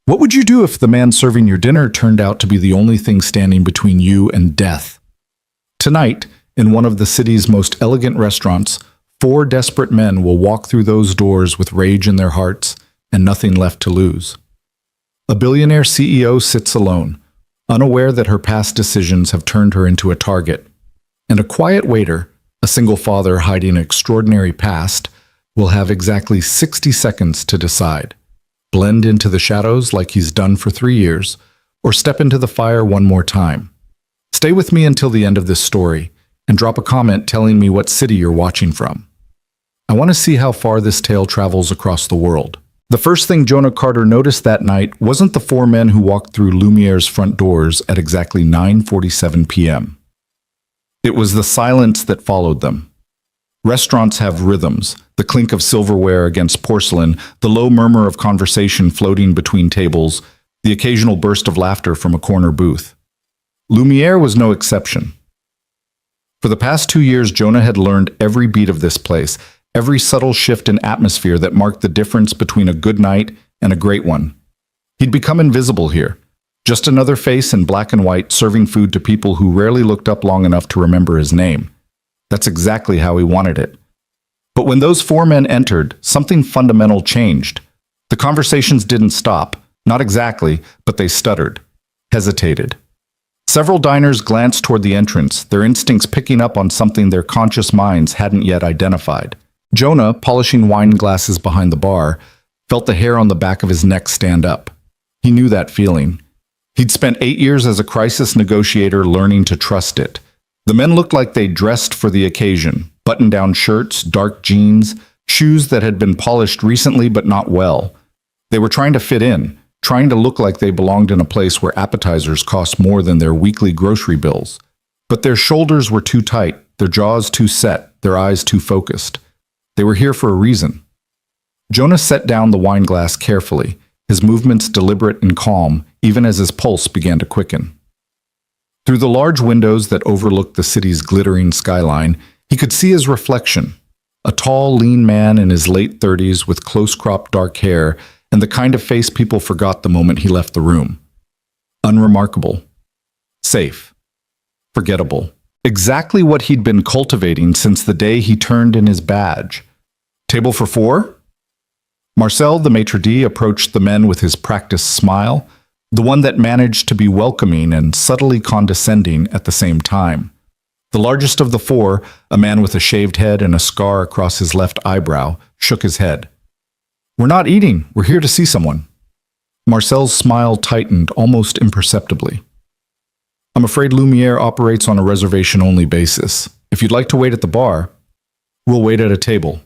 What would you do if the man serving your dinner turned out to be the only thing standing between you and death? Tonight, in one of the city's most elegant restaurants, 4 desperate men will walk through those doors with rage in their hearts and nothing left to lose. A billionaire CEO sits alone, unaware that her past decisions have turned her into a target. And a quiet waiter, a single father hiding an extraordinary past, will have exactly 60 seconds to decide. Blend into the shadows like he's done for 3 years, or step into the fire one more time. Stay with me until the end of this story, and drop a comment telling me what city you're watching from. I want to see how far this tale travels across the world. The first thing Jonah Carter noticed that night wasn't the 4 men who walked through Lumiere's front doors at exactly 9:47 p.m. It was the silence that followed them. Restaurants have rhythms, the clink of silverware against porcelain, the low murmur of conversation floating between tables, the occasional burst of laughter from a corner booth. Lumiere was no exception. For the past 2 years, Jonah had learned every beat of this place, every subtle shift in atmosphere that marked the difference between a good night and a great one. He'd become invisible here, just another face in black and white serving food to people who rarely looked up long enough to remember his name. That's exactly how he wanted it. But when those 4 men entered, something fundamental changed. The conversations didn't stop, not exactly, but they stuttered, hesitated. Several diners glanced toward the entrance, their instincts picking up on something their conscious minds hadn't yet identified. Jonah, polishing wine glasses behind the bar, felt the hair on the back of his neck stand up. He knew that feeling. He'd spent 8 years as a crisis negotiator learning to trust it. The men looked like they dressed for the occasion, button-down shirts, dark jeans, shoes that had been polished recently but not well. They were trying to fit in, trying to look like they belonged in a place where appetizers cost more than their weekly grocery bills. But their shoulders were too tight, their jaws too set, their eyes too focused. They were here for a reason. Jonah set down the wine glass carefully, his movements deliberate and calm, even as his pulse began to quicken. Through the large windows that overlooked the city's glittering skyline, he could see his reflection, a tall, lean man in his late 30s with close-cropped dark hair and the kind of face people forgot the moment he left the room. Unremarkable. Safe. Forgettable. Exactly what he'd been cultivating since the day he turned in his badge. Table for 4? Marcel, the maitre d', approached the men with his practiced smile, the one that managed to be welcoming and subtly condescending at the same time. The largest of the 4, a man with a shaved head and a scar across his left eyebrow, shook his head. "We're not eating. We're here to see someone." Marcel's smile tightened almost imperceptibly. "I'm afraid Lumiere operates on a reservation-only basis. If you'd like to wait at the bar, we'll wait at a table."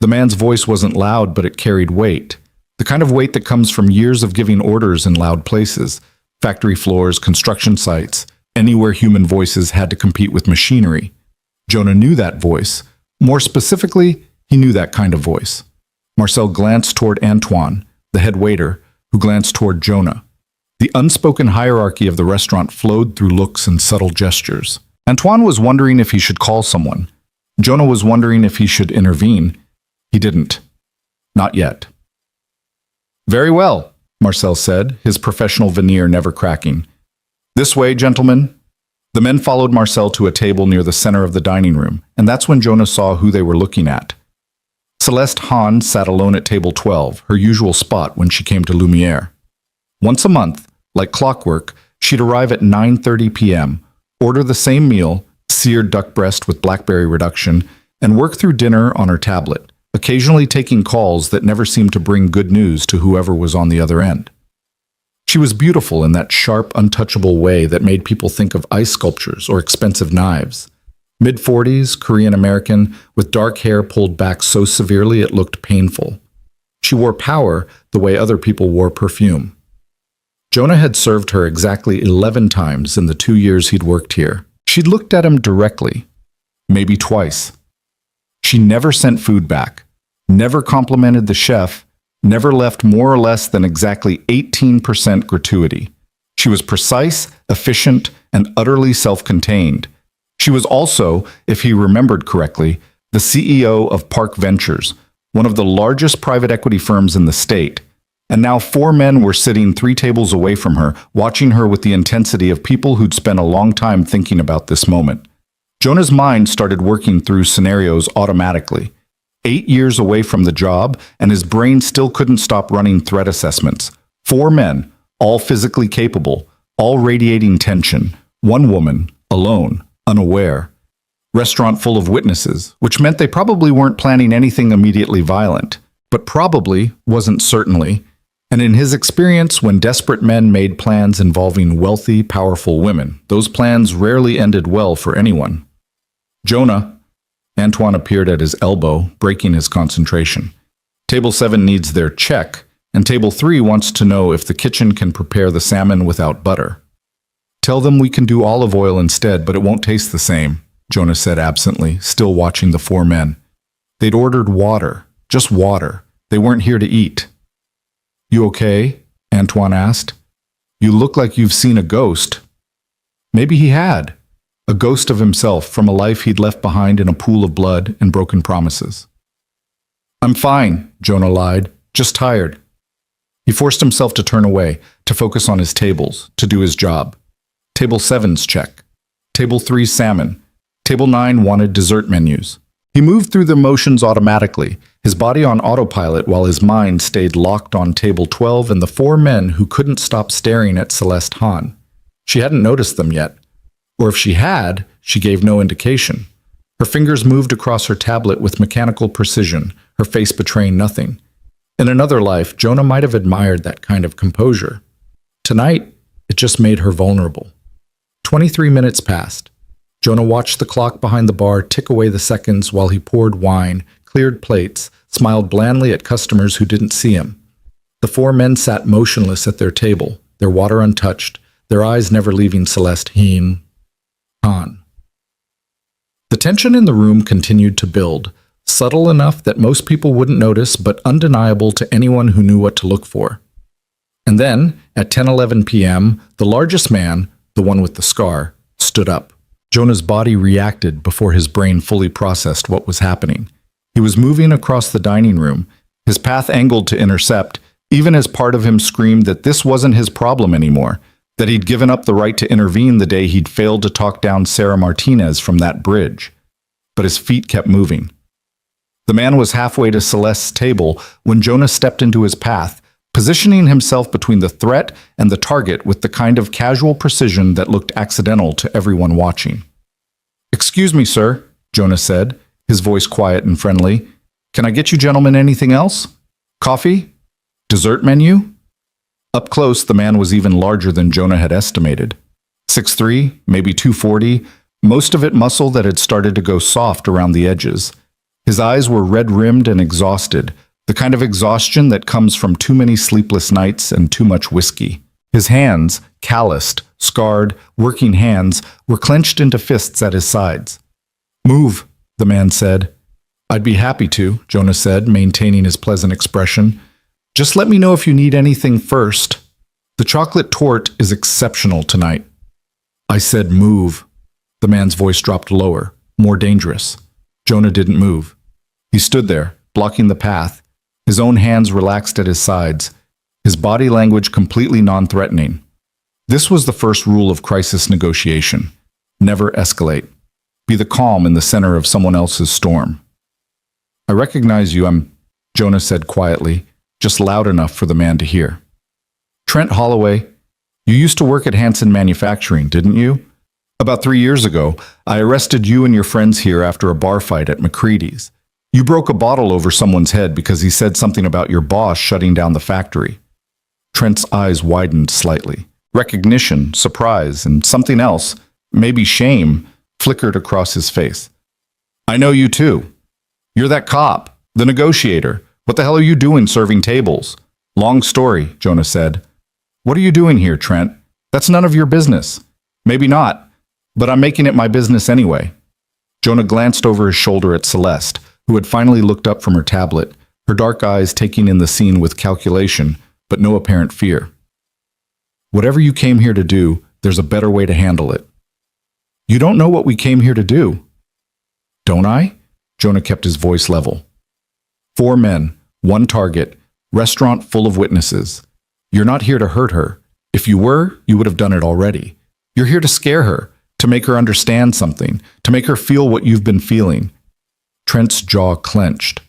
The man's voice wasn't loud, but it carried weight. The kind of weight that comes from years of giving orders in loud places, factory floors, construction sites, anywhere human voices had to compete with machinery. Jonah knew that voice. More specifically, he knew that kind of voice. Marcel glanced toward Antoine, the head waiter, who glanced toward Jonah. The unspoken hierarchy of the restaurant flowed through looks and subtle gestures. Antoine was wondering if he should call someone. Jonah was wondering if he should intervene. He didn't. Not yet. "Very well," Marcel said, his professional veneer never cracking. "This way, gentlemen." The men followed Marcel to a table near the center of the dining room, and that's when Jonah saw who they were looking at. Celeste Hahn sat alone at table 12, her usual spot when she came to Lumiere. Once a month, like clockwork, she'd arrive at 9:30 p.m., order the same meal, seared duck breast with blackberry reduction, and work through dinner on her tablet, occasionally taking calls that never seemed to bring good news to whoever was on the other end. She was beautiful in that sharp, untouchable way that made people think of ice sculptures or expensive knives. Mid-40s, Korean-American, with dark hair pulled back so severely it looked painful. She wore power the way other people wore perfume. Jonah had served her exactly 11 times in the 2 years he'd worked here. She'd looked at him directly, maybe twice. She never sent food back, never complimented the chef, never left more or less than exactly 18% gratuity. She was precise, efficient, and utterly self-contained. She was also, if he remembered correctly, the CEO of Park Ventures, one of the largest private equity firms in the state. And now 4 men were sitting 3 tables away from her, watching her with the intensity of people who'd spent a long time thinking about this moment. Jonah's mind started working through scenarios automatically. 8 years away from the job, and his brain still couldn't stop running threat assessments. 4 men, all physically capable, all radiating tension. 1 woman, alone, unaware. Restaurant full of witnesses, which meant they probably weren't planning anything immediately violent. But probably wasn't certainly. And in his experience, when desperate men made plans involving wealthy, powerful women, those plans rarely ended well for anyone. Jonah. Antoine appeared at his elbow, breaking his concentration. Table 7 needs their check, and Table 3 wants to know if the kitchen can prepare the salmon without butter. Tell them we can do olive oil instead, but it won't taste the same, Jonah said absently, still watching the 4 men. They'd ordered water, just water. They weren't here to eat. You okay? Antoine asked. You look like you've seen a ghost. Maybe he had. A ghost of himself from a life he'd left behind in a pool of blood and broken promises. I'm fine, Jonah lied. Just tired. He forced himself to turn away, to focus on his tables, to do his job. Table 7's check. Table 3's salmon. Table 9 wanted dessert menus. He moved through the motions automatically, his body on autopilot while his mind stayed locked on Table 12 and the 4 men who couldn't stop staring at Celeste Hahn. She hadn't noticed them yet. Or if she had, she gave no indication. Her fingers moved across her tablet with mechanical precision, her face betraying nothing. In another life, Jonah might have admired that kind of composure. Tonight, it just made her vulnerable. 23 minutes passed. Jonah watched the clock behind the bar tick away the seconds while he poured wine, cleared plates, smiled blandly at customers who didn't see him. The 4 men sat motionless at their table, their water untouched, their eyes never leaving Celeste Hahn. The tension in the room continued to build, subtle enough that most people wouldn't notice but undeniable to anyone who knew what to look for. And then, at 10:11 p.m., the largest man, the one with the scar, stood up. Jonah's body reacted before his brain fully processed what was happening. He was moving across the dining room, his path angled to intercept, even as part of him screamed that this wasn't his problem anymore, that he'd given up the right to intervene the day he'd failed to talk down Sarah Martinez from that bridge. But his feet kept moving. The man was halfway to Celeste's table when Jonah stepped into his path, positioning himself between the threat and the target with the kind of casual precision that looked accidental to everyone watching. Excuse me, sir, Jonah said, his voice quiet and friendly. Can I get you gentlemen anything else? Coffee? Dessert menu? Up close, the man was even larger than Jonah had estimated. 6'3", maybe 240, most of it muscle that had started to go soft around the edges. His eyes were red-rimmed and exhausted, the kind of exhaustion that comes from too many sleepless nights and too much whiskey. His hands, calloused, scarred, working hands, were clenched into fists at his sides. Move, the man said. I'd be happy to, Jonah said, maintaining his pleasant expression. Just let me know if you need anything first. The chocolate torte is exceptional tonight. I said move. The man's voice dropped lower, more dangerous. Jonah didn't move. He stood there, blocking the path, his own hands relaxed at his sides, his body language completely non-threatening. This was the first rule of crisis negotiation. Never escalate. Be the calm in the center of someone else's storm. I recognize you, Jonah said quietly, just loud enough for the man to hear. Trent Holloway, you used to work at Hanson Manufacturing, didn't you? About 3 years ago, I arrested you and your friends here after a bar fight at McCready's. You broke a bottle over someone's head because he said something about your boss shutting down the factory. Trent's eyes widened slightly. Recognition, surprise, and something else, maybe shame, flickered across his face. I know you too. You're that cop, the negotiator. What the hell are you doing serving tables? Long story, Jonah said. What are you doing here, Trent? That's none of your business. Maybe not, but I'm making it my business anyway. Jonah glanced over his shoulder at Celeste, who had finally looked up from her tablet, her dark eyes taking in the scene with calculation, but no apparent fear. Whatever you came here to do, there's a better way to handle it. You don't know what we came here to do. Don't I? Jonah kept his voice level. 4 men, 1 target, Restaurant full of witnesses. You're not here to hurt her. If you were, you would have done it already. You're here to scare her, to make her understand something, to make her feel what you've been feeling. Trent's jaw clenched.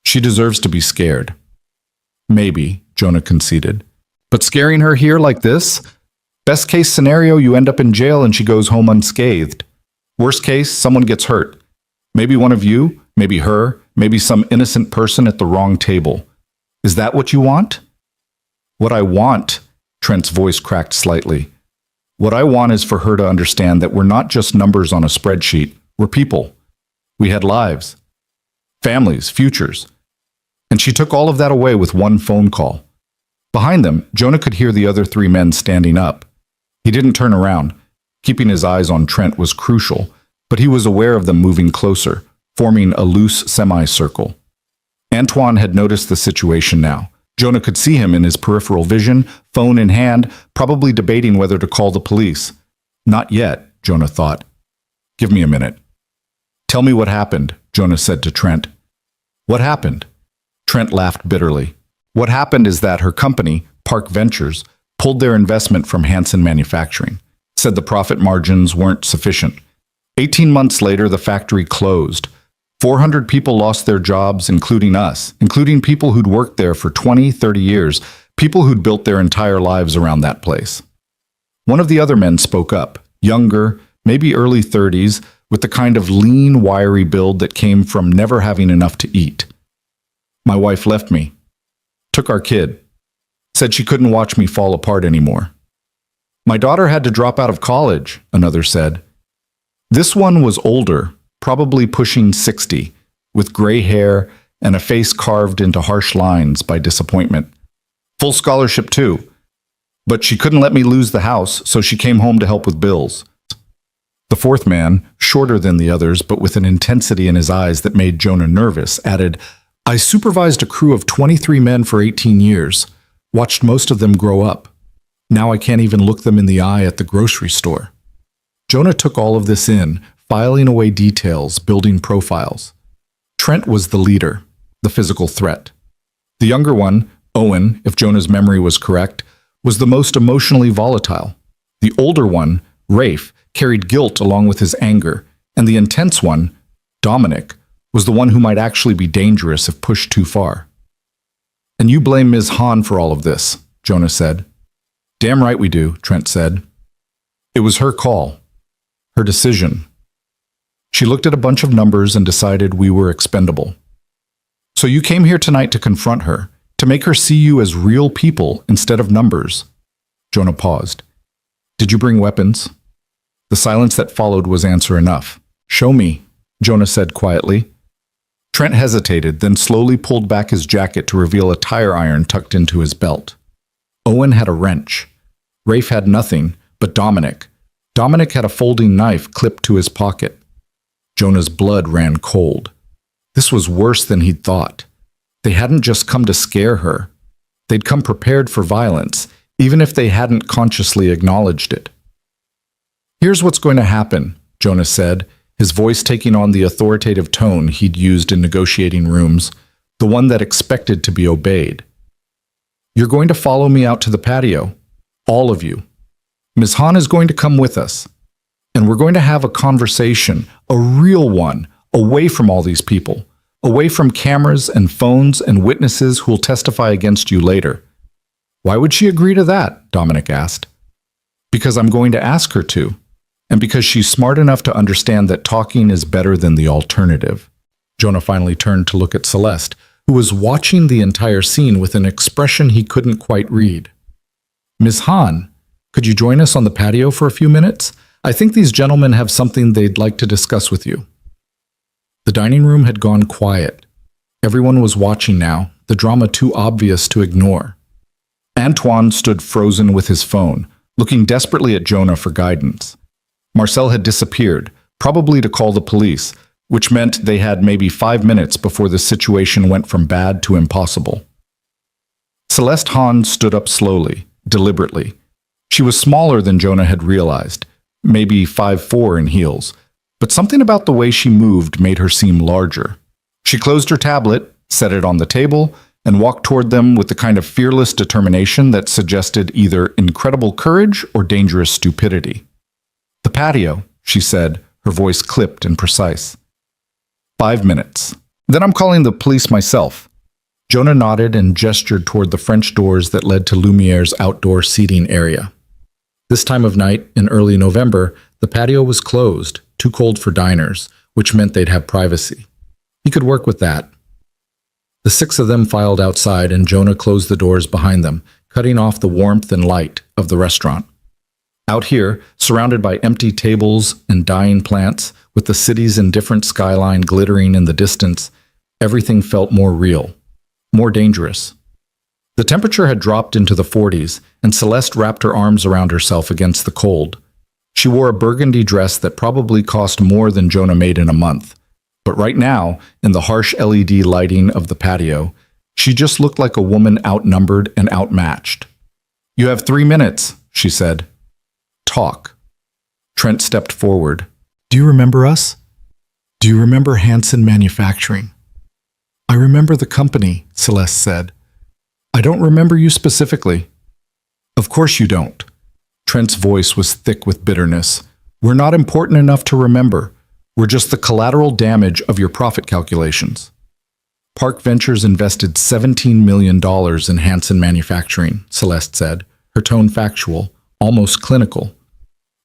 She deserves to be scared. Maybe, Jonah conceded. But scaring her here like this? Best case scenario, you end up in jail and she goes home unscathed. Worst case, someone gets hurt. Maybe one of you, maybe her, maybe some innocent person at the wrong table. Is that what you want? What I want, Trent's voice cracked slightly. What I want is for her to understand that we're not just numbers on a spreadsheet. We're people. We had lives, families, futures. And she took all of that away with one phone call. Behind them, Jonah could hear the other three men standing up. He didn't turn around. Keeping his eyes on Trent was crucial, but he was aware of them moving closer, forming a loose semicircle. Antoine had noticed the situation now. Jonah could see him in his peripheral vision, phone in hand, probably debating whether to call the police. Not yet, Jonah thought. Give me a minute. Tell me what happened, Jonah said to Trent. What happened? Trent laughed bitterly. What happened is that her company, Park Ventures, pulled their investment from Hanson Manufacturing, said the profit margins weren't sufficient. 18 months later, the factory closed. 400 people lost their jobs, including us, including people who'd worked there for 20, 30 years, people who'd built their entire lives around that place. One of the other men spoke up, younger, maybe early 30s, with the kind of lean, wiry build that came from never having enough to eat. My wife left me, took our kid, said she couldn't watch me fall apart anymore. My daughter had to drop out of college, another said. This one was older, probably pushing 60, with gray hair and a face carved into harsh lines by disappointment. Full scholarship too. But she couldn't let me lose the house, so she came home to help with bills. The fourth man, shorter than the others but with an intensity in his eyes that made Jonah nervous, added, I supervised a crew of 23 men for 18 years, watched most of them grow up. Now I can't even look them in the eye at the grocery store. Jonah took all of this in, filing away details, building profiles. Trent was the leader, the physical threat. The younger one, Owen, if Jonah's memory was correct, was the most emotionally volatile. The older one, Rafe, carried guilt along with his anger, and the intense one, Dominic, was the one who might actually be dangerous if pushed too far. And you blame Ms. Hahn for all of this, Jonah said. Damn right we do, Trent said. It was her call, her decision. She looked at a bunch of numbers and decided we were expendable. So you came here tonight to confront her, to make her see you as real people instead of numbers. Jonah paused. Did you bring weapons? The silence that followed was answer enough. Show me, Jonah said quietly. Trent hesitated, then slowly pulled back his jacket to reveal a tire iron tucked into his belt. Owen had a wrench. Rafe had nothing, but Dominic had a folding knife clipped to his pocket. Jonah's blood ran cold. This was worse than he'd thought. They hadn't just come to scare her. They'd come prepared for violence, even if they hadn't consciously acknowledged it. Here's what's going to happen, Jonah said, his voice taking on the authoritative tone he'd used in negotiating rooms, the one that expected to be obeyed. You're going to follow me out to the patio, all of you. Ms. Hahn is going to come with us, and we're going to have a conversation, a real one, away from all these people, away from cameras and phones and witnesses who'll testify against you later. Why would she agree to that? Dominic asked. Because I'm going to ask her to, and because she's smart enough to understand that talking is better than the alternative. Jonah finally turned to look at Celeste, who was watching the entire scene with an expression he couldn't quite read. Ms. Hahn, could you join us on the patio for a few minutes? I think these gentlemen have something they'd like to discuss with you. The dining room had gone quiet. Everyone was watching now, the drama too obvious to ignore. Antoine stood frozen with his phone, looking desperately at Jonah for guidance. Marcel had disappeared, probably to call the police, which meant they had maybe 5 minutes before the situation went from bad to impossible. Celeste Hahn stood up slowly, deliberately. She was smaller than Jonah had realized, maybe 5'4" in heels, but something about the way she moved made her seem larger. She closed her tablet, set it on the table, and walked toward them with the kind of fearless determination that suggested either incredible courage or dangerous stupidity. "The patio," she said, her voice clipped and precise. 5 minutes. Then I'm calling the police myself. Jonah nodded and gestured toward the French doors that led to Lumiere's outdoor seating area. This time of night, in early November, the patio was closed, too cold for diners, which meant they'd have privacy. He could work with that. The 6 of them filed outside, and Jonah closed the doors behind them, cutting off the warmth and light of the restaurant. Out here, surrounded by empty tables and dying plants, with the city's indifferent skyline glittering in the distance, everything felt more real, more dangerous. The temperature had dropped into the 40s, and Celeste wrapped her arms around herself against the cold. She wore a burgundy dress that probably cost more than Jonah made in a month. But right now, in the harsh LED lighting of the patio, she just looked like a woman outnumbered and outmatched. "You have 3 minutes," she said. "Talk." Trent stepped forward. "Do you remember us? Do you remember Hansen Manufacturing?" "I remember the company," Celeste said. "I don't remember you specifically." "Of course you don't." Trent's voice was thick with bitterness. "We're not important enough to remember. We're just the collateral damage of your profit calculations." Park Ventures invested $17 million in Hansen Manufacturing, Celeste said, her tone factual, almost clinical.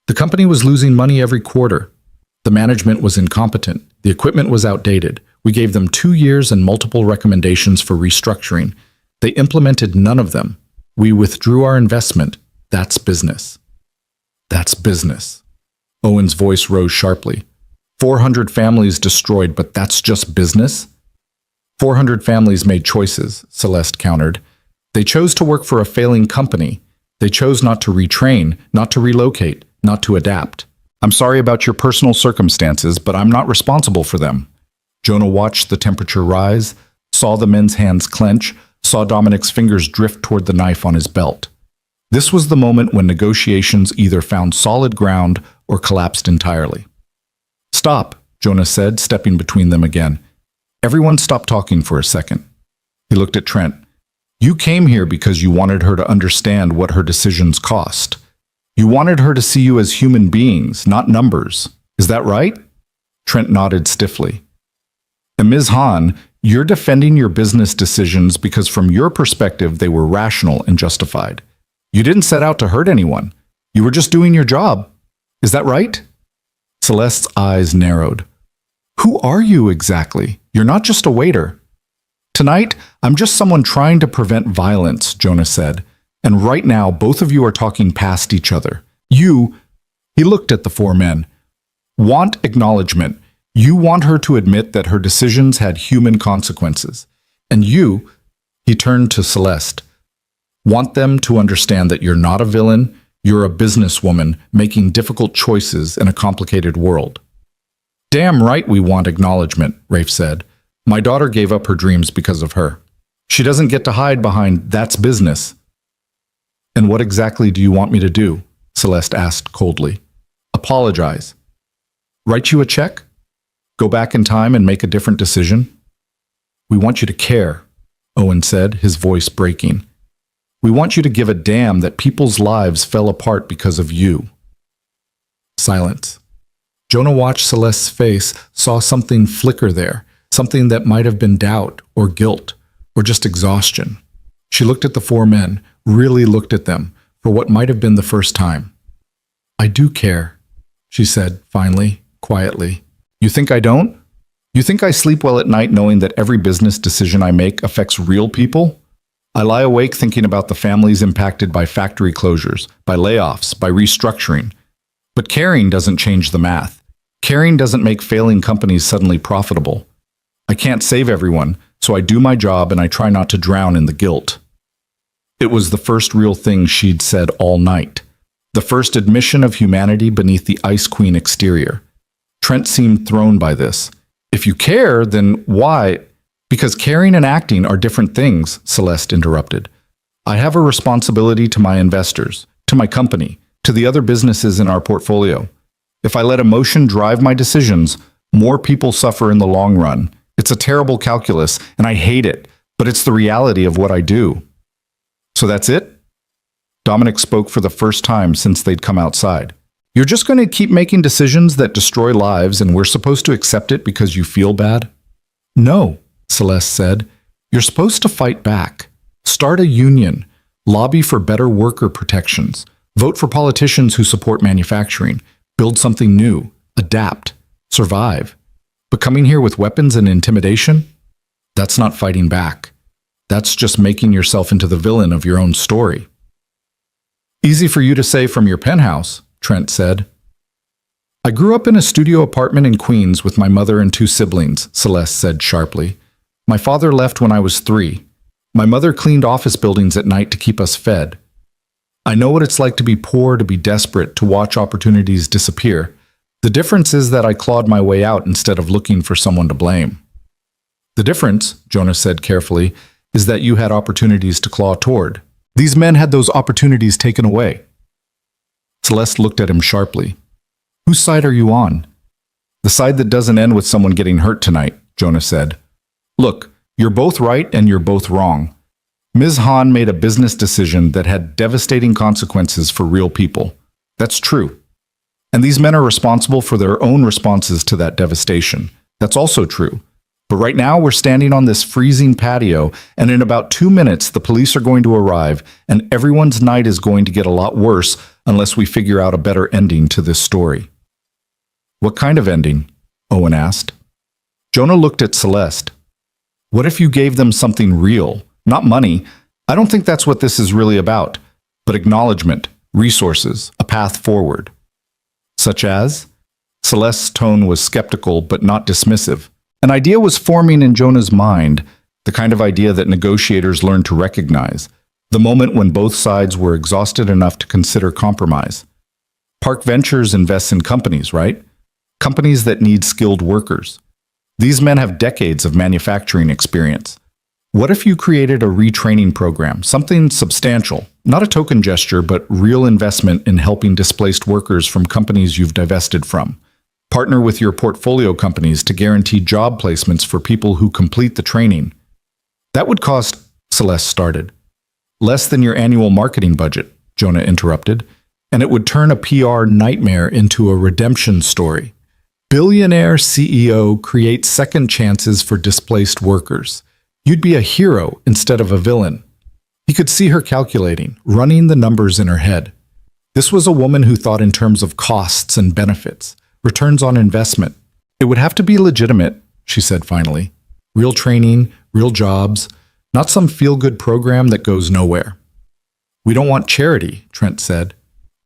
The company was losing money every quarter. The management was incompetent. The equipment was outdated. We gave them 2 years and multiple recommendations for restructuring. They implemented none of them. We withdrew our investment. That's business. That's business. Owen's voice rose sharply. 400 families destroyed, but that's just business? 400 families made choices, Celeste countered. They chose to work for a failing company. They chose not to retrain, not to relocate, not to adapt. I'm sorry about your personal circumstances, but I'm not responsible for them. Jonah watched the temperature rise, saw the men's hands clench, saw Dominic's fingers drift toward the knife on his belt. This was the moment when negotiations either found solid ground or collapsed entirely. "Stop," Jonah said, stepping between them again. Everyone stopped talking for a second. He looked at Trent. "You came here because you wanted her to understand what her decisions cost. You wanted her to see you as human beings, not numbers. Is that right?" Trent nodded stiffly. "And Ms. Hahn, you're defending your business decisions because from your perspective they were rational and justified. You didn't set out to hurt anyone. You were just doing your job. Is that right?" Celeste's eyes narrowed. "Who are you exactly? You're not just a waiter." "Tonight, I'm just someone trying to prevent violence," Jonah said. "And right now, both of you are talking past each other. You," he looked at the 4 men, "want acknowledgement. You want her to admit that her decisions had human consequences. And you," he turned to Celeste, "want them to understand that you're not a villain. You're a businesswoman making difficult choices in a complicated world." "Damn right we want acknowledgement," Rafe said. "My daughter gave up her dreams because of her. She doesn't get to hide behind 'that's business.'" "And what exactly do you want me to do?" Celeste asked coldly. "Apologize. Write you a check? Go back in time and make a different decision?" "We want you to care," Owen said, his voice breaking. "We want you to give a damn that people's lives fell apart because of you." Silence. Jonah watched Celeste's face, saw something flicker there, something that might have been doubt or guilt or just exhaustion. She looked at the 4 men, really looked at them, for what might have been the first time. "I do care," she said finally, quietly. "You think I don't? You think I sleep well at night knowing that every business decision I make affects real people? I lie awake thinking about the families impacted by factory closures, by layoffs, by restructuring. But caring doesn't change the math. Caring doesn't make failing companies suddenly profitable. I can't save everyone, so I do my job and I try not to drown in the guilt." It was the first real thing she'd said all night. The first admission of humanity beneath the Ice Queen exterior. Trent seemed thrown by this. "If you care, then why?" "Because caring and acting are different things," Celeste interrupted. "I have a responsibility to my investors, to my company, to the other businesses in our portfolio. If I let emotion drive my decisions, more people suffer in the long run. It's a terrible calculus, and I hate it, but it's the reality of what I do. So that's it? Dominic spoke for the first time since they'd come outside. You're just going to keep making decisions that destroy lives and we're supposed to accept it because you feel bad? No, Celeste said. You're supposed to fight back. Start a union. Lobby for better worker protections. Vote for politicians who support manufacturing. Build something new. Adapt. Survive. But coming here with weapons and intimidation? That's not fighting back. That's just making yourself into the villain of your own story. Easy for you to say from your penthouse, Trent said. I grew up in a studio apartment in Queens with my mother and 2 siblings, Celeste said sharply. My father left when I was 3. My mother cleaned office buildings at night to keep us fed. I know what it's like to be poor, to be desperate, to watch opportunities disappear. The difference is that I clawed my way out instead of looking for someone to blame. The difference, Jonah said carefully, is that you had opportunities to claw toward. These men had those opportunities taken away. Celeste looked at him sharply. Whose side are you on? The side that doesn't end with someone getting hurt tonight, Jonah said. Look, you're both right and you're both wrong. Ms. Han made a business decision that had devastating consequences for real people. That's true. And these men are responsible for their own responses to that devastation. That's also true. But right now we're standing on this freezing patio, and in about 2 minutes the police are going to arrive, and everyone's night is going to get a lot worse unless we figure out a better ending to this story. What kind of ending? Owen asked. Jonah looked at Celeste. What if you gave them something real? Not money. I don't think that's what this is really about. But acknowledgement, resources, a path forward. Such as? Celeste's tone was skeptical but not dismissive. An idea was forming in Jonah's mind, the kind of idea that negotiators learn to recognize, the moment when both sides were exhausted enough to consider compromise. Park Ventures invests in companies, right? Companies that need skilled workers. These men have decades of manufacturing experience. What if you created a retraining program, something substantial, not a token gesture, but real investment in helping displaced workers from companies you've divested from? Partner with your portfolio companies to guarantee job placements for people who complete the training. That would cost, Celeste started. Less than your annual marketing budget, Jonah interrupted, and it would turn a PR nightmare into a redemption story. Billionaire CEO creates second chances for displaced workers. You'd be a hero instead of a villain. He could see her calculating, running the numbers in her head. This was a woman who thought in terms of costs and benefits, returns on investment. It would have to be legitimate, she said finally. Real training, real jobs, not some feel-good program that goes nowhere. We don't want charity, Trent said.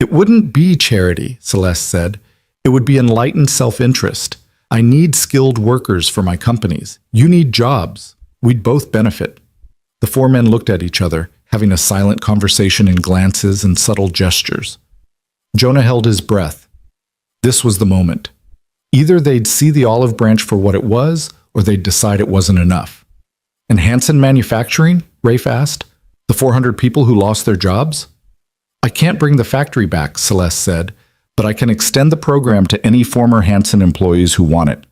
It wouldn't be charity, Celeste said. It would be enlightened self-interest. I need skilled workers for my companies. You need jobs. We'd both benefit. The 4 men looked at each other, having a silent conversation in glances and subtle gestures. Jonah held his breath. This was the moment. Either they'd see the olive branch for what it was, or they'd decide it wasn't enough. And Hansen Manufacturing? Rafe asked. The 400 people who lost their jobs? I can't bring the factory back, Celeste said, but I can extend the program to any former Hansen employees who want it.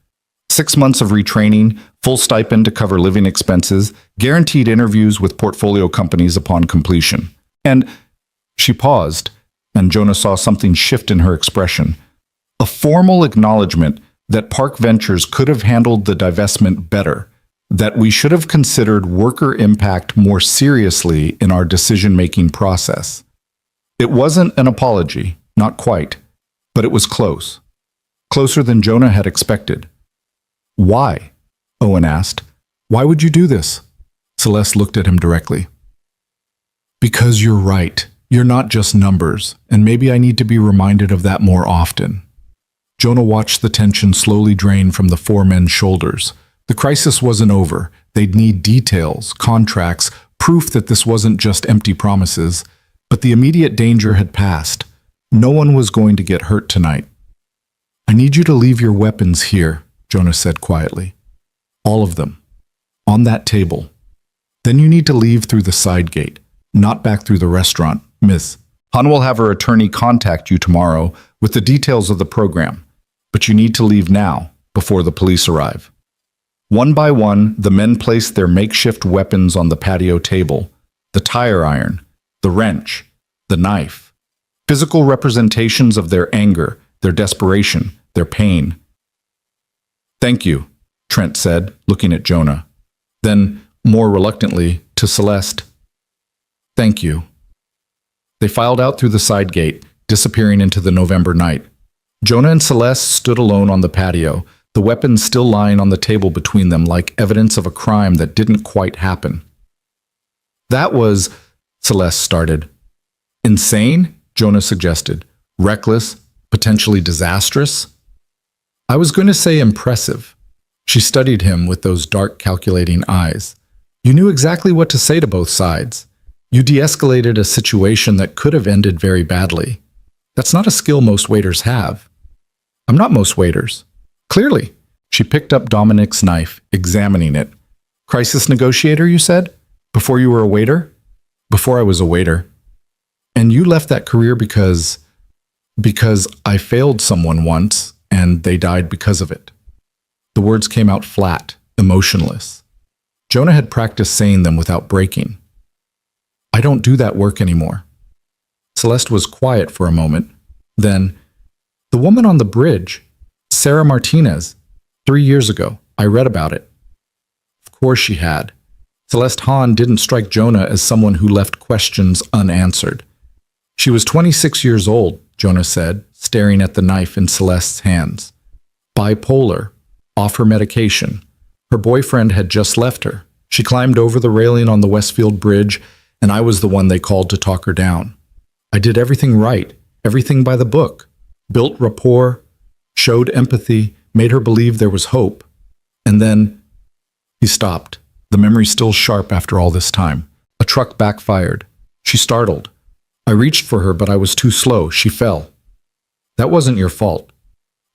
6 months of retraining, full stipend to cover living expenses, guaranteed interviews with portfolio companies upon completion. And she paused, and Jonah saw something shift in her expression. A formal acknowledgement that Park Ventures could have handled the divestment better, that we should have considered worker impact more seriously in our decision-making process. It wasn't an apology, not quite, but it was close. Closer than Jonah had expected. Why? Owen asked. Why would you do this? Celeste looked at him directly. Because you're right. You're not just numbers, and maybe I need to be reminded of that more often. Jonah watched the tension slowly drain from the 4 men's shoulders. The crisis wasn't over. They'd need details, contracts, proof that this wasn't just empty promises. But the immediate danger had passed. No one was going to get hurt tonight. I need you to leave your weapons here, Jonah said quietly. All of them. On that table. Then you need to leave through the side gate, not back through the restaurant, Miss. Han will have her attorney contact you tomorrow with the details of the program, but you need to leave now, before the police arrive. One by one, the men placed their makeshift weapons on the patio table: the tire iron, the wrench, the knife. Physical representations of their anger, their desperation, their pain. "Thank you," Trent said, looking at Jonah. Then, more reluctantly, to Celeste, "Thank you." They filed out through the side gate, disappearing into the November night. Jonah and Celeste stood alone on the patio, the weapons still lying on the table between them like evidence of a crime that didn't quite happen. "That was," Celeste started. "Insane?" Jonah suggested. "Reckless? Potentially disastrous?" "I was going to say impressive." She studied him with those dark, calculating eyes. "You knew exactly what to say to both sides. You de-escalated a situation that could have ended very badly. That's not a skill most waiters have." "I'm not most waiters." "Clearly." She picked up Dominic's knife, examining it. "Crisis negotiator, you said? Before you were a waiter?" "Before I was a waiter." "And you left that career because I failed someone once, and they died because of it." The words came out flat, emotionless. Jonah had practiced saying them without breaking. "I don't do that work anymore." Celeste was quiet for a moment. Then, "The woman on the bridge, Sarah Martinez, 3 years ago, I read about it." Of course she had. Celeste Hahn didn't strike Jonah as someone who left questions unanswered. "She was 26 years old," Jonah said, staring at the knife in Celeste's hands. "Bipolar, off her medication. Her boyfriend had just left her. She climbed over the railing on the Westfield Bridge, and I was the one they called to talk her down. I did everything right, everything by the book. Built rapport, showed empathy, made her believe there was hope. And then..." He stopped, the memory still sharp after all this time. A truck backfired. She startled. "I reached for her, but I was too slow. She fell." "That wasn't your fault.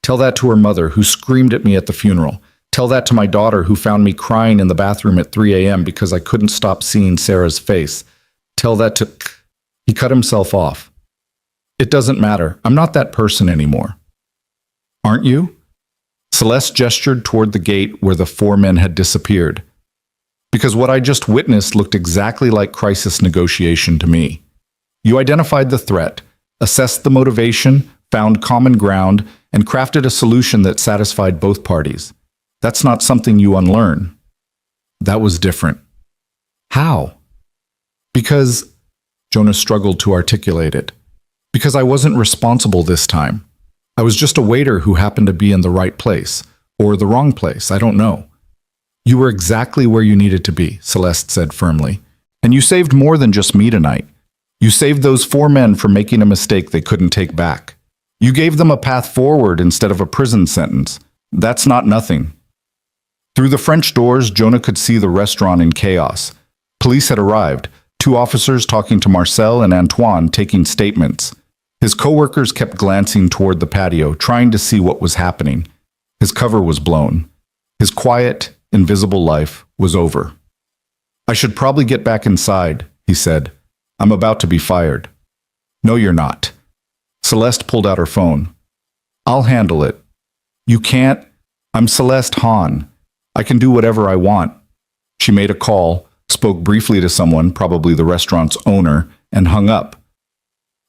Tell that to her mother, who screamed at me at the funeral. Tell that to my daughter, who found me crying in the bathroom at 3 a.m. because I couldn't stop seeing Sarah's face. Tell that to..." He cut himself off. "It doesn't matter. I'm not that person anymore." "Aren't you?" Celeste gestured toward the gate where the 4 men had disappeared. "Because what I just witnessed looked exactly like crisis negotiation to me. You identified the threat, assessed the motivation, found common ground, and crafted a solution that satisfied both parties. That's not something you unlearn." "That was different." "How?" "Because..." Jonah struggled to articulate it. "Because I wasn't responsible this time. I was just a waiter who happened to be in the right place, or the wrong place, I don't know." "You were exactly where you needed to be," Celeste said firmly. "And you saved more than just me tonight. You saved those 4 men from making a mistake they couldn't take back. You gave them a path forward instead of a prison sentence. That's not nothing." Through the French doors, Jonah could see the restaurant in chaos. Police had arrived, 2 officers talking to Marcel and Antoine taking statements. His co-workers kept glancing toward the patio, trying to see what was happening. His cover was blown. His quiet, invisible life was over. "I should probably get back inside," he said. "I'm about to be fired." "No, you're not." Celeste pulled out her phone. "I'll handle it." "You can't." "I'm Celeste Hahn. I can do whatever I want." She made a call, spoke briefly to someone, probably the restaurant's owner, and hung up.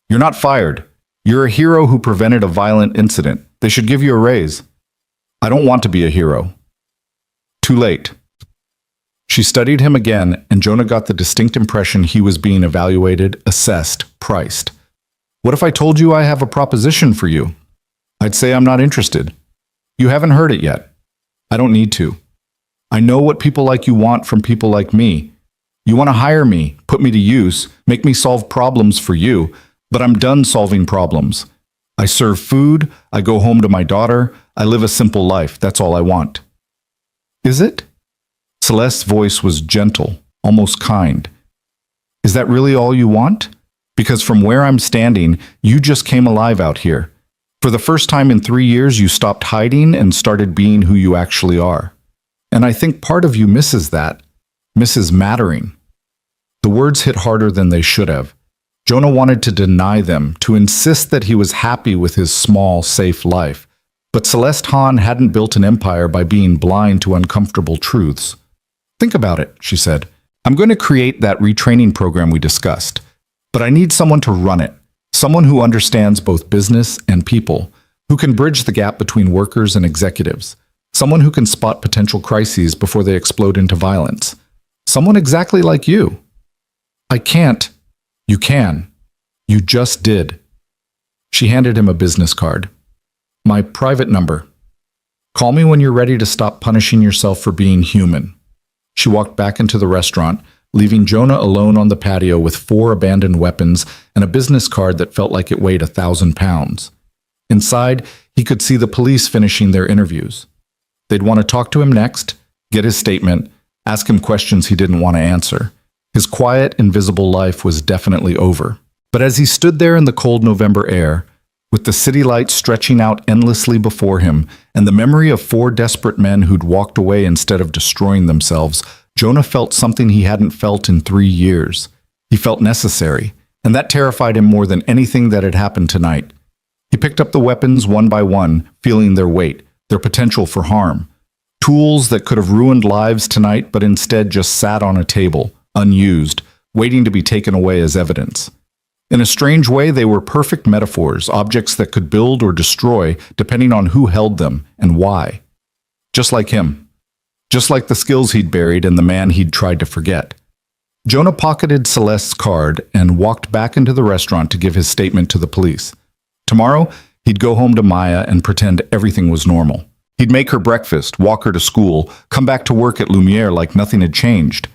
"You're not fired. You're a hero who prevented a violent incident. They should give you a raise." "I don't want to be a hero." "Too late." She studied him again, and Jonah got the distinct impression he was being evaluated, assessed, priced. "What if I told you I have a proposition for you?" "I'd say I'm not interested." "You haven't heard it yet." "I don't need to. I know what people like you want from people like me. You want to hire me, put me to use, make me solve problems for you, but I'm done solving problems. I serve food, I go home to my daughter, I live a simple life, that's all I want." "Is it?" Celeste's voice was gentle, almost kind. "Is that really all you want? Because from where I'm standing, you just came alive out here. For the first time in 3 years, you stopped hiding and started being who you actually are. And I think part of you misses that, misses mattering." The words hit harder than they should have. Jonah wanted to deny them, to insist that he was happy with his small, safe life. But Celeste Hahn hadn't built an empire by being blind to uncomfortable truths. Think about it, she said. I'm going to create that retraining program we discussed, but I need someone to run it, someone who understands both business and people, who can bridge the gap between workers and executives, someone who can spot potential crises before they explode into violence, someone exactly like you. I can't. You can. You just did. She handed him a business card. My private number. Call me when you're ready to stop punishing yourself for being human. She walked back into the restaurant, leaving Jonah alone on the patio with 4 abandoned weapons and a business card that felt like it weighed 1,000 pounds. Inside, he could see the police finishing their interviews. They'd want to talk to him next, get his statement, ask him questions he didn't want to answer. His quiet, invisible life was definitely over. But as he stood there in the cold November air, with the city lights stretching out endlessly before him, and the memory of 4 desperate men who'd walked away instead of destroying themselves, Jonah felt something he hadn't felt in 3 years. He felt necessary, and that terrified him more than anything that had happened tonight. He picked up the weapons one by one, feeling their weight, their potential for harm. Tools that could have ruined lives tonight, but instead just sat on a table, unused, waiting to be taken away as evidence. In a strange way, they were perfect metaphors, objects that could build or destroy depending on who held them and why. Just like him. Just like the skills he'd buried and the man he'd tried to forget. Jonah pocketed Celeste's card and walked back into the restaurant to give his statement to the police. Tomorrow, he'd go home to Maya and pretend everything was normal. He'd make her breakfast, walk her to school, come back to work at Lumiere like nothing had changed.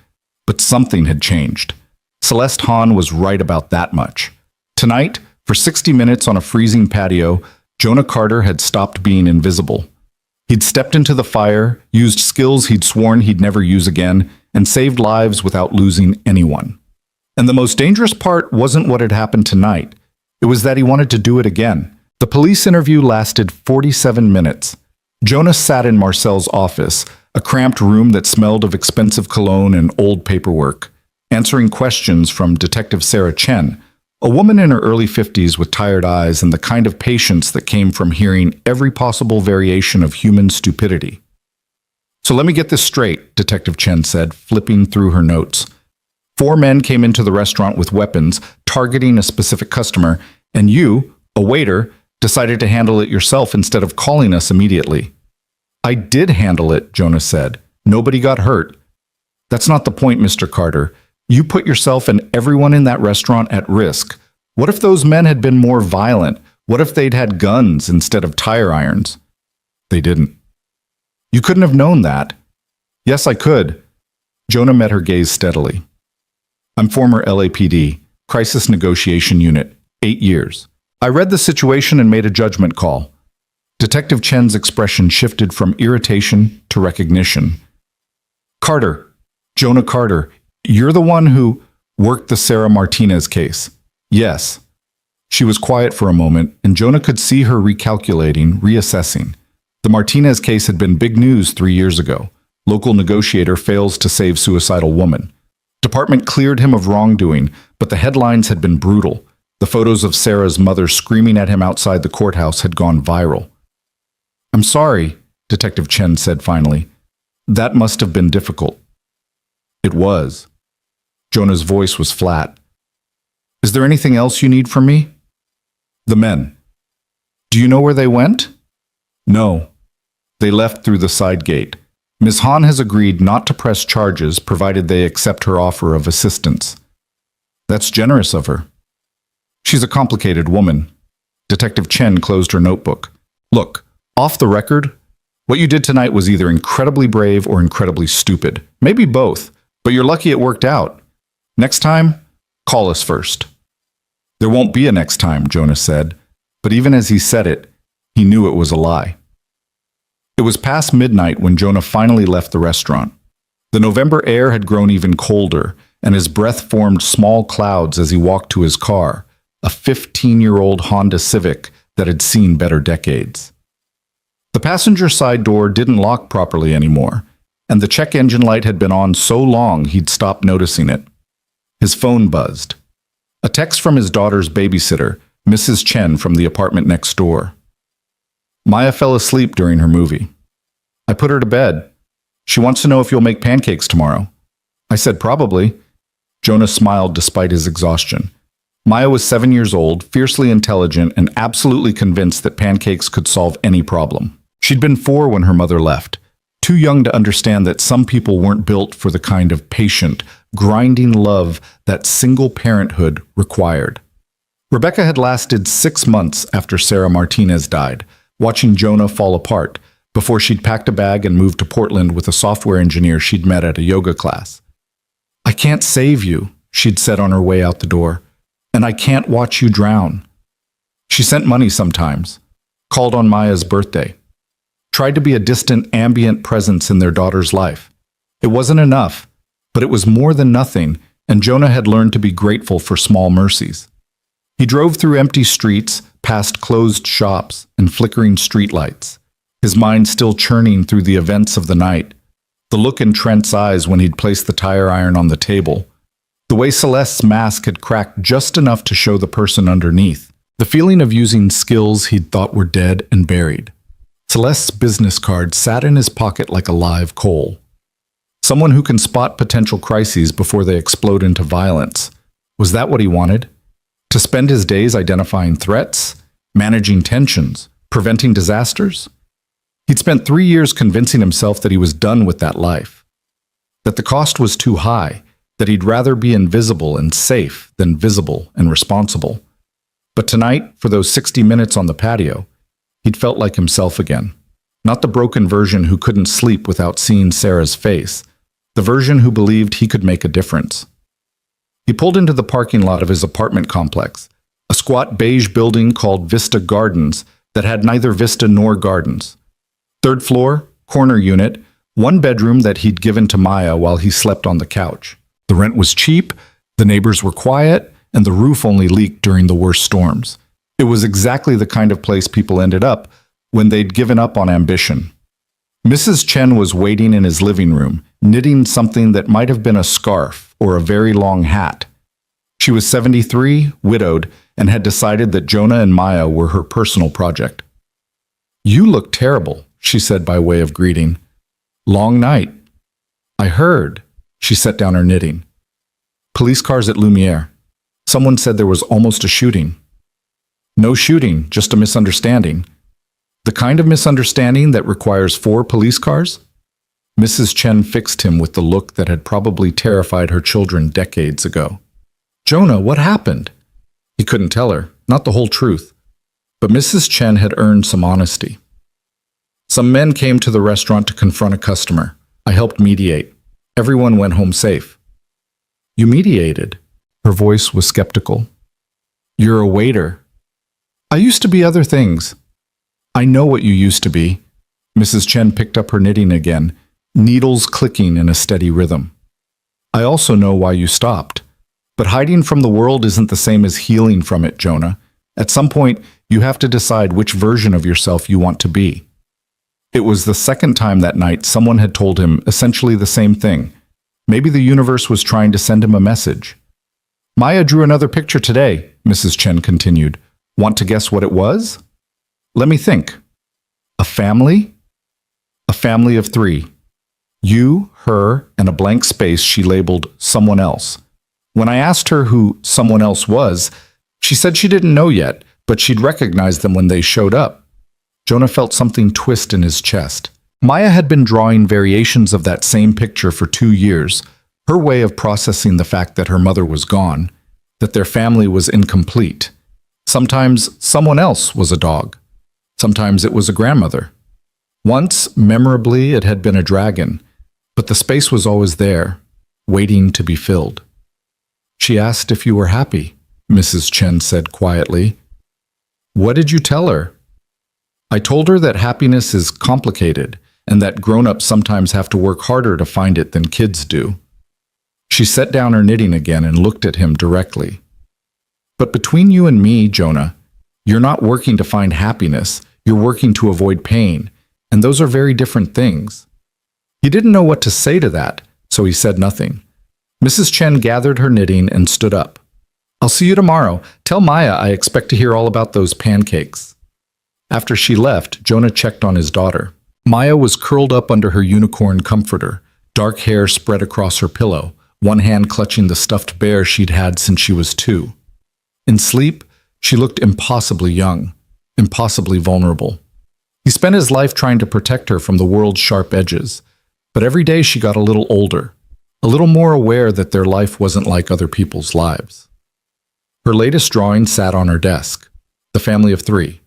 But something had changed. Celeste Hahn was right about that much. Tonight, for 60 minutes on a freezing patio, Jonah Carter had stopped being invisible. He'd stepped into the fire, used skills he'd sworn he'd never use again, and saved lives without losing anyone. And the most dangerous part wasn't what had happened tonight. It was that he wanted to do it again. The police interview lasted 47 minutes. Jonah sat in Marcel's office, a cramped room that smelled of expensive cologne and old paperwork, answering questions from Detective Sarah Chen, a woman in her early 50s with tired eyes and the kind of patience that came from hearing every possible variation of human stupidity. So let me get this straight, Detective Chen said, flipping through her notes. 4 men came into the restaurant with weapons, targeting a specific customer, and you, a waiter, decided to handle it yourself instead of calling us immediately. I did handle it, Jonah said. Nobody got hurt. That's not the point, Mr. Carter. You put yourself and everyone in that restaurant at risk. What if those men had been more violent? What if they'd had guns instead of tire irons? They didn't. You couldn't have known that. Yes, I could. Jonah met her gaze steadily. I'm former LAPD, Crisis Negotiation Unit, 8 years. I read the situation and made a judgment call. Detective Chen's expression shifted from irritation to recognition. Carter, Jonah Carter, you're the one who worked the Sarah Martinez case. Yes. She was quiet for a moment, and Jonah could see her recalculating, reassessing. The Martinez case had been big news 3 years ago. Local negotiator fails to save suicidal woman. Department cleared him of wrongdoing, but the headlines had been brutal. The photos of Sarah's mother screaming at him outside the courthouse had gone viral. I'm sorry, Detective Chen said finally. That must have been difficult. It was. Jonah's voice was flat. Is there anything else you need from me? The men. Do you know where they went? No. They left through the side gate. Ms. Hahn has agreed not to press charges provided they accept her offer of assistance. That's generous of her. She's a complicated woman. Detective Chen closed her notebook. Look, off the record, what you did tonight was either incredibly brave or incredibly stupid. Maybe both, but you're lucky it worked out. Next time, call us first. There won't be a next time, Jonah said, but even as he said it, he knew it was a lie. It was past midnight when Jonah finally left the restaurant. The November air had grown even colder, and his breath formed small clouds as he walked to his car, a 15-year-old Honda Civic that had seen better decades. The passenger side door didn't lock properly anymore, and the check engine light had been on so long he'd stopped noticing it. His phone buzzed. A text from his daughter's babysitter, Mrs. Chen from the apartment next door. Maya fell asleep during her movie. I put her to bed. She wants to know if you'll make pancakes tomorrow. I said probably. Jonah smiled despite his exhaustion. Maya was 7 years old, fiercely intelligent, and absolutely convinced that pancakes could solve any problem. She'd been 4 when her mother left, too young to understand that some people weren't built for the kind of patient, grinding love that single parenthood required. Rebecca had lasted 6 months after Sarah Martinez died, watching Jonah fall apart, before she'd packed a bag and moved to Portland with a software engineer she'd met at a yoga class. "I can't save you," she'd said on her way out the door, "and I can't watch you drown." She sent money sometimes, called on Maya's birthday, tried to be a distant, ambient presence in their daughter's life. It wasn't enough, but it was more than nothing, and Jonah had learned to be grateful for small mercies. He drove through empty streets, past closed shops and flickering streetlights, his mind still churning through the events of the night, the look in Trent's eyes when he'd placed the tire iron on the table, the way Celeste's mask had cracked just enough to show the person underneath, the feeling of using skills he'd thought were dead and buried. Celeste's business card sat in his pocket like a live coal. Someone who can spot potential crises before they explode into violence. Was that what he wanted? To spend his days identifying threats, managing tensions, preventing disasters? He'd spent 3 years convincing himself that he was done with that life, that the cost was too high, that he'd rather be invisible and safe than visible and responsible. But tonight, for those 60 minutes on the patio, he'd felt like himself again. Not the broken version who couldn't sleep without seeing Sarah's face, the version who believed he could make a difference. He pulled into the parking lot of his apartment complex, a squat beige building called Vista Gardens that had neither vista nor gardens. 3rd floor, corner unit, 1 bedroom that he'd given to Maya while he slept on the couch. The rent was cheap, the neighbors were quiet, and the roof only leaked during the worst storms. It was exactly the kind of place people ended up when they'd given up on ambition. Mrs. Chen was waiting in his living room, knitting something that might have been a scarf or a very long hat. She was 73, widowed, and had decided that Jonah and Maya were her personal project. "You look terrible," she said by way of greeting. "Long night." "I heard." She set down her knitting. "Police cars at Lumiere. Someone said there was almost a shooting." "No shooting, just a misunderstanding." "The kind of misunderstanding that requires 4 police cars?" Mrs. Chen fixed him with the look that had probably terrified her children decades ago. "Jonah, what happened?" He couldn't tell her, not the whole truth. But Mrs. Chen had earned some honesty. "Some men came to the restaurant to confront a customer. I helped mediate. Everyone went home safe." "You mediated?" Her voice was skeptical. "You're a waiter." "I used to be other things." "I know what you used to be." Mrs. Chen picked up her knitting again, needles clicking in a steady rhythm. "I also know why you stopped. But hiding from the world isn't the same as healing from it, Jonah. At some point, you have to decide which version of yourself you want to be." It was the second time that night someone had told him essentially the same thing. Maybe the universe was trying to send him a message. "Maya drew another picture today," Mrs. Chen continued. "Want to guess what it was?" "Let me think." "A family?" "A family of 3. You, her, and a blank space she labeled someone else. When I asked her who someone else was, she said she didn't know yet, but she'd recognize them when they showed up." Jonah felt something twist in his chest. Maya had been drawing variations of that same picture for 2 years, her way of processing the fact that her mother was gone, that their family was incomplete. Sometimes someone else was a dog. Sometimes it was a grandmother. Once, memorably, it had been a dragon, but the space was always there, waiting to be filled. "She asked if you were happy," Mrs. Chen said quietly. "What did you tell her?" "I told her that happiness is complicated and that grown-ups sometimes have to work harder to find it than kids do." She set down her knitting again and looked at him directly. "But between you and me, Jonah, you're not working to find happiness, you're working to avoid pain, and those are very different things." He didn't know what to say to that, so he said nothing. Mrs. Chen gathered her knitting and stood up. "I'll see you tomorrow. Tell Maya I expect to hear all about those pancakes." After she left, Jonah checked on his daughter. Maya was curled up under her unicorn comforter, dark hair spread across her pillow, one hand clutching the stuffed bear she'd had since she was 2. In sleep, she looked impossibly young, impossibly vulnerable. He spent his life trying to protect her from the world's sharp edges, but every day she got a little older, a little more aware that their life wasn't like other people's lives. Her latest drawing sat on her desk, the family of 3.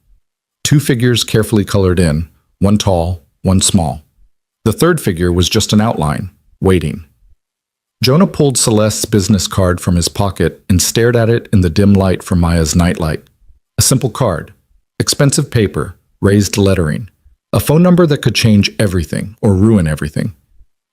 2 figures carefully colored in, one tall, one small. The third figure was just an outline, waiting. Jonah pulled Celeste's business card from his pocket and stared at it in the dim light from Maya's nightlight. A simple card, expensive paper, raised lettering, a phone number that could change everything or ruin everything.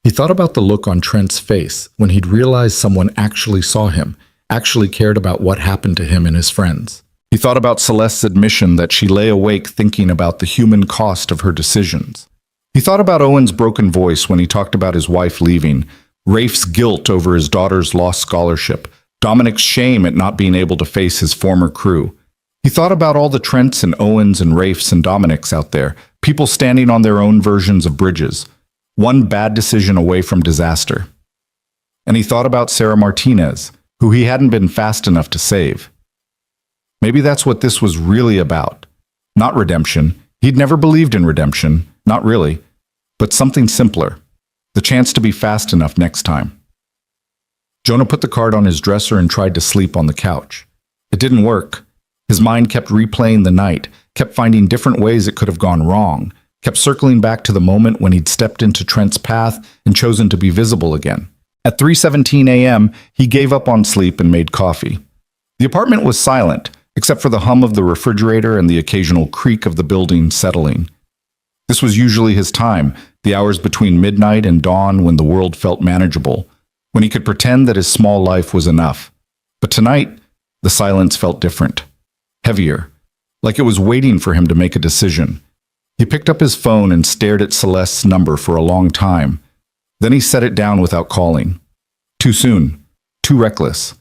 He thought about the look on Trent's face when he'd realized someone actually saw him, actually cared about what happened to him and his friends. He thought about Celeste's admission that she lay awake thinking about the human cost of her decisions. He thought about Owen's broken voice when he talked about his wife leaving, Rafe's guilt over his daughter's lost scholarship, Dominic's shame at not being able to face his former crew. He thought about all the Trents and Owens and Rafes and Dominics out there, people standing on their own versions of bridges, one bad decision away from disaster. And he thought about Sarah Martinez, who he hadn't been fast enough to save. Maybe that's what this was really about. Not redemption. He'd never believed in redemption, not really, but something simpler, the chance to be fast enough next time. Jonah put the card on his dresser and tried to sleep on the couch. It didn't work. His mind kept replaying the night, kept finding different ways it could have gone wrong, kept circling back to the moment when he'd stepped into Trent's path and chosen to be visible again. At 3:17 a.m., he gave up on sleep and made coffee. The apartment was silent, except for the hum of the refrigerator and the occasional creak of the building settling. This was usually his time, the hours between midnight and dawn when the world felt manageable, when he could pretend that his small life was enough. But tonight, the silence felt different, heavier, like it was waiting for him to make a decision. He picked up his phone and stared at Celeste's number for a long time. Then he set it down without calling. Too soon, too reckless.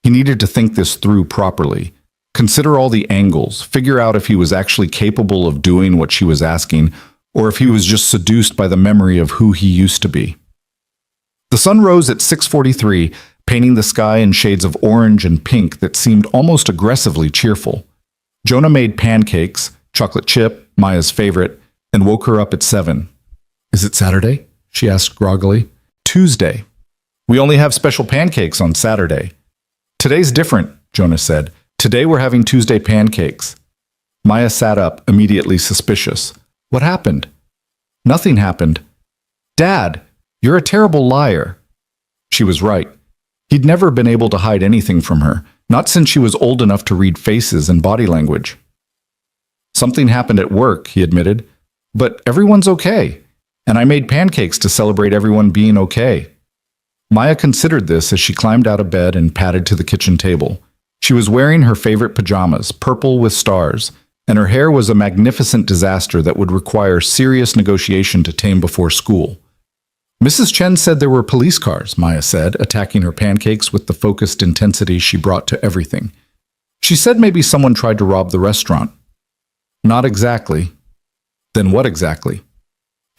He needed to think this through properly. Consider all the angles, figure out if he was actually capable of doing what she was asking, or if he was just seduced by the memory of who he used to be. The sun rose at 6:43, painting the sky in shades of orange and pink that seemed almost aggressively cheerful. Jonah made pancakes, chocolate chip, Maya's favorite, and woke her up at 7. "Is it Saturday?" she asked groggily. "Tuesday. We only have special pancakes on Saturday." "Today's different," Jonah said. "Today we're having Tuesday pancakes." Maya sat up, immediately suspicious. "What happened?" "Nothing happened." "Dad, you're a terrible liar." She was right. He'd never been able to hide anything from her, not since she was old enough to read faces and body language. "Something happened at work," he admitted, "but everyone's okay, and I made pancakes to celebrate everyone being okay." Maya considered this as she climbed out of bed and padded to the kitchen table. She was wearing her favorite pajamas, purple with stars, and her hair was a magnificent disaster that would require serious negotiation to tame before school. "Mrs. Chen said there were police cars," Maya said, attacking her pancakes with the focused intensity she brought to everything. "She said maybe someone tried to rob the restaurant." "Not exactly." "Then what exactly?"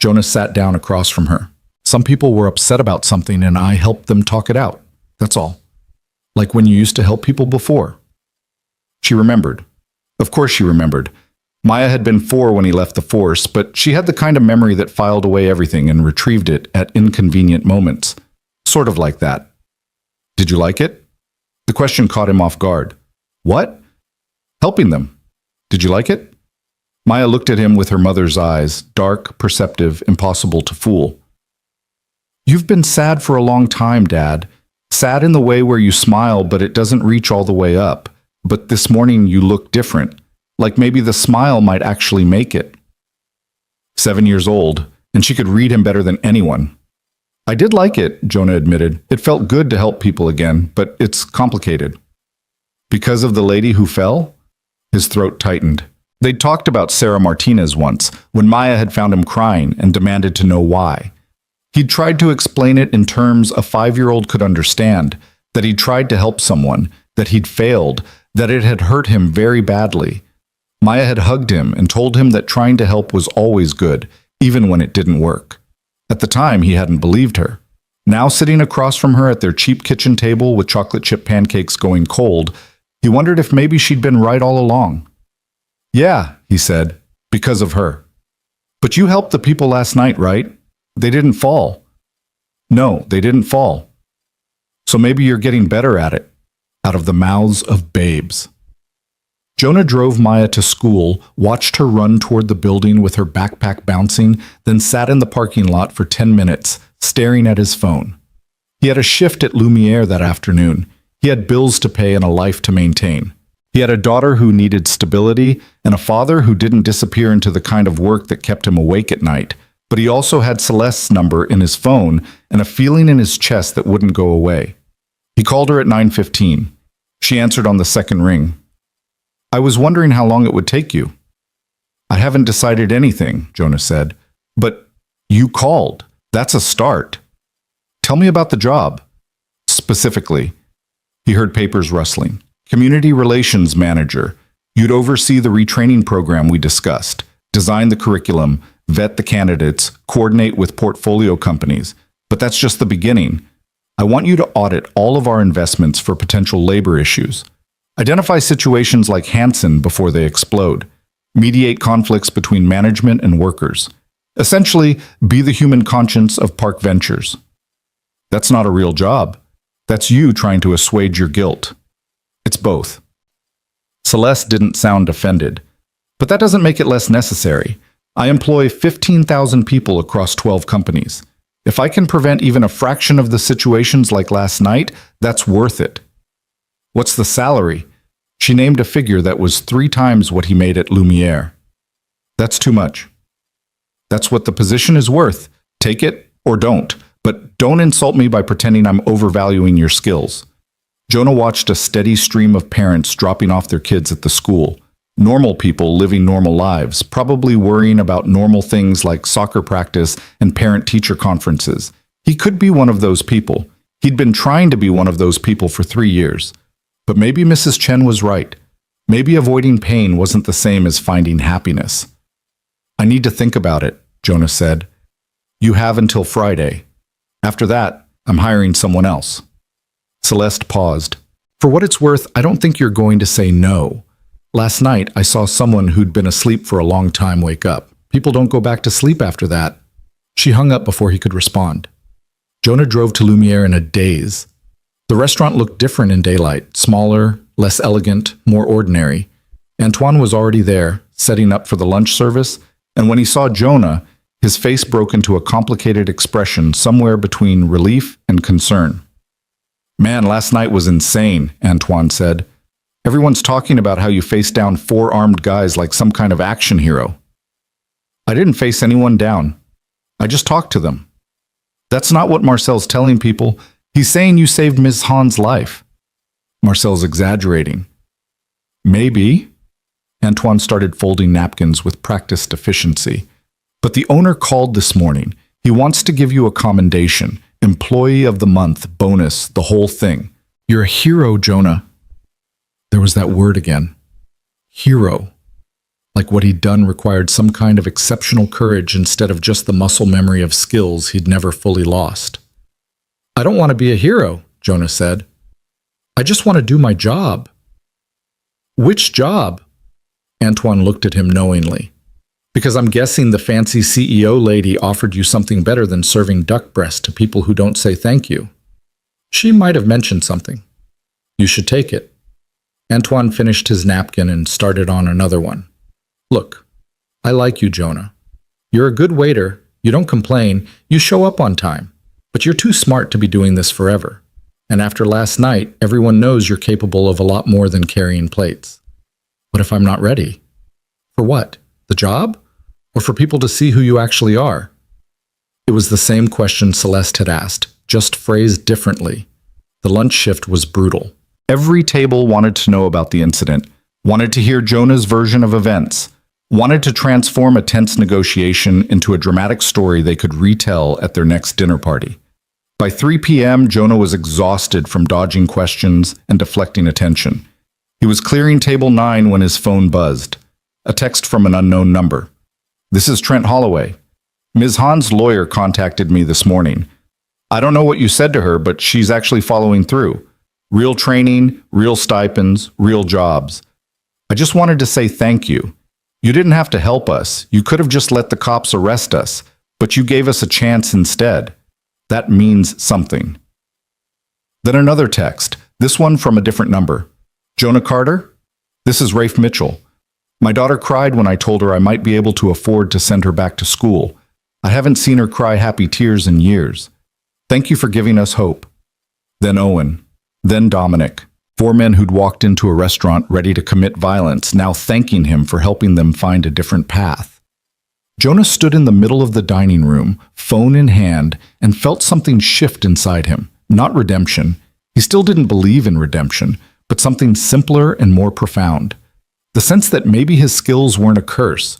Jonah sat down across from her. "Some people were upset about something and I helped them talk it out. That's all. Like when you used to help people before." She remembered. Of course she remembered. Maya had been 4 when he left the force, but she had the kind of memory that filed away everything and retrieved it at inconvenient moments. Sort of like that. "Did you like it?" The question caught him off guard. "What?" "Helping them. Did you like it?" Maya looked at him with her mother's eyes, dark, perceptive, impossible to fool. "You've been sad for a long time, Dad. Sad in the way where you smile, but it doesn't reach all the way up. But this morning you look different, like maybe the smile might actually make it." 7 years old, and she could read him better than anyone. "I did like it," Jonah admitted. "It felt good to help people again, but it's complicated." "Because of the lady who fell?" His throat tightened. They'd talked about Sarah Martinez once, when Maya had found him crying and demanded to know why. He'd tried to explain it in terms a 5-year-old could understand, that he'd tried to help someone, that he'd failed, that it had hurt him very badly. Maya had hugged him and told him that trying to help was always good, even when it didn't work. At the time, he hadn't believed her. Now, sitting across from her at their cheap kitchen table with chocolate chip pancakes going cold, he wondered if maybe she'd been right all along. "Yeah," he said, "because of her." "But you helped the people last night, right? They didn't fall." "No, they didn't fall." "So maybe you're getting better at it." Out of the mouths of babes. Jonah drove Maya to school, watched her run toward the building with her backpack bouncing, then sat in the parking lot for 10 minutes, staring at his phone. He had a shift at Lumiere that afternoon. He had bills to pay and a life to maintain. He had a daughter who needed stability and a father who didn't disappear into the kind of work that kept him awake at night. But he also had Celeste's number in his phone and a feeling in his chest that wouldn't go away. He called her at 9:15. She answered on the second ring. "I was wondering how long it would take you." "I haven't decided anything," Jonah said. "But you called. That's a start. Tell me about the job." Specifically, he heard papers rustling. "Community Relations Manager. You'd oversee the retraining program we discussed, design the curriculum, vet the candidates, coordinate with portfolio companies. But that's just the beginning. I want you to audit all of our investments for potential labor issues. Identify situations like Hansen before they explode. Mediate conflicts between management and workers. Essentially, be the human conscience of Park Ventures." "That's not a real job. That's you trying to assuage your guilt." "It's both." Celeste didn't sound offended. "But that doesn't make it less necessary. I employ 15,000 people across 12 companies. If I can prevent even a fraction of the situations like last night, that's worth it." "What's the salary?" She named a figure that was 3 times what he made at Lumiere. "That's too much." "That's what the position is worth. Take it or don't. But don't insult me by pretending I'm overvaluing your skills." Jonah watched a steady stream of parents dropping off their kids at the school. Normal people living normal lives, probably worrying about normal things like soccer practice and parent-teacher conferences. He could be one of those people. He'd been trying to be one of those people for 3 years. But maybe Mrs. Chen was right. Maybe avoiding pain wasn't the same as finding happiness. "I need to think about it," Jonah said. "You have until Friday. After that, I'm hiring someone else." Celeste paused. "For what it's worth, I don't think you're going to say no. Last night, I saw someone who'd been asleep for a long time wake up. People don't go back to sleep after that." She hung up before he could respond. Jonah drove to Lumiere in a daze. The restaurant looked different in daylight, smaller, less elegant, more ordinary. Antoine was already there, setting up for the lunch service, and when he saw Jonah, his face broke into a complicated expression somewhere between relief and concern. "Man, last night was insane," Antoine said. "Everyone's talking about how you faced down 4 armed guys like some kind of action hero." "I didn't face anyone down. I just talked to them." "That's not what Marcel's telling people. He's saying you saved Ms. Han's life." Marcel's exaggerating. "Maybe." Antoine started folding napkins with practiced efficiency. "But the owner called this morning. He wants to give you a commendation. Employee of the month, bonus, the whole thing. You're a hero, Jonah." There was that word again. Hero. Like what he'd done required some kind of exceptional courage instead of just the muscle memory of skills he'd never fully lost. "I don't want to be a hero," Jonah said. "I just want to do my job." "Which job?" Antoine looked at him knowingly. "Because I'm guessing the fancy CEO lady offered you something better than serving duck breast to people who don't say thank you. She might have mentioned something. You should take it." Antoine finished his napkin and started on another one. "Look, I like you, Jonah. You're a good waiter, you don't complain, you show up on time. But you're too smart to be doing this forever. And after last night, everyone knows you're capable of a lot more than carrying plates. What if I'm not ready? For what? The job? Or for people to see who you actually are?" It was the same question Celeste had asked, just phrased differently. The lunch shift was brutal. Every table wanted to know about the incident, wanted to hear Jonah's version of events, wanted to transform a tense negotiation into a dramatic story they could retell at their next dinner party. By 3 p.m., Jonah was exhausted from dodging questions and deflecting attention. He was clearing table 9 when his phone buzzed. A text from an unknown number. This is Trent Holloway. Ms. Hahn's lawyer contacted me this morning. I don't know what you said to her, but she's actually following through. Real training, real stipends, real jobs. I just wanted to say thank you. You didn't have to help us. You could have just let the cops arrest us, but you gave us a chance instead. That means something. Then another text, this one from a different number. Jonah Carter? This is Rafe Mitchell. My daughter cried when I told her I might be able to afford to send her back to school. I haven't seen her cry happy tears in years. Thank you for giving us hope. Then Owen. Then Dominic. 4 men who'd walked into a restaurant ready to commit violence, now thanking him for helping them find a different path. Jonah stood in the middle of the dining room, phone in hand, and felt something shift inside him. Not redemption. He still didn't believe in redemption, but something simpler and more profound. The sense that maybe his skills weren't a curse.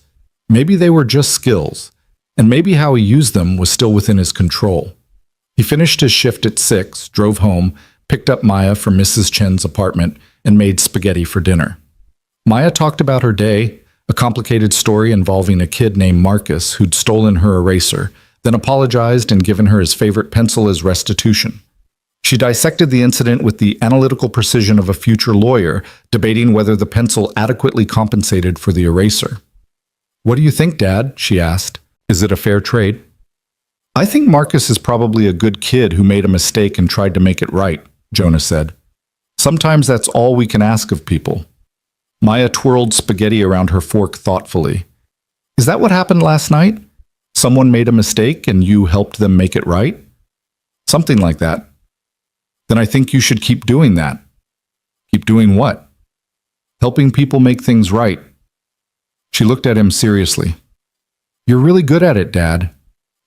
Maybe they were just skills. And maybe how he used them was still within his control. He finished his shift at 6, drove home, picked up Maya from Mrs. Chen's apartment, and made spaghetti for dinner. Maya talked about her day, a complicated story involving a kid named Marcus who'd stolen her eraser, then apologized and given her his favorite pencil as restitution. She dissected the incident with the analytical precision of a future lawyer, debating whether the pencil adequately compensated for the eraser. "What do you think, Dad?" she asked. "Is it a fair trade?" "I think Marcus is probably a good kid who made a mistake and tried to make it right," Jonah said. "Sometimes that's all we can ask of people." Maya twirled spaghetti around her fork thoughtfully. "Is that what happened last night? Someone made a mistake and you helped them make it right?" "Something like that." "Then I think you should keep doing that." "Keep doing what?" "Helping people make things right." She looked at him seriously. "You're really good at it, Dad.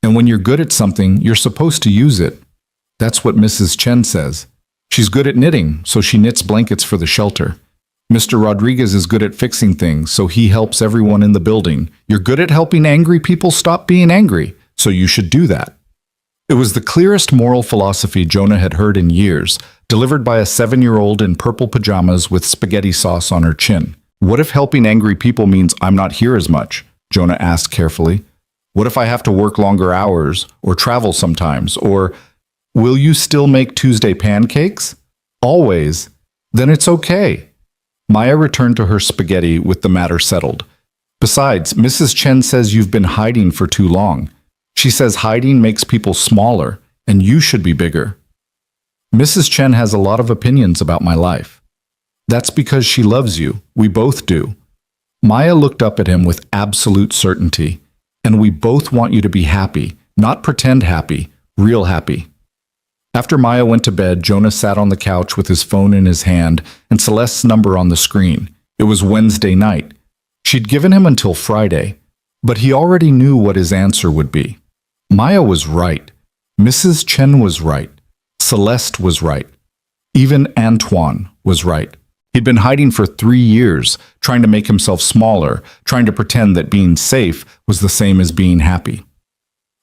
And when you're good at something, you're supposed to use it. That's what Mrs. Chen says. She's good at knitting, so she knits blankets for the shelter. Mr. Rodriguez is good at fixing things, so he helps everyone in the building. You're good at helping angry people stop being angry, so you should do that. It was the clearest moral philosophy Jonah had heard in years, delivered by a 7-year-old in purple pajamas with spaghetti sauce on her chin. What if helping angry people means I'm not here as much? Jonah asked carefully. What if I have to work longer hours, or travel sometimes, or will you still make Tuesday pancakes? Always. Then it's okay. Maya returned to her spaghetti with the matter settled. Besides, Mrs. Chen says you've been hiding for too long. She says hiding makes people smaller, and you should be bigger. Mrs. Chen has a lot of opinions about my life. That's because she loves you. We both do. Maya looked up at him with absolute certainty. And we both want you to be happy, not pretend happy, real happy. After Maya went to bed, Jonah sat on the couch with his phone in his hand and Celeste's number on the screen. It was Wednesday night. She'd given him until Friday, but he already knew what his answer would be. Maya was right. Mrs. Chen was right. Celeste was right. Even Antoine was right. He'd been hiding for 3 years, trying to make himself smaller, trying to pretend that being safe was the same as being happy.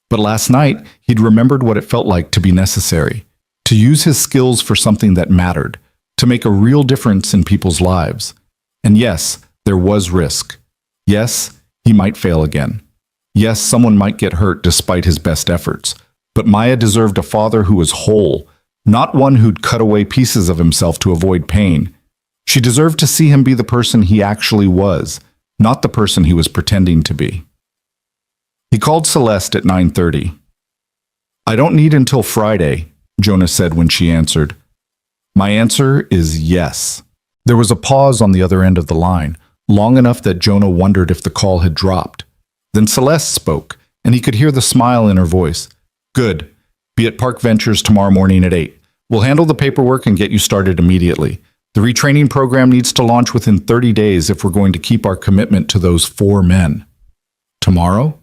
But last night, he'd remembered what it felt like to be necessary, to use his skills for something that mattered, to make a real difference in people's lives. And yes, there was risk. Yes, he might fail again. Yes, someone might get hurt despite his best efforts. But Maya deserved a father who was whole, not one who'd cut away pieces of himself to avoid pain. She deserved to see him be the person he actually was, not the person he was pretending to be. He called Celeste at 9:30. "I don't need until Friday," Jonah said when she answered. "My answer is yes." There was a pause on the other end of the line, long enough that Jonah wondered if the call had dropped. Then Celeste spoke, and he could hear the smile in her voice. "Good. Be at Park Ventures tomorrow morning at 8. We'll handle the paperwork and get you started immediately. The retraining program needs to launch within 30 days if we're going to keep our commitment to those 4 men. Tomorrow?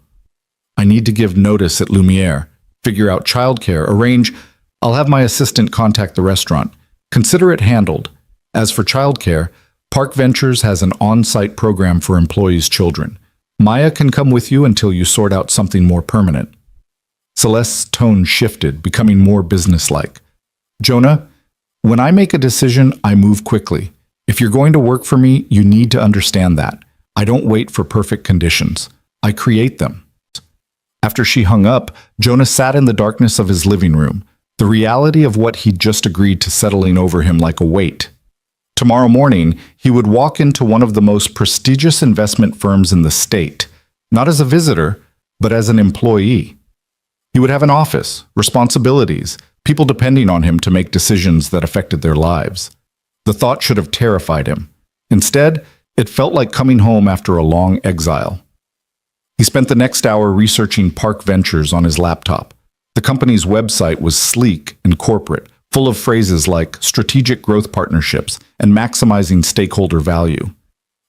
I need to give notice at Lumiere, figure out childcare, arrange. I'll have my assistant contact the restaurant. Consider it handled. As for childcare, Park Ventures has an on-site program for employees' children. Maya can come with you until you sort out something more permanent." Celeste's tone shifted, becoming more businesslike. "Jonah, when I make a decision, I move quickly. If you're going to work for me, you need to understand that. I don't wait for perfect conditions. I create them. After she hung up, Jonah sat in the darkness of his living room, the reality of what he'd just agreed to settling over him like a weight. Tomorrow morning, he would walk into one of the most prestigious investment firms in the state, not as a visitor, but as an employee. He would have an office, responsibilities, people depending on him to make decisions that affected their lives. The thought should have terrified him. Instead, it felt like coming home after a long exile. He spent the next hour researching Park Ventures on his laptop. The company's website was sleek and corporate, full of phrases like strategic growth partnerships and maximizing stakeholder value.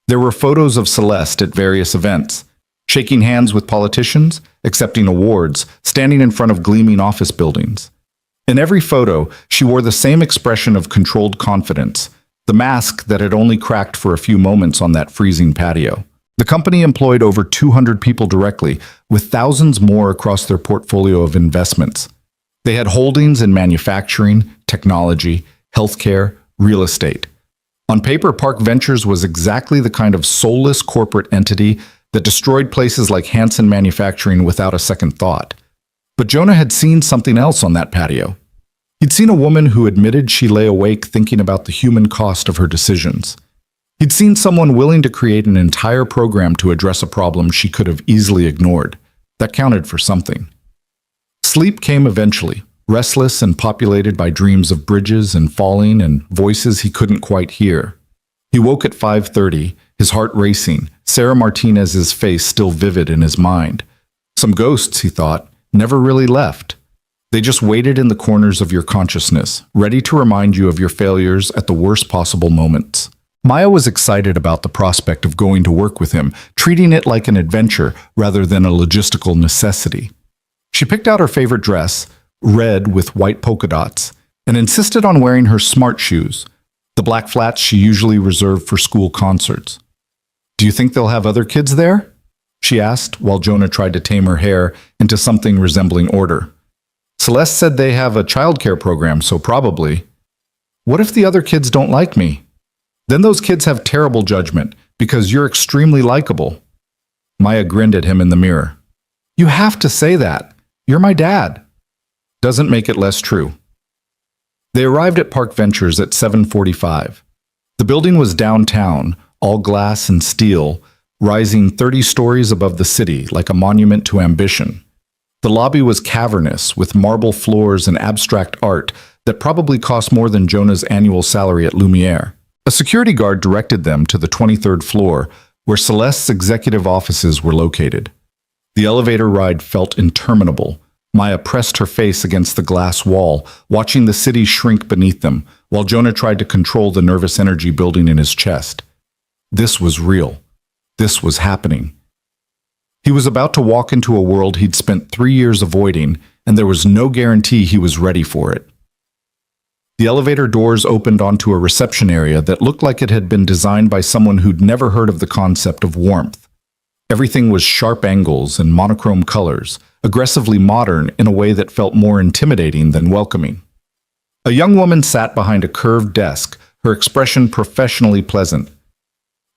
There were photos of Celeste at various events, shaking hands with politicians, accepting awards, standing in front of gleaming office buildings. In every photo, she wore the same expression of controlled confidence, the mask that had only cracked for a few moments on that freezing patio. The company employed over 200 people directly, with thousands more across their portfolio of investments. They had holdings in manufacturing, technology, healthcare, real estate. On paper, Park Ventures was exactly the kind of soulless corporate entity that destroyed places like Hansen Manufacturing without a second thought. But Jonah had seen something else on that patio. He'd seen a woman who admitted she lay awake thinking about the human cost of her decisions. He'd seen someone willing to create an entire program to address a problem she could have easily ignored. That counted for something. Sleep came eventually, restless and populated by dreams of bridges and falling and voices he couldn't quite hear. He woke at 5:30, his heart racing, Sarah Martinez's face still vivid in his mind. Some ghosts, he thought, never really left. They just waited in the corners of your consciousness, ready to remind you of your failures at the worst possible moments. Maya was excited about the prospect of going to work with him, treating it like an adventure rather than a logistical necessity. She picked out her favorite dress, red with white polka dots, and insisted on wearing her smart shoes, the black flats she usually reserved for school concerts. "Do you think they'll have other kids there?" she asked, while Jonah tried to tame her hair into something resembling order. "Celeste said they have a childcare program, so probably." "What if the other kids don't like me?" "Then those kids have terrible judgment, because you're extremely likable." Maya grinned at him in the mirror. "You have to say that. You're my dad." "Doesn't make it less true." They arrived at Park Ventures at 7:45. The building was downtown, all glass and steel, rising 30 stories above the city like a monument to ambition. The lobby was cavernous, with marble floors and abstract art that probably cost more than Jonah's annual salary at Lumiere. A security guard directed them to the 23rd floor, where Celeste's executive offices were located. The elevator ride felt interminable. Maya pressed her face against the glass wall, watching the city shrink beneath them, while Jonah tried to control the nervous energy building in his chest. This was real. This was happening. He was about to walk into a world he'd spent 3 years avoiding, and there was no guarantee he was ready for it. The elevator doors opened onto a reception area that looked like it had been designed by someone who'd never heard of the concept of warmth. Everything was sharp angles and monochrome colors, aggressively modern in a way that felt more intimidating than welcoming. A young woman sat behind a curved desk, her expression professionally pleasant.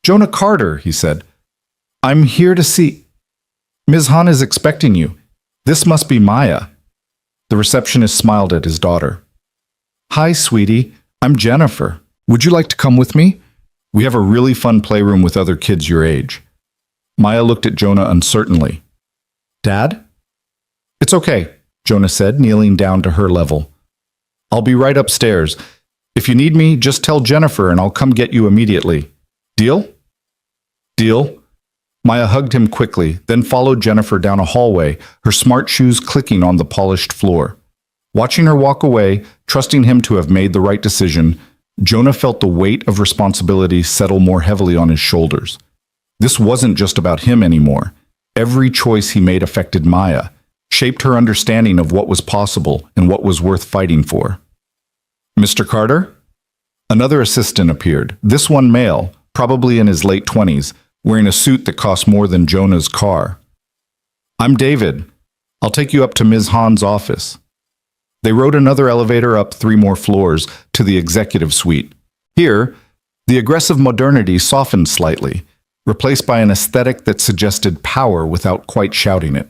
"Jonah Carter," he said. "I'm here to see—" "Ms. Han is expecting you. This must be Maya." The receptionist smiled at his daughter. "Hi, sweetie. I'm Jennifer. Would you like to come with me? We have a really fun playroom with other kids your age." Maya looked at Jonah uncertainly. "Dad?" "It's okay," Jonah said, kneeling down to her level. "I'll be right upstairs. If you need me, just tell Jennifer and I'll come get you immediately. Deal?" "Deal." Maya hugged him quickly, then followed Jennifer down a hallway, her smart shoes clicking on the polished floor. Watching her walk away, trusting him to have made the right decision, Jonah felt the weight of responsibility settle more heavily on his shoulders. This wasn't just about him anymore. Every choice he made affected Maya, shaped her understanding of what was possible and what was worth fighting for. "Mr. Carter?" Another assistant appeared, this one male, probably in his late 20s, wearing a suit that cost more than Jonah's car. "I'm David. I'll take you up to Ms. Han's office." They rode another elevator up 3 more floors to the executive suite. Here, the aggressive modernity softened slightly. replaced by an aesthetic that suggested power without quite shouting it.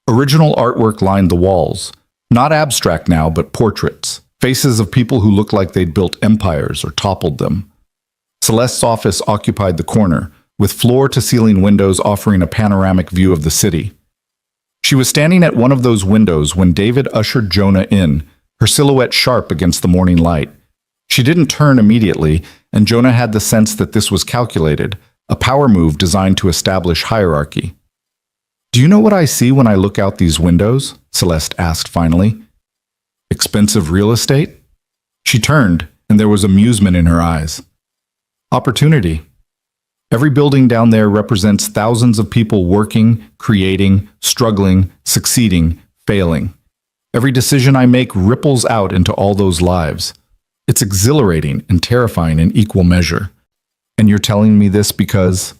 Original artwork lined the walls, not abstract now, but portraits, faces of people who looked like they'd built empires or toppled them. Celeste's office occupied the corner, with floor-to-ceiling windows offering a panoramic view of the city. She was standing at one of those windows when David ushered Jonah in, her silhouette sharp against the morning light. She didn't turn immediately, and Jonah had the sense that this was calculated, a power move designed to establish hierarchy. "Do you know what I see when I look out these windows?" Celeste asked finally. "Expensive real estate?" She turned, and there was amusement in her eyes. "Opportunity. Every building down there represents thousands of people working, creating, struggling, succeeding, failing. Every decision I make ripples out into all those lives. It's exhilarating and terrifying in equal measure. And you're telling me this because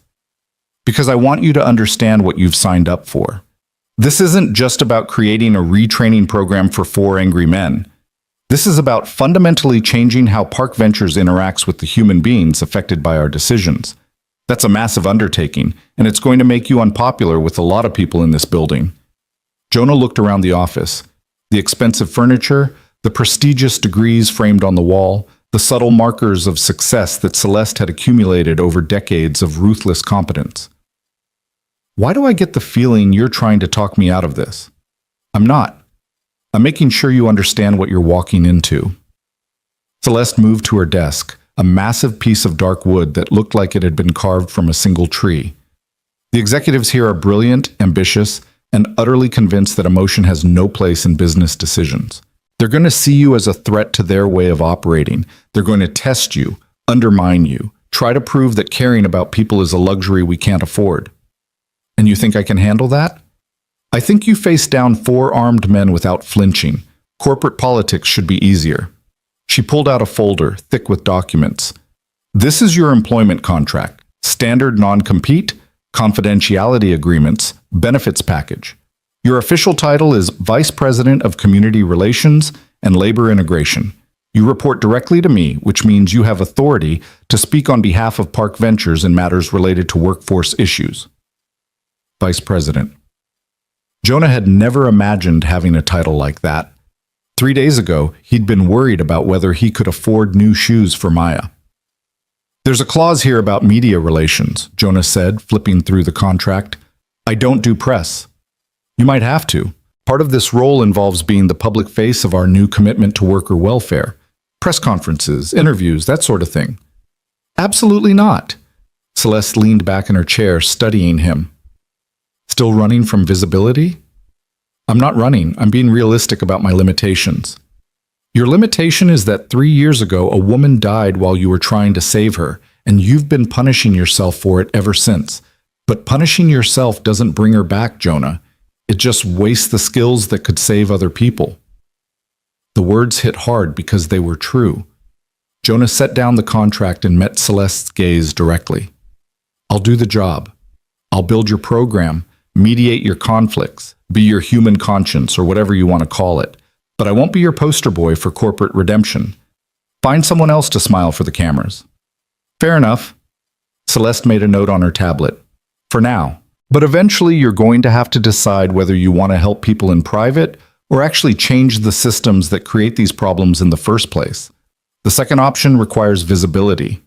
I want you to understand what you've signed up for. This isn't just about creating a retraining program for 4 angry men. This is about fundamentally changing how Park Ventures interacts with the human beings affected by our decisions. That's a massive undertaking, and it's going to make you unpopular with a lot of people in this building." Jonah looked around the office. The expensive furniture, the prestigious degrees framed on the wall, the subtle markers of success that Celeste had accumulated over decades of ruthless competence. "Why do I get the feeling you're trying to talk me out of this?" "I'm not. I'm making sure you understand what you're walking into." Celeste moved to her desk, a massive piece of dark wood that looked like it had been carved from a single tree. "The executives here are brilliant, ambitious, and utterly convinced that emotion has no place in business decisions. They're going to see you as a threat to their way of operating. They're going to test you, undermine you, try to prove that caring about people is a luxury we can't afford. And you think I can handle that? I think you face down 4 armed men without flinching. Corporate politics should be easier." She pulled out a folder, thick with documents. "This is your employment contract, standard non-compete, confidentiality agreements, benefits package. Your official title is Vice President of Community Relations and Labor Integration. You report directly to me, which means you have authority to speak on behalf of Park Ventures in matters related to workforce issues." Vice President. Jonah had never imagined having a title like that. 3 days ago, he'd been worried about whether he could afford new shoes for Maya. "There's a clause here about media relations," Jonah said, flipping through the contract. "I don't do press." "You might have to. Part of this role involves being the public face of our new commitment to worker welfare. Press conferences, interviews, that sort of thing." "Absolutely not." Celeste leaned back in her chair, studying him. "Still running from visibility?" "I'm not running. I'm being realistic about my limitations." "Your limitation is that 3 years ago a woman died while you were trying to save her, and you've been punishing yourself for it ever since. But punishing yourself doesn't bring her back, Jonah. It just wastes the skills that could save other people." The words hit hard because they were true. Jonah set down the contract and met Celeste's gaze directly. "I'll do the job. I'll build your program, mediate your conflicts, be your human conscience, or whatever you want to call it. But I won't be your poster boy for corporate redemption. Find someone else to smile for the cameras." "Fair enough." Celeste made a note on her tablet. "For now. But eventually you're going to have to decide whether you want to help people in private or actually change the systems that create these problems in the first place. The second option requires visibility."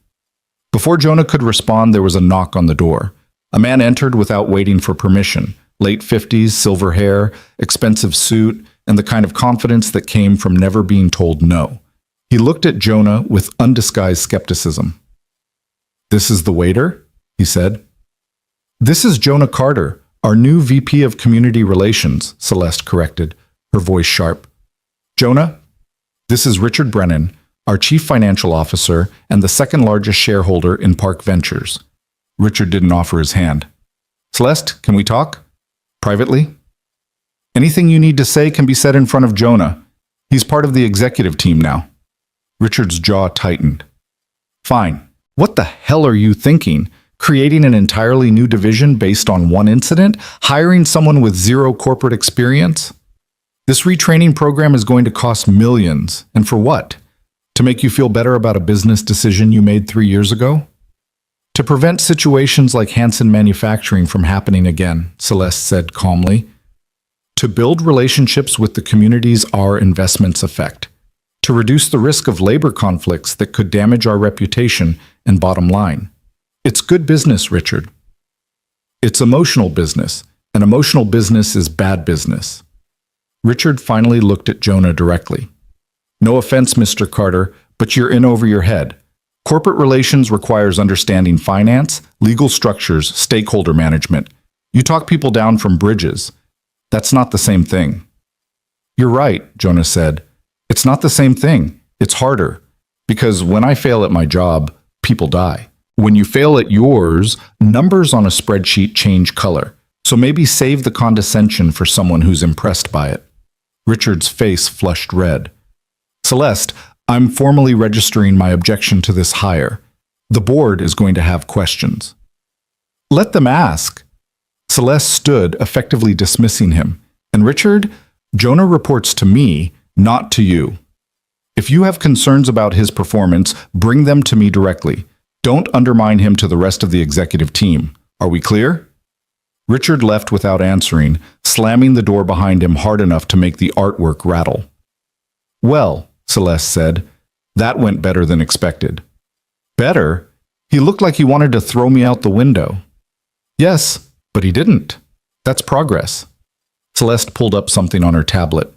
Before Jonah could respond, there was a knock on the door. A man entered without waiting for permission. Late 50s, silver hair, expensive suit, and the kind of confidence that came from never being told no. He looked at Jonah with undisguised skepticism. "This is the waiter?" he said. "This is Jonah Carter, our new VP of Community Relations," Celeste corrected, her voice sharp. "Jonah, this is Richard Brennan, our Chief Financial Officer and the second largest shareholder in Park Ventures." Richard didn't offer his hand. "Celeste, can we talk? Privately?" "Anything you need to say can be said in front of Jonah. He's part of the executive team now." Richard's jaw tightened. "Fine. What the hell are you thinking? Creating an entirely new division based on one incident? Hiring someone with 0 corporate experience? This retraining program is going to cost millions. And for what? To make you feel better about a business decision you made 3 years ago?" To prevent situations like Hansen Manufacturing from happening again, Celeste said calmly. To build relationships with the communities our investments affect. To reduce the risk of labor conflicts that could damage our reputation and bottom line. It's good business, Richard. It's emotional business, and emotional business is bad business. Richard finally looked at Jonah directly. No offense, Mr. Carter, but you're in over your head. Corporate relations requires understanding finance, legal structures, stakeholder management. You talk people down from bridges. That's not the same thing. You're right, Jonah said. It's not the same thing. It's harder. Because when I fail at my job, people die. When you fail at yours, numbers on a spreadsheet change color. So maybe save the condescension for someone who's impressed by it. Richard's face flushed red. Celeste, I'm formally registering my objection to this hire. The board is going to have questions. Let them ask. Celeste stood, effectively dismissing him. And Richard, Jonah reports to me, not to you. If you have concerns about his performance, bring them to me directly. Don't undermine him to the rest of the executive team. Are we clear? Richard left without answering, slamming the door behind him hard enough to make the artwork rattle. Well, Celeste said, that went better than expected. Better? He looked like he wanted to throw me out the window. Yes, but he didn't. That's progress. Celeste pulled up something on her tablet.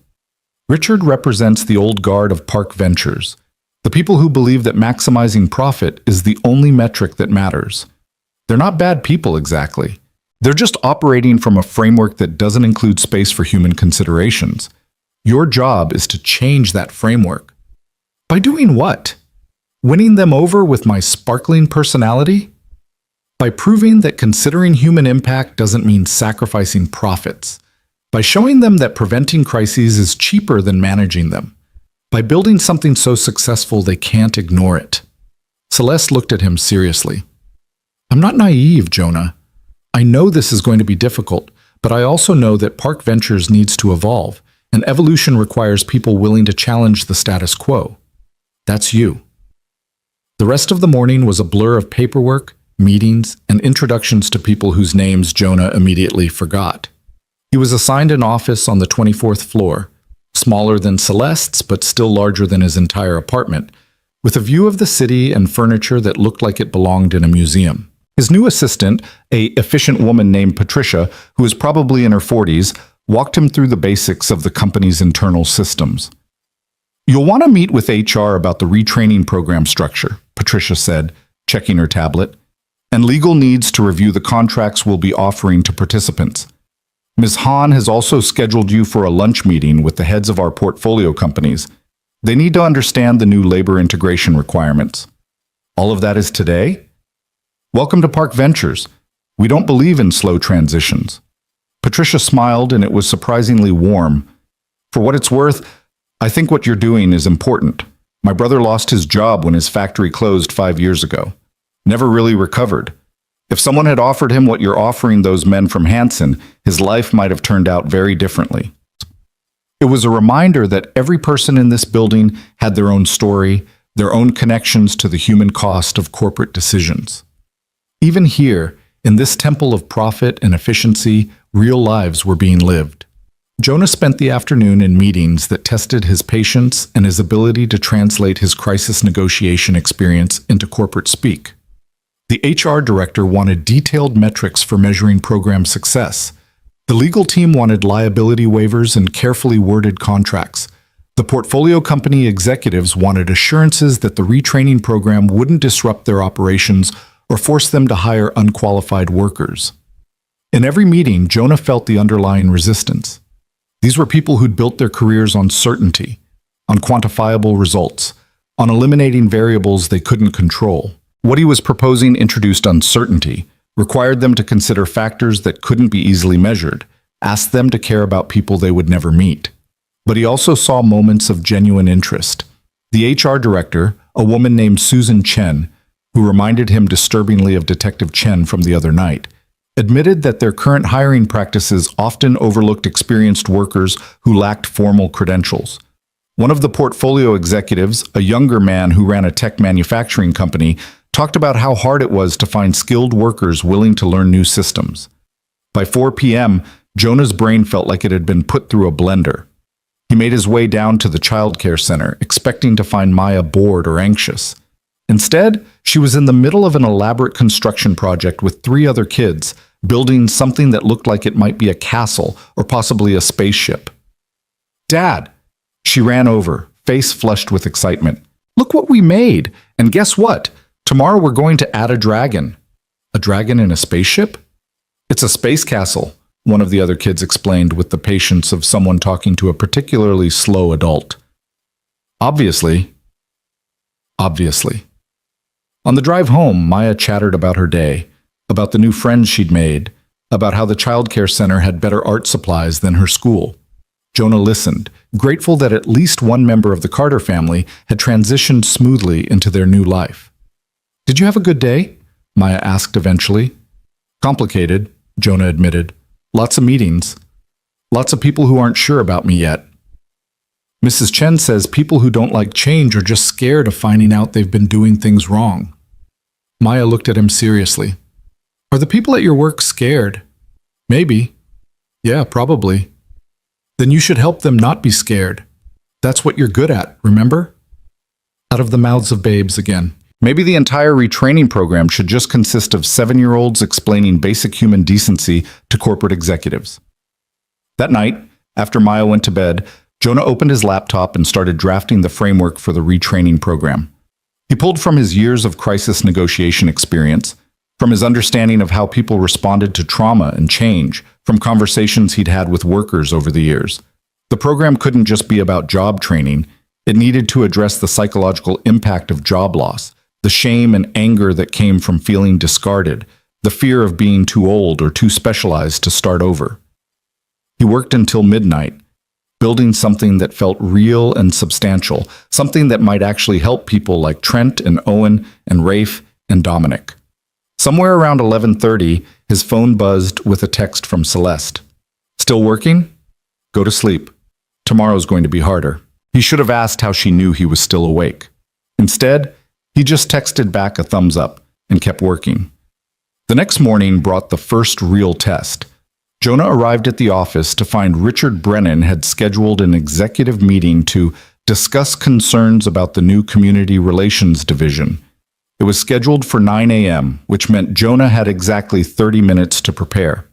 Richard represents the old guard of Park Ventures, the people who believe that maximizing profit is the only metric that matters. They're not bad people exactly. They're just operating from a framework that doesn't include space for human considerations. Your job is to change that framework. By doing what? Winning them over with my sparkling personality? By proving that considering human impact doesn't mean sacrificing profits. By showing them that preventing crises is cheaper than managing them. By building something so successful they can't ignore it. Celeste looked at him seriously. I'm not naive, Jonah. I know this is going to be difficult, but I also know that Park Ventures needs to evolve, and evolution requires people willing to challenge the status quo. That's you. The rest of the morning was a blur of paperwork, meetings, and introductions to people whose names Jonah immediately forgot. He was assigned an office on the 24th floor, smaller than Celeste's but still larger than his entire apartment, with a view of the city and furniture that looked like it belonged in a museum. His new assistant, a efficient woman named Patricia, who was probably in her 40s, walked him through the basics of the company's internal systems. You'll want to meet with HR about the retraining program structure, Patricia said, checking her tablet, and legal needs to review the contracts we'll be offering to participants. Ms. Hahn has also scheduled you for a lunch meeting with the heads of our portfolio companies. They need to understand the new labor integration requirements. All of that is today? Welcome to Park Ventures. We don't believe in slow transitions. Patricia smiled, and it was surprisingly warm. For what it's worth, I think what you're doing is important. My brother lost his job when his factory closed 5 years ago. Never really recovered. If someone had offered him what you're offering those men from Hansen, his life might have turned out very differently. It was a reminder that every person in this building had their own story, their own connections to the human cost of corporate decisions. Even here, in this temple of profit and efficiency, real lives were being lived. Jonah spent the afternoon in meetings that tested his patience and his ability to translate his crisis negotiation experience into corporate speak. The HR director wanted detailed metrics for measuring program success. The legal team wanted liability waivers and carefully worded contracts. The portfolio company executives wanted assurances that the retraining program wouldn't disrupt their operations or force them to hire unqualified workers. In every meeting, Jonah felt the underlying resistance. These were people who'd built their careers on certainty, on quantifiable results, on eliminating variables they couldn't control. What he was proposing introduced uncertainty, required them to consider factors that couldn't be easily measured, asked them to care about people they would never meet. But he also saw moments of genuine interest. The HR director, a woman named Susan Chen, who reminded him disturbingly of Detective Chen from the other night, admitted that their current hiring practices often overlooked experienced workers who lacked formal credentials. One of the portfolio executives, a younger man who ran a tech manufacturing company, talked about how hard it was to find skilled workers willing to learn new systems. By 4 p.m., Jonah's brain felt like it had been put through a blender. He made his way down to the childcare center, expecting to find Maya bored or anxious. Instead, she was in the middle of an elaborate construction project with 3 other kids, building something that looked like it might be a castle or possibly a spaceship. "Dad!" She ran over, face flushed with excitement. "Look what we made! And guess what? Tomorrow we're going to add a dragon." "A dragon in a spaceship?" "It's a space castle," one of the other kids explained with the patience of someone talking to a particularly slow adult. Obviously. On the drive home, Maya chattered about her day, about the new friends she'd made, about how the childcare center had better art supplies than her school. Jonah listened, grateful that at least one member of the Carter family had transitioned smoothly into their new life. "Did you have a good day?" Maya asked eventually. "Complicated," Jonah admitted. "Lots of meetings. Lots of people who aren't sure about me yet." Mrs. Chen says people who don't like change are just scared of finding out they've been doing things wrong. Maya looked at him seriously. "Are the people at your work scared?" "Maybe. Yeah, probably." "Then you should help them not be scared. That's what you're good at, remember?" Out of the mouths of babes again. Maybe the entire retraining program should just consist of 7-year-olds explaining basic human decency to corporate executives. That night, after Maya went to bed, Jonah opened his laptop and started drafting the framework for the retraining program. He pulled from his years of crisis negotiation experience, from his understanding of how people responded to trauma and change, from conversations he'd had with workers over the years. The program couldn't just be about job training. It needed to address the psychological impact of job loss, the shame and anger that came from feeling discarded, the fear of being too old or too specialized to start over. He worked until midnight, building something that felt real and substantial, something that might actually help people like Trent and Owen and Rafe and Dominic. Somewhere around 11:30, his phone buzzed with a text from Celeste. "Still working? Go to sleep. Tomorrow's going to be harder." He should have asked how she knew he was still awake. Instead, he just texted back a thumbs up and kept working. The next morning brought the first real test. Jonah arrived at the office to find Richard Brennan had scheduled an executive meeting to discuss concerns about the new Community Relations Division. It was scheduled for 9 a.m., which meant Jonah had exactly 30 minutes to prepare.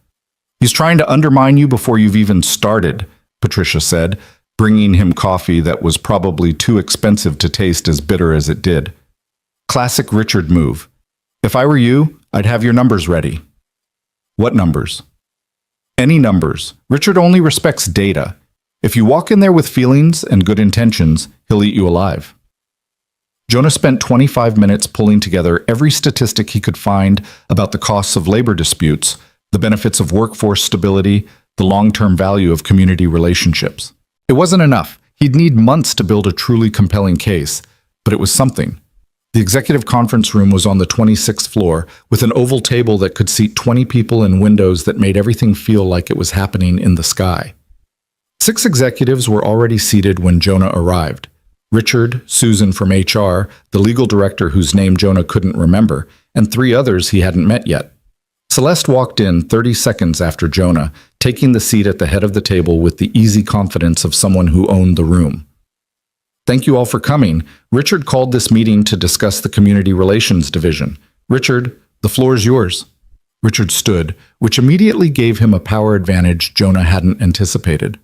"He's trying to undermine you before you've even started," Patricia said, bringing him coffee that was probably too expensive to taste as bitter as it did. Classic Richard move. "If I were you, I'd have your numbers ready." "What numbers?" "Any numbers. Richard only respects data. If you walk in there with feelings and good intentions, he'll eat you alive." Jonah spent 25 minutes pulling together every statistic he could find about the costs of labor disputes, the benefits of workforce stability, the long-term value of community relationships. It wasn't enough. He'd need months to build a truly compelling case, but it was something. The executive conference room was on the 26th floor, with an oval table that could seat 20 people and windows that made everything feel like it was happening in the sky. 6 executives were already seated when Jonah arrived. Richard, Susan from HR, the legal director whose name Jonah couldn't remember, and 3 others he hadn't met yet. Celeste walked in 30 seconds after Jonah, taking the seat at the head of the table with the easy confidence of someone who owned the room. "Thank you all for coming. Richard called this meeting to discuss the Community Relations Division. Richard, the floor is yours." Richard stood, which immediately gave him a power advantage Jonah hadn't anticipated.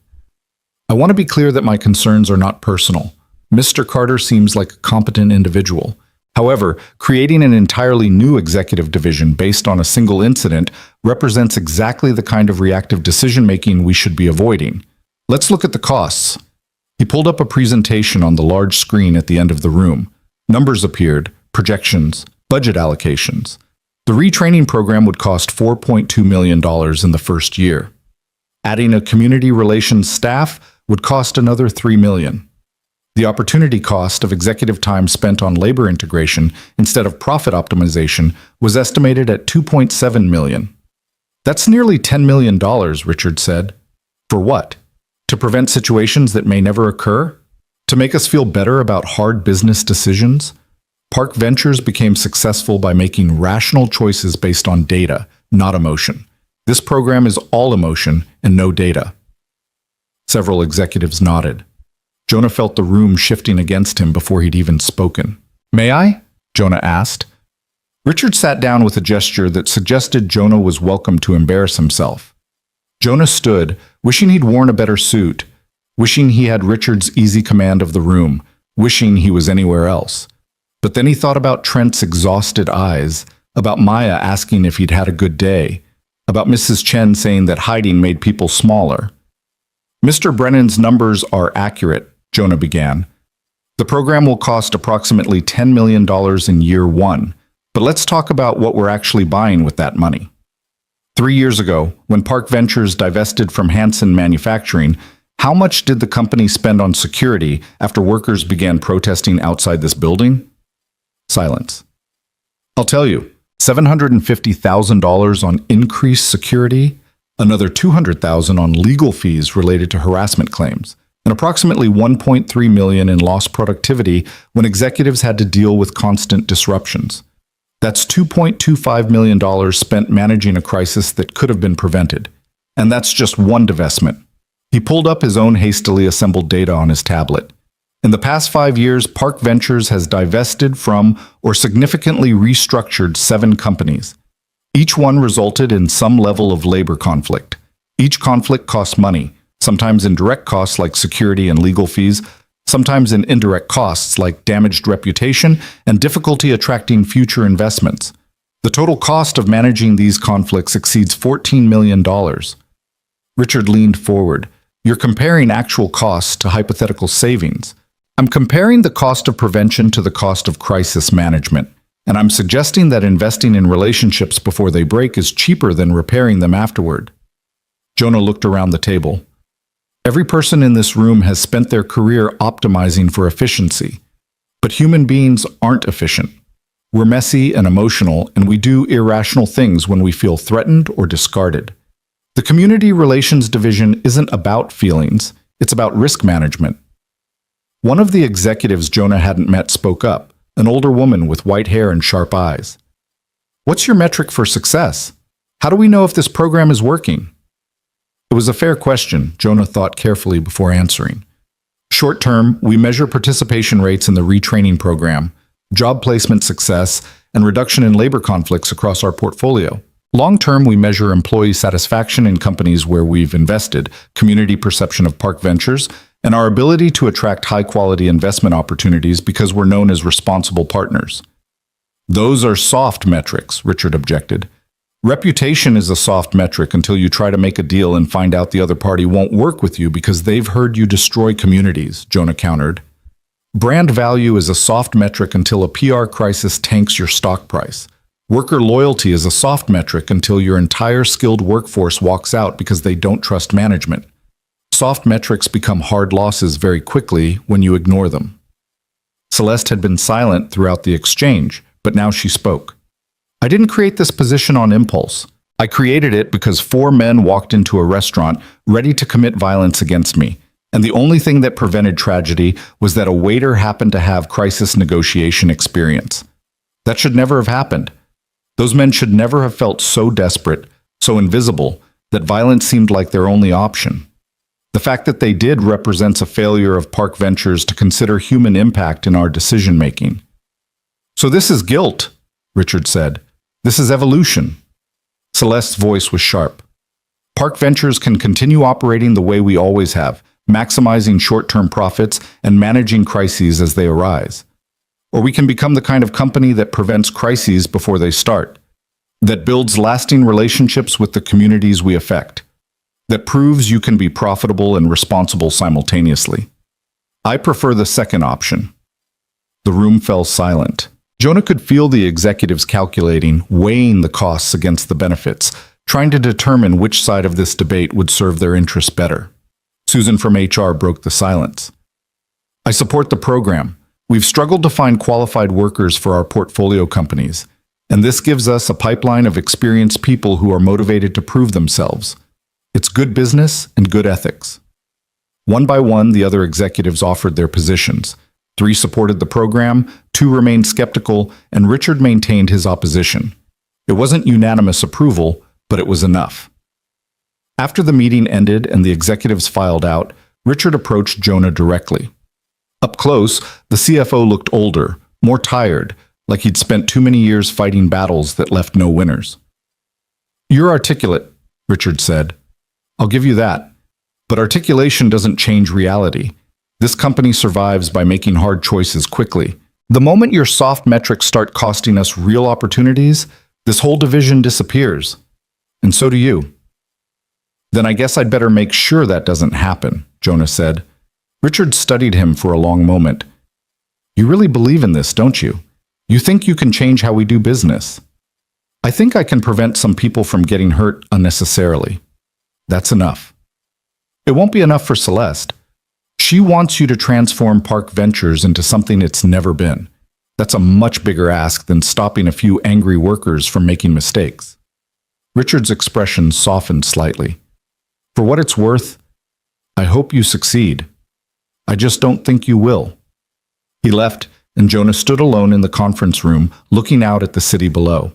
"I want to be clear that my concerns are not personal. Mr. Carter seems like a competent individual. However, creating an entirely new executive division based on a single incident represents exactly the kind of reactive decision-making we should be avoiding. Let's look at the costs." He pulled up a presentation on the large screen at the end of the room. Numbers appeared, projections, budget allocations. The retraining program would cost $4.2 million in the first year. Adding a community relations staff would cost another $3 million. The opportunity cost of executive time spent on labor integration instead of profit optimization was estimated at $2.7 million. "That's nearly $10 million, Richard said. "For what? To prevent situations that may never occur? To make us feel better about hard business decisions? Park Ventures became successful by making rational choices based on data, not emotion. This program is all emotion and no data. Several executives nodded. Jonah felt the room shifting against him before he'd even spoken. "May I?" Jonah asked. Richard sat down with a gesture that suggested Jonah was welcome to embarrass himself. Jonah stood, wishing he'd worn a better suit, wishing he had Richard's easy command of the room, wishing he was anywhere else. But then he thought about Trent's exhausted eyes, about Maya asking if he'd had a good day, about Mrs. Chen saying that hiding made people smaller. "Mr. Brennan's numbers are accurate," Jonah began. "The program will cost approximately $10 million in year one, but let's talk about what we're actually buying with that money." 3 years ago, when Park Ventures divested from Hansen Manufacturing, how much did the company spend on security after workers began protesting outside this building? Silence. "I'll tell you, $750,000 on increased security, another $200,000 on legal fees related to harassment claims, and approximately $1.3 million in lost productivity when executives had to deal with constant disruptions. That's $2.25 million spent managing a crisis that could have been prevented. And that's just one divestment." He pulled up his own hastily assembled data on his tablet. In the past 5 years, Park Ventures has divested from or significantly restructured 7 companies. Each one resulted in some level of labor conflict. Each conflict costs money, sometimes in direct costs like security and legal fees, sometimes in indirect costs like damaged reputation and difficulty attracting future investments. The total cost of managing these conflicts exceeds $14 million. Richard leaned forward. "You're comparing actual costs to hypothetical savings. I'm comparing the cost of prevention to the cost of crisis management, and I'm suggesting that investing in relationships before they break is cheaper than repairing them afterward." Jonah looked around the table. Every person in this room has spent their career optimizing for efficiency. But human beings aren't efficient. We're messy and emotional, and we do irrational things when we feel threatened or discarded. The Community Relations Division isn't about feelings, it's about risk management. One of the executives Jonah hadn't met spoke up, an older woman with white hair and sharp eyes. "What's your metric for success? How do we know if this program is working?" It was a fair question. Jonah thought carefully before answering. "Short term, we measure participation rates in the retraining program, job placement success, and reduction in labor conflicts across our portfolio. Long term, we measure employee satisfaction in companies where we've invested, community perception of Park Ventures, and our ability to attract high-quality investment opportunities because we're known as responsible partners." "Those are soft metrics," Richard objected. "Reputation is a soft metric until you try to make a deal and find out the other party won't work with you because they've heard you destroy communities," Jonah countered. "Brand value is a soft metric until a PR crisis tanks your stock price. Worker loyalty is a soft metric until your entire skilled workforce walks out because they don't trust management. Soft metrics become hard losses very quickly when you ignore them." Celeste had been silent throughout the exchange, but now she spoke. "I didn't create this position on impulse. I created it because 4 men walked into a restaurant ready to commit violence against me, and the only thing that prevented tragedy was that a waiter happened to have crisis negotiation experience. That should never have happened. Those men should never have felt so desperate, so invisible, that violence seemed like their only option. The fact that they did represents a failure of Park Ventures to consider human impact in our decision-making." "So this is guilt," Richard said. "This is evolution." Celeste's voice was sharp. "Park Ventures can continue operating the way we always have, maximizing short-term profits and managing crises as they arise. Or we can become the kind of company that prevents crises before they start, that builds lasting relationships with the communities we affect, that proves you can be profitable and responsible simultaneously. I prefer the second option." The room fell silent. Jonah could feel the executives calculating, weighing the costs against the benefits, trying to determine which side of this debate would serve their interests better. Susan from HR broke the silence. "I support the program. We've struggled to find qualified workers for our portfolio companies, and this gives us a pipeline of experienced people who are motivated to prove themselves. It's good business and good ethics." One by one, the other executives offered their positions. 3 supported the program, 2 remained skeptical, and Richard maintained his opposition. It wasn't unanimous approval, but it was enough. After the meeting ended and the executives filed out, Richard approached Jonah directly. Up close, the CFO looked older, more tired, like he'd spent too many years fighting battles that left no winners. "You're articulate," Richard said. "I'll give you that. But articulation doesn't change reality. This company survives by making hard choices quickly. The moment your soft metrics start costing us real opportunities, this whole division disappears. And so do you." "Then I guess I'd better make sure that doesn't happen," Jonah said. Richard studied him for a long moment. "You really believe in this, don't you? You think you can change how we do business?" "I think I can prevent some people from getting hurt unnecessarily. That's enough." "It won't be enough for Celeste. She wants you to transform Park Ventures into something it's never been. That's a much bigger ask than stopping a few angry workers from making mistakes." Richard's expression softened slightly. "For what it's worth, I hope you succeed. I just don't think you will." He left, and Jonah stood alone in the conference room, looking out at the city below.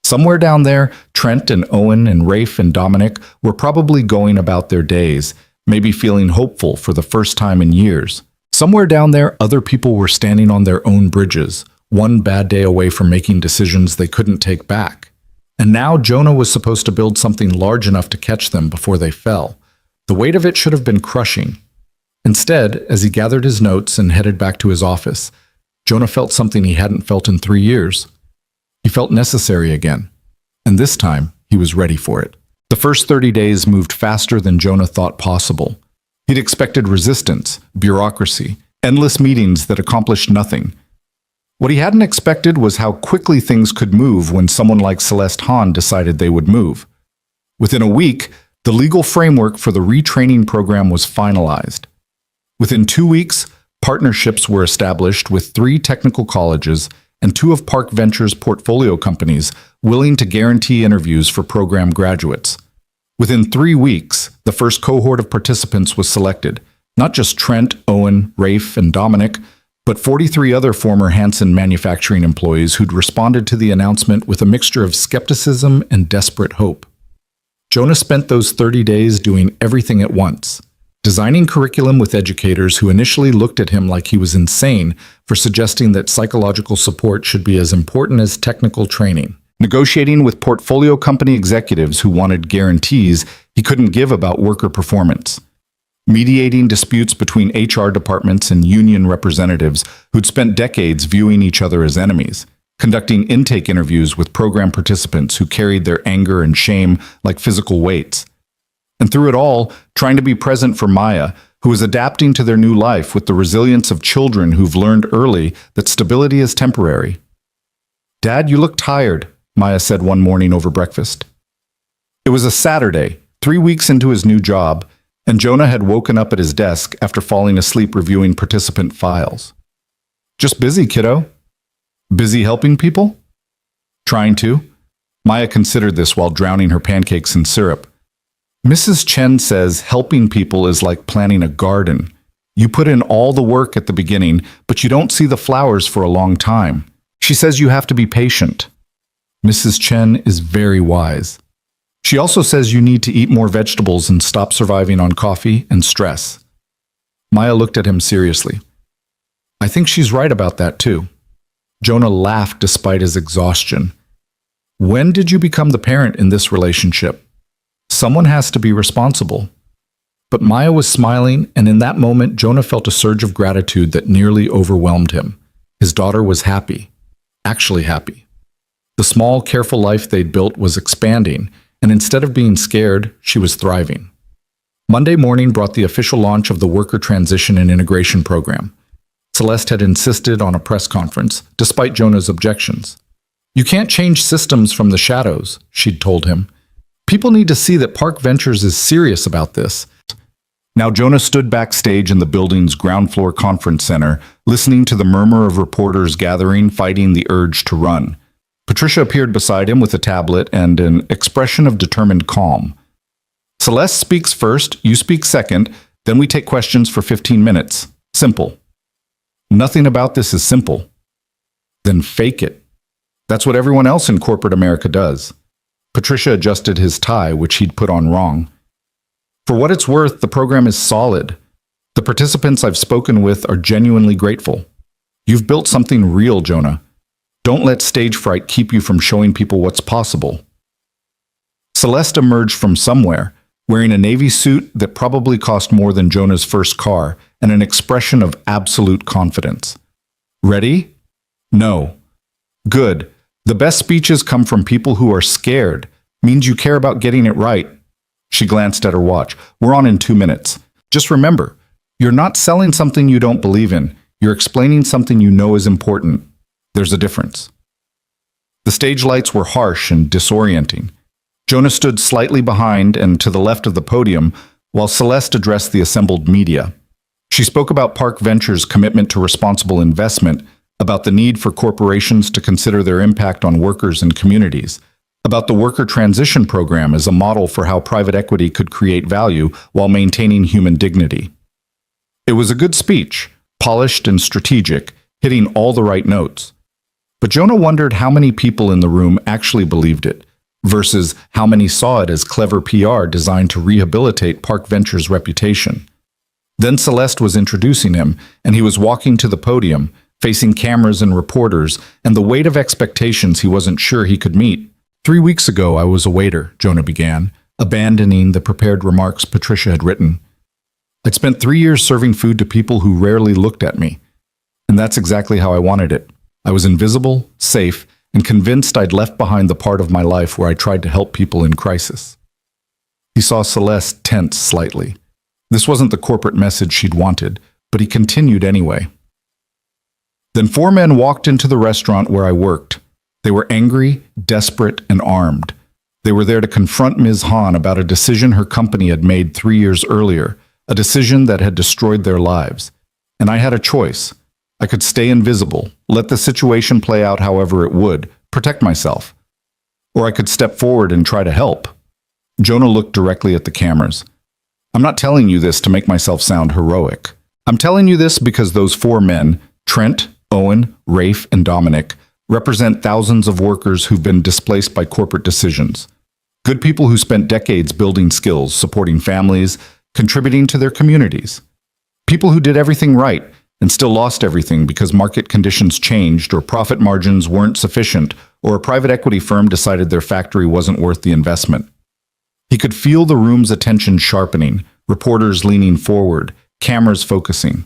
Somewhere down there, Trent and Owen and Rafe and Dominic were probably going about their days, maybe feeling hopeful for the first time in years. Somewhere down there, other people were standing on their own bridges, one bad day away from making decisions they couldn't take back. And now Jonah was supposed to build something large enough to catch them before they fell. The weight of it should have been crushing. Instead, as he gathered his notes and headed back to his office, Jonah felt something he hadn't felt in 3 years. He felt necessary again, and this time he was ready for it. The first 30 days moved faster than Jonah thought possible. He'd expected resistance, bureaucracy, endless meetings that accomplished nothing. What he hadn't expected was how quickly things could move when someone like Celeste Hahn decided they would move. Within a week, the legal framework for the retraining program was finalized. Within 2 weeks, partnerships were established with 3 technical colleges and 2 of Park Ventures' portfolio companies willing to guarantee interviews for program graduates. Within 3 weeks, the first cohort of participants was selected, not just Trent, Owen, Rafe, and Dominic, but 43 other former Hansen manufacturing employees who'd responded to the announcement with a mixture of skepticism and desperate hope. Jonah spent those 30 days doing everything at once, designing curriculum with educators who initially looked at him like he was insane for suggesting that psychological support should be as important as technical training, negotiating with portfolio company executives who wanted guarantees he couldn't give about worker performance, mediating disputes between HR departments and union representatives who'd spent decades viewing each other as enemies, conducting intake interviews with program participants who carried their anger and shame like physical weights. And through it all, trying to be present for Maya, who was adapting to their new life with the resilience of children who've learned early that stability is temporary. "Dad, you look tired," Maya said one morning over breakfast. It was a Saturday, 3 weeks into his new job, and Jonah had woken up at his desk after falling asleep reviewing participant files. "Just busy, kiddo." "Busy helping people?" "Trying to." Maya considered this while drowning her pancakes in syrup. "Mrs. Chen says helping people is like planting a garden. You put in all the work at the beginning, but you don't see the flowers for a long time. She says you have to be patient." Mrs. Chen is very wise. She also says you need to eat more vegetables and stop surviving on coffee and stress. Maya looked at him seriously. "I think she's right about that too." Jonah laughed despite his exhaustion. "When did you become the parent in this relationship? Someone has to be responsible." But Maya was smiling, and in that moment Jonah felt a surge of gratitude that nearly overwhelmed him. His daughter was happy. Actually happy. The small, careful life they'd built was expanding, and instead of being scared, she was thriving. Monday morning brought the official launch of the Worker Transition and Integration Program. Celeste had insisted on a press conference, despite Jonah's objections. "You can't change systems from the shadows," she'd told him. "People need to see that Park Ventures is serious about this." Now Jonah stood backstage in the building's ground floor conference center, listening to the murmur of reporters gathering, fighting the urge to run. Patricia appeared beside him with a tablet and an expression of determined calm. "Celeste speaks first, you speak second, then we take questions for 15 minutes. Simple." Nothing about this is simple. Then fake it. That's what everyone else in corporate America does. Patricia adjusted his tie, which he'd put on wrong. For what it's worth, the program is solid. The participants I've spoken with are genuinely grateful. You've built something real, Jonah. Don't let stage fright keep you from showing people what's possible. Celeste emerged from somewhere, wearing a navy suit that probably cost more than Jonah's first car and an expression of absolute confidence. Ready? No. Good. The best speeches come from people who are scared. Means you care about getting it right. She glanced at her watch. We're on in 2 minutes. Just remember, you're not selling something you don't believe in. You're explaining something you know is important. There's a difference. The stage lights were harsh and disorienting. Jonah stood slightly behind and to the left of the podium, while Celeste addressed the assembled media. She spoke about Park Ventures' commitment to responsible investment, about the need for corporations to consider their impact on workers and communities, about the worker transition program as a model for how private equity could create value while maintaining human dignity. It was a good speech, polished and strategic, hitting all the right notes. But Jonah wondered how many people in the room actually believed it, versus how many saw it as clever PR designed to rehabilitate Park Ventures' reputation. Then Celeste was introducing him, and he was walking to the podium, facing cameras and reporters, and the weight of expectations he wasn't sure he could meet. 3 weeks ago, I was a waiter, Jonah began, abandoning the prepared remarks Patricia had written. I'd spent 3 years serving food to people who rarely looked at me. And that's exactly how I wanted it. I was invisible, safe, and convinced I'd left behind the part of my life where I tried to help people in crisis. He saw Celeste tense slightly. This wasn't the corporate message she'd wanted, but he continued anyway. Then 4 men walked into the restaurant where I worked. They were angry, desperate, and armed. They were there to confront Ms. Hahn about a decision her company had made 3 years earlier, a decision that had destroyed their lives. And I had a choice. I could stay invisible, let the situation play out however it would, protect myself. Or I could step forward and try to help. Jonah looked directly at the cameras. I'm not telling you this to make myself sound heroic. I'm telling you this because those 4 men, Trent, Owen, Rafe, and Dominic, represent thousands of workers who've been displaced by corporate decisions. Good people who spent decades building skills, supporting families, contributing to their communities. People who did everything right and still lost everything because market conditions changed or profit margins weren't sufficient or a private equity firm decided their factory wasn't worth the investment. He could feel the room's attention sharpening, reporters leaning forward, cameras focusing.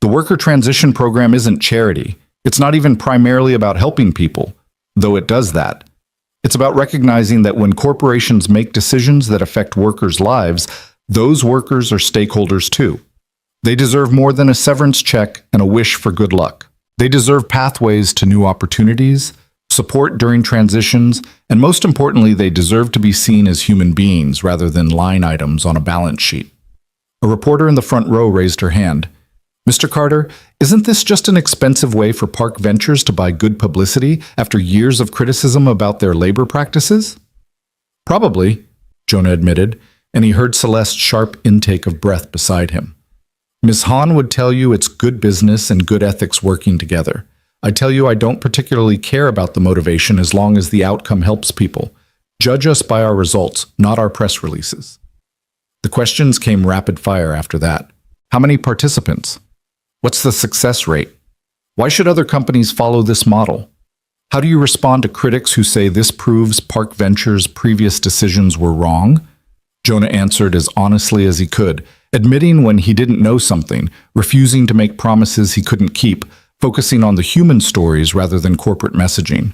The worker transition program isn't charity. It's not even primarily about helping people, though it does that. It's about recognizing that when corporations make decisions that affect workers' lives, those workers are stakeholders too. They deserve more than a severance check and a wish for good luck. They deserve pathways to new opportunities, support during transitions, and most importantly, they deserve to be seen as human beings rather than line items on a balance sheet. A reporter in the front row raised her hand. Mr. Carter, isn't this just an expensive way for Park Ventures to buy good publicity after years of criticism about their labor practices? Probably, Jonah admitted, and he heard Celeste's sharp intake of breath beside him. Ms. Hahn would tell you it's good business and good ethics working together. I tell you I don't particularly care about the motivation as long as the outcome helps people. Judge us by our results, not our press releases. The questions came rapid fire after that. How many participants? What's the success rate? Why should other companies follow this model? How do you respond to critics who say this proves Park Ventures' previous decisions were wrong? Jonah answered as honestly as he could, admitting when he didn't know something, refusing to make promises he couldn't keep, focusing on the human stories rather than corporate messaging.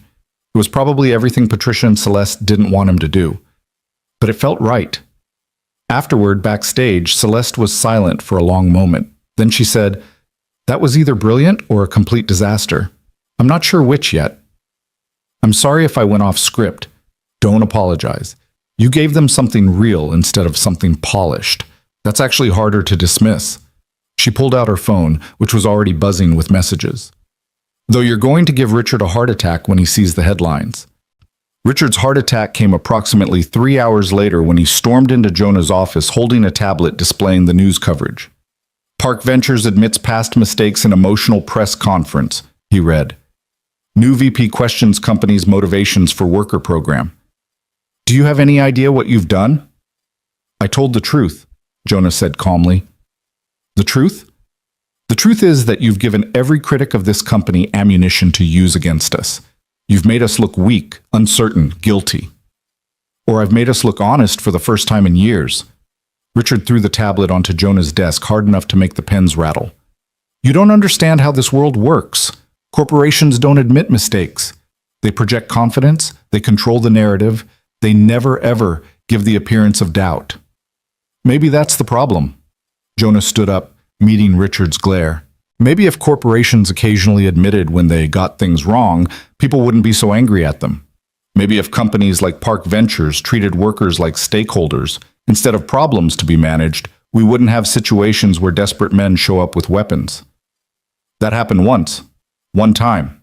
It was probably everything Patricia and Celeste didn't want him to do. But it felt right. Afterward, backstage, Celeste was silent for a long moment. Then she said, "That was either brilliant or a complete disaster. I'm not sure which yet. I'm sorry if I went off script. Don't apologize. You gave them something real instead of something polished. That's actually harder to dismiss." She pulled out her phone, which was already buzzing with messages. "Though you're going to give Richard a heart attack when he sees the headlines." Richard's heart attack came approximately 3 hours later when he stormed into Jonah's office holding a tablet displaying the news coverage. Park Ventures admits past mistakes in emotional press conference, he read. New VP questions company's motivations for worker program. Do you have any idea what you've done? I told the truth, Jonah said calmly. The truth? The truth is that you've given every critic of this company ammunition to use against us. You've made us look weak, uncertain, guilty. Or I've made us look honest for the first time in years. Richard threw the tablet onto Jonah's desk hard enough to make the pens rattle. You don't understand how this world works. Corporations don't admit mistakes. They project confidence, they control the narrative, they never ever give the appearance of doubt. Maybe that's the problem. Jonah stood up, meeting Richard's glare. Maybe if corporations occasionally admitted when they got things wrong, people wouldn't be so angry at them. Maybe if companies like Park Ventures treated workers like stakeholders, instead of problems to be managed, we wouldn't have situations where desperate men show up with weapons. That happened once, one time.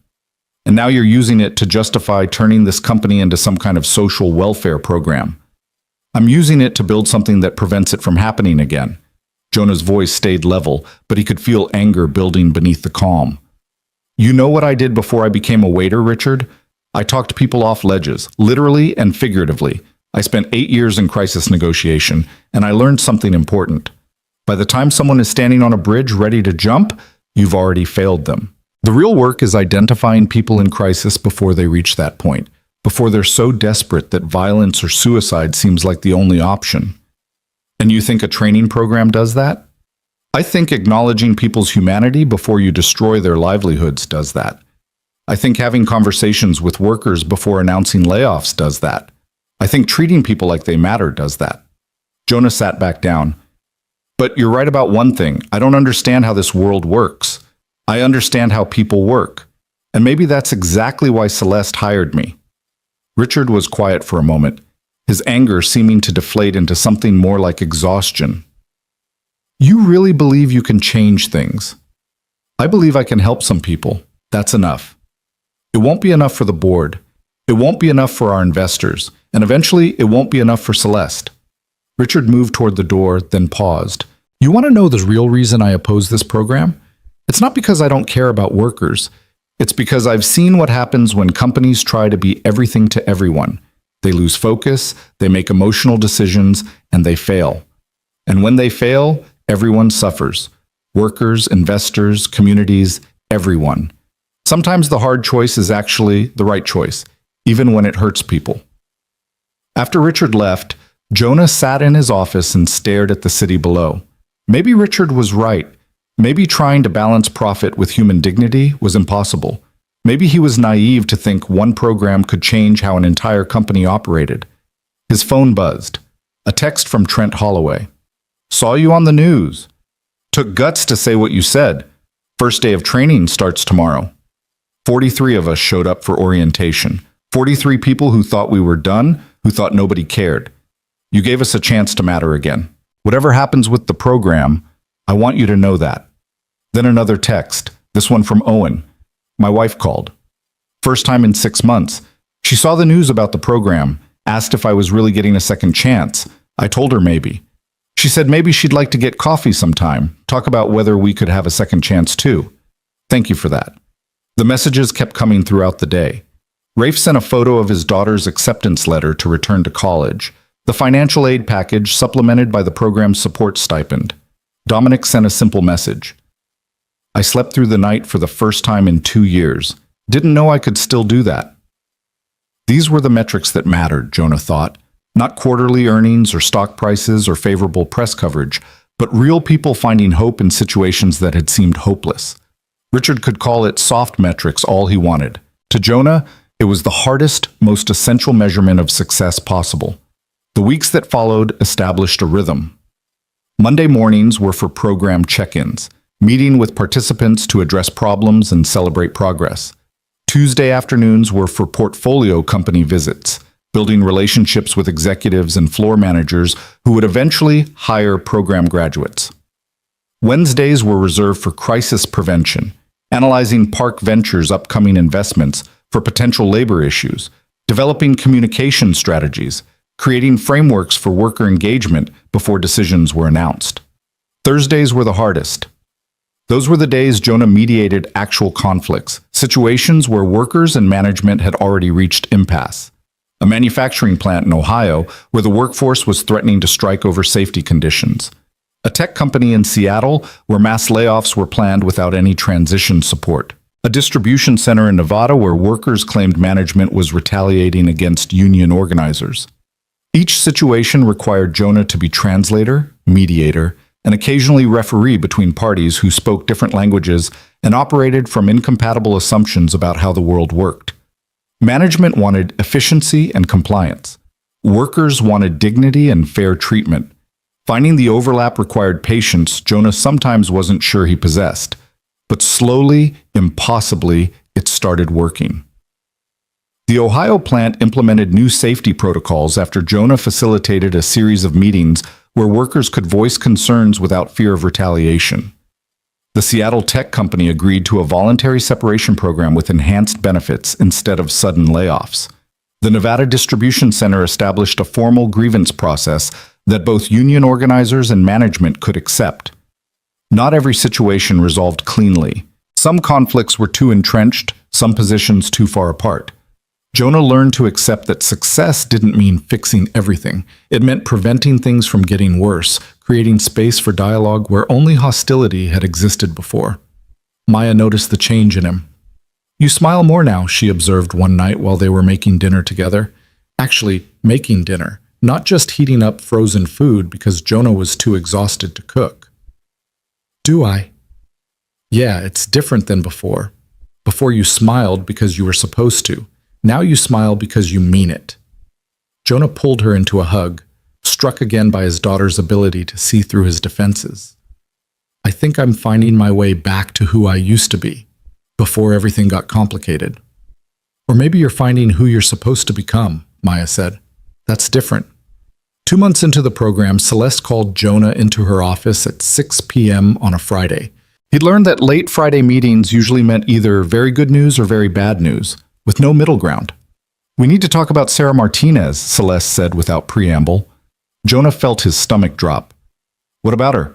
And now you're using it to justify turning this company into some kind of social welfare program. I'm using it to build something that prevents it from happening again. Jonah's voice stayed level, but he could feel anger building beneath the calm. You know what I did before I became a waiter, Richard? I talked people off ledges, literally and figuratively. I spent 8 years in crisis negotiation, and I learned something important. By the time someone is standing on a bridge ready to jump, you've already failed them. The real work is identifying people in crisis before they reach that point, before they're so desperate that violence or suicide seems like the only option. And you think a training program does that? I think acknowledging people's humanity before you destroy their livelihoods does that. I think having conversations with workers before announcing layoffs does that. I think treating people like they matter does that. Jonah sat back down. But you're right about one thing. I don't understand how this world works. I understand how people work. And maybe that's exactly why Celeste hired me. Richard was quiet for a moment, his anger seeming to deflate into something more like exhaustion. You really believe you can change things? I believe I can help some people. That's enough. It won't be enough for the board. It won't be enough for our investors. And eventually, it won't be enough for Celeste. Richard moved toward the door, then paused. You want to know the real reason I oppose this program? It's not because I don't care about workers. It's because I've seen what happens when companies try to be everything to everyone. They lose focus, they make emotional decisions, and they fail. And when they fail, everyone suffers. Workers, investors, communities, everyone. Sometimes the hard choice is actually the right choice, even when it hurts people. After Richard left, Jonah sat in his office and stared at the city below. Maybe Richard was right. Maybe trying to balance profit with human dignity was impossible. Maybe he was naive to think one program could change how an entire company operated. His phone buzzed. A text from Trent Holloway. Saw you on the news. Took guts to say what you said. First day of training starts tomorrow. 43 of us showed up for orientation. 43 people who thought we were done, who thought nobody cared. You gave us a chance to matter again. Whatever happens with the program, I want you to know that. Then another text, this one from Owen. My wife called. First time in 6 months. She saw the news about the program, asked if I was really getting a second chance. I told her maybe. She said maybe she'd like to get coffee sometime, talk about whether we could have a second chance too. Thank you for that. The messages kept coming throughout the day. Rafe sent a photo of his daughter's acceptance letter to return to college, the financial aid package supplemented by the program's support stipend. Dominic sent a simple message. I slept through the night for the first time in 2 years. Didn't know I could still do that. These were the metrics that mattered, Jonah thought. Not quarterly earnings or stock prices or favorable press coverage, but real people finding hope in situations that had seemed hopeless. Richard could call it soft metrics all he wanted. To Jonah, it was the hardest, most essential measurement of success possible. The weeks that followed established a rhythm. Monday mornings were for program check-ins, meeting with participants to address problems and celebrate progress. Tuesday afternoons were for portfolio company visits, building relationships with executives and floor managers who would eventually hire program graduates. Wednesdays were reserved for crisis prevention, analyzing Park Ventures' upcoming investments for potential labor issues, developing communication strategies, creating frameworks for worker engagement before decisions were announced. Thursdays were the hardest. Those were the days Jonah mediated actual conflicts, situations where workers and management had already reached impasse. A manufacturing plant in Ohio where the workforce was threatening to strike over safety conditions. A tech company in Seattle where mass layoffs were planned without any transition support. A distribution center in Nevada where workers claimed management was retaliating against union organizers. Each situation required Jonah to be translator, mediator, and occasionally referee between parties who spoke different languages and operated from incompatible assumptions about how the world worked. Management wanted efficiency and compliance. Workers wanted dignity and fair treatment. Finding the overlap required patience Jonah sometimes wasn't sure he possessed. But slowly, impossibly, it started working. The Ohio plant implemented new safety protocols after Jonah facilitated a series of meetings where workers could voice concerns without fear of retaliation. The Seattle tech company agreed to a voluntary separation program with enhanced benefits instead of sudden layoffs. The Nevada distribution center established a formal grievance process that both union organizers and management could accept. Not every situation resolved cleanly. Some conflicts were too entrenched, some positions too far apart. Jonah learned to accept that success didn't mean fixing everything. It meant preventing things from getting worse, creating space for dialogue where only hostility had existed before. Maya noticed the change in him. "You smile more now," she observed one night while they were making dinner together. Actually, making dinner, not just heating up frozen food because Jonah was too exhausted to cook. "Do I?" "Yeah, it's different than before. Before you smiled because you were supposed to. Now you smile because you mean it." Jonah pulled her into a hug, struck again by his daughter's ability to see through his defenses. "I think I'm finding my way back to who I used to be, before everything got complicated." "Or maybe you're finding who you're supposed to become," Maya said. "That's different." 2 months into the program, Celeste called Jonah into her office at 6 p.m. on a Friday. He'd learned that late Friday meetings usually meant either very good news or very bad news, with no middle ground. "We need to talk about Sarah Martinez," Celeste said without preamble. Jonah felt his stomach drop. "What about her?"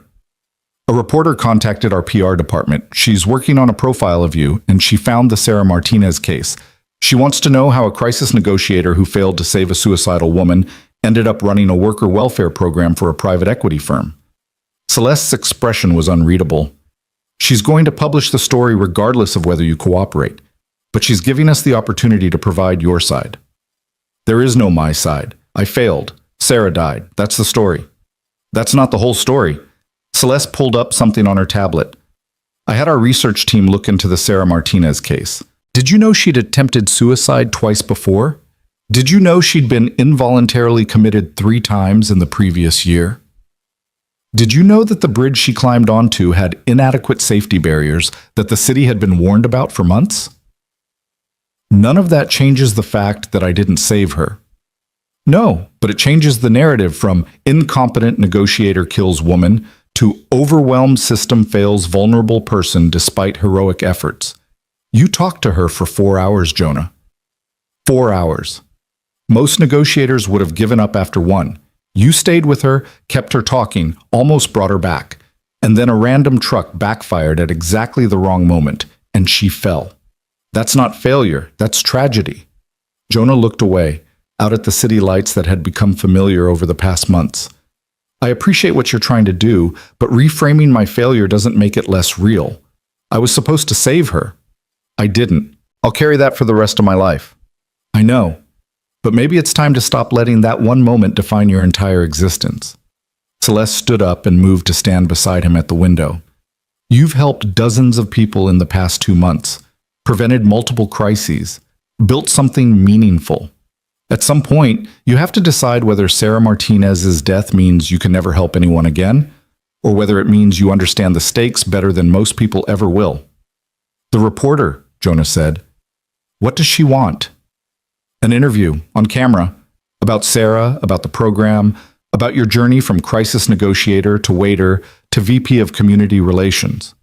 "A reporter contacted our PR department. She's working on a profile of you, and she found the Sarah Martinez case. She wants to know how a crisis negotiator who failed to save a suicidal woman ended up running a worker welfare program for a private equity firm." Celeste's expression was unreadable. "She's going to publish the story regardless of whether you cooperate. But she's giving us the opportunity to provide your side." "There is no my side. I failed. Sarah died. That's the story." "That's not the whole story." Celeste pulled up something on her tablet. "I had our research team look into the Sarah Martinez case. Did you know she'd attempted suicide twice before? Did you know she'd been involuntarily committed 3 times in the previous year? Did you know that the bridge she climbed onto had inadequate safety barriers that the city had been warned about for months? None of that changes the fact that I didn't save her." "No, but it changes the narrative from incompetent negotiator kills woman to overwhelmed system fails vulnerable person despite heroic efforts. You talked to her for 4 hours, Jonah. 4 hours. Most negotiators would have given up after 1. You stayed with her, kept her talking, almost brought her back. And then a random truck backfired at exactly the wrong moment, and she fell. That's not failure, that's tragedy." Jonah looked away, out at the city lights that had become familiar over the past months. "I appreciate what you're trying to do, but reframing my failure doesn't make it less real. I was supposed to save her. I didn't. I'll carry that for the rest of my life." "I know, but maybe it's time to stop letting that one moment define your entire existence." Celeste stood up and moved to stand beside him at the window. "You've helped dozens of people in the past 2 months. Prevented multiple crises, built something meaningful. At some point, you have to decide whether Sarah Martinez's death means you can never help anyone again, or whether it means you understand the stakes better than most people ever will." "The reporter," Jonah said. "What does she want?" "An interview, on camera, about Sarah, about the program, about your journey from crisis negotiator to waiter to VP of Community Relations."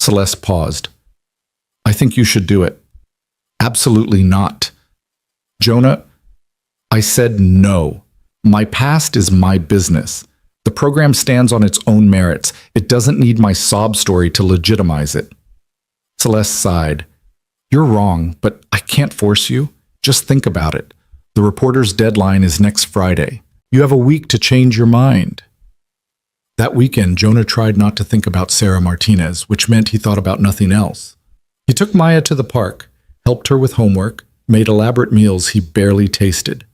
Celeste paused. "I think you should do it." "Absolutely not." "Jonah, I said no. My past is my business. The program stands on its own merits. It doesn't need my sob story to legitimize it. Celeste sighed. You're wrong, but I can't force you. Just think about it. The reporter's deadline is next Friday. You have a week to change your mind. That weekend, Jonah tried not to think about Sarah Martinez, which meant he thought about nothing else. He took Maya to the park, helped her with homework, made elaborate meals he barely tasted.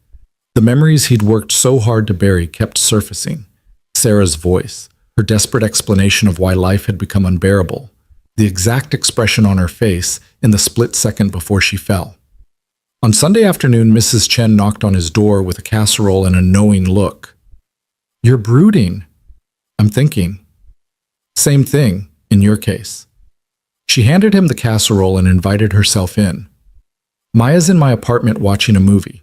The memories he'd worked so hard to bury kept surfacing. Sarah's voice, her desperate explanation of why life had become unbearable, the exact expression on her face in the split second before she fell. On Sunday afternoon, Mrs. Chen knocked on his door with a casserole and a knowing look. You're brooding. I'm thinking. Same thing, in your case. She handed him the casserole and invited herself in. Maya's in my apartment watching a movie.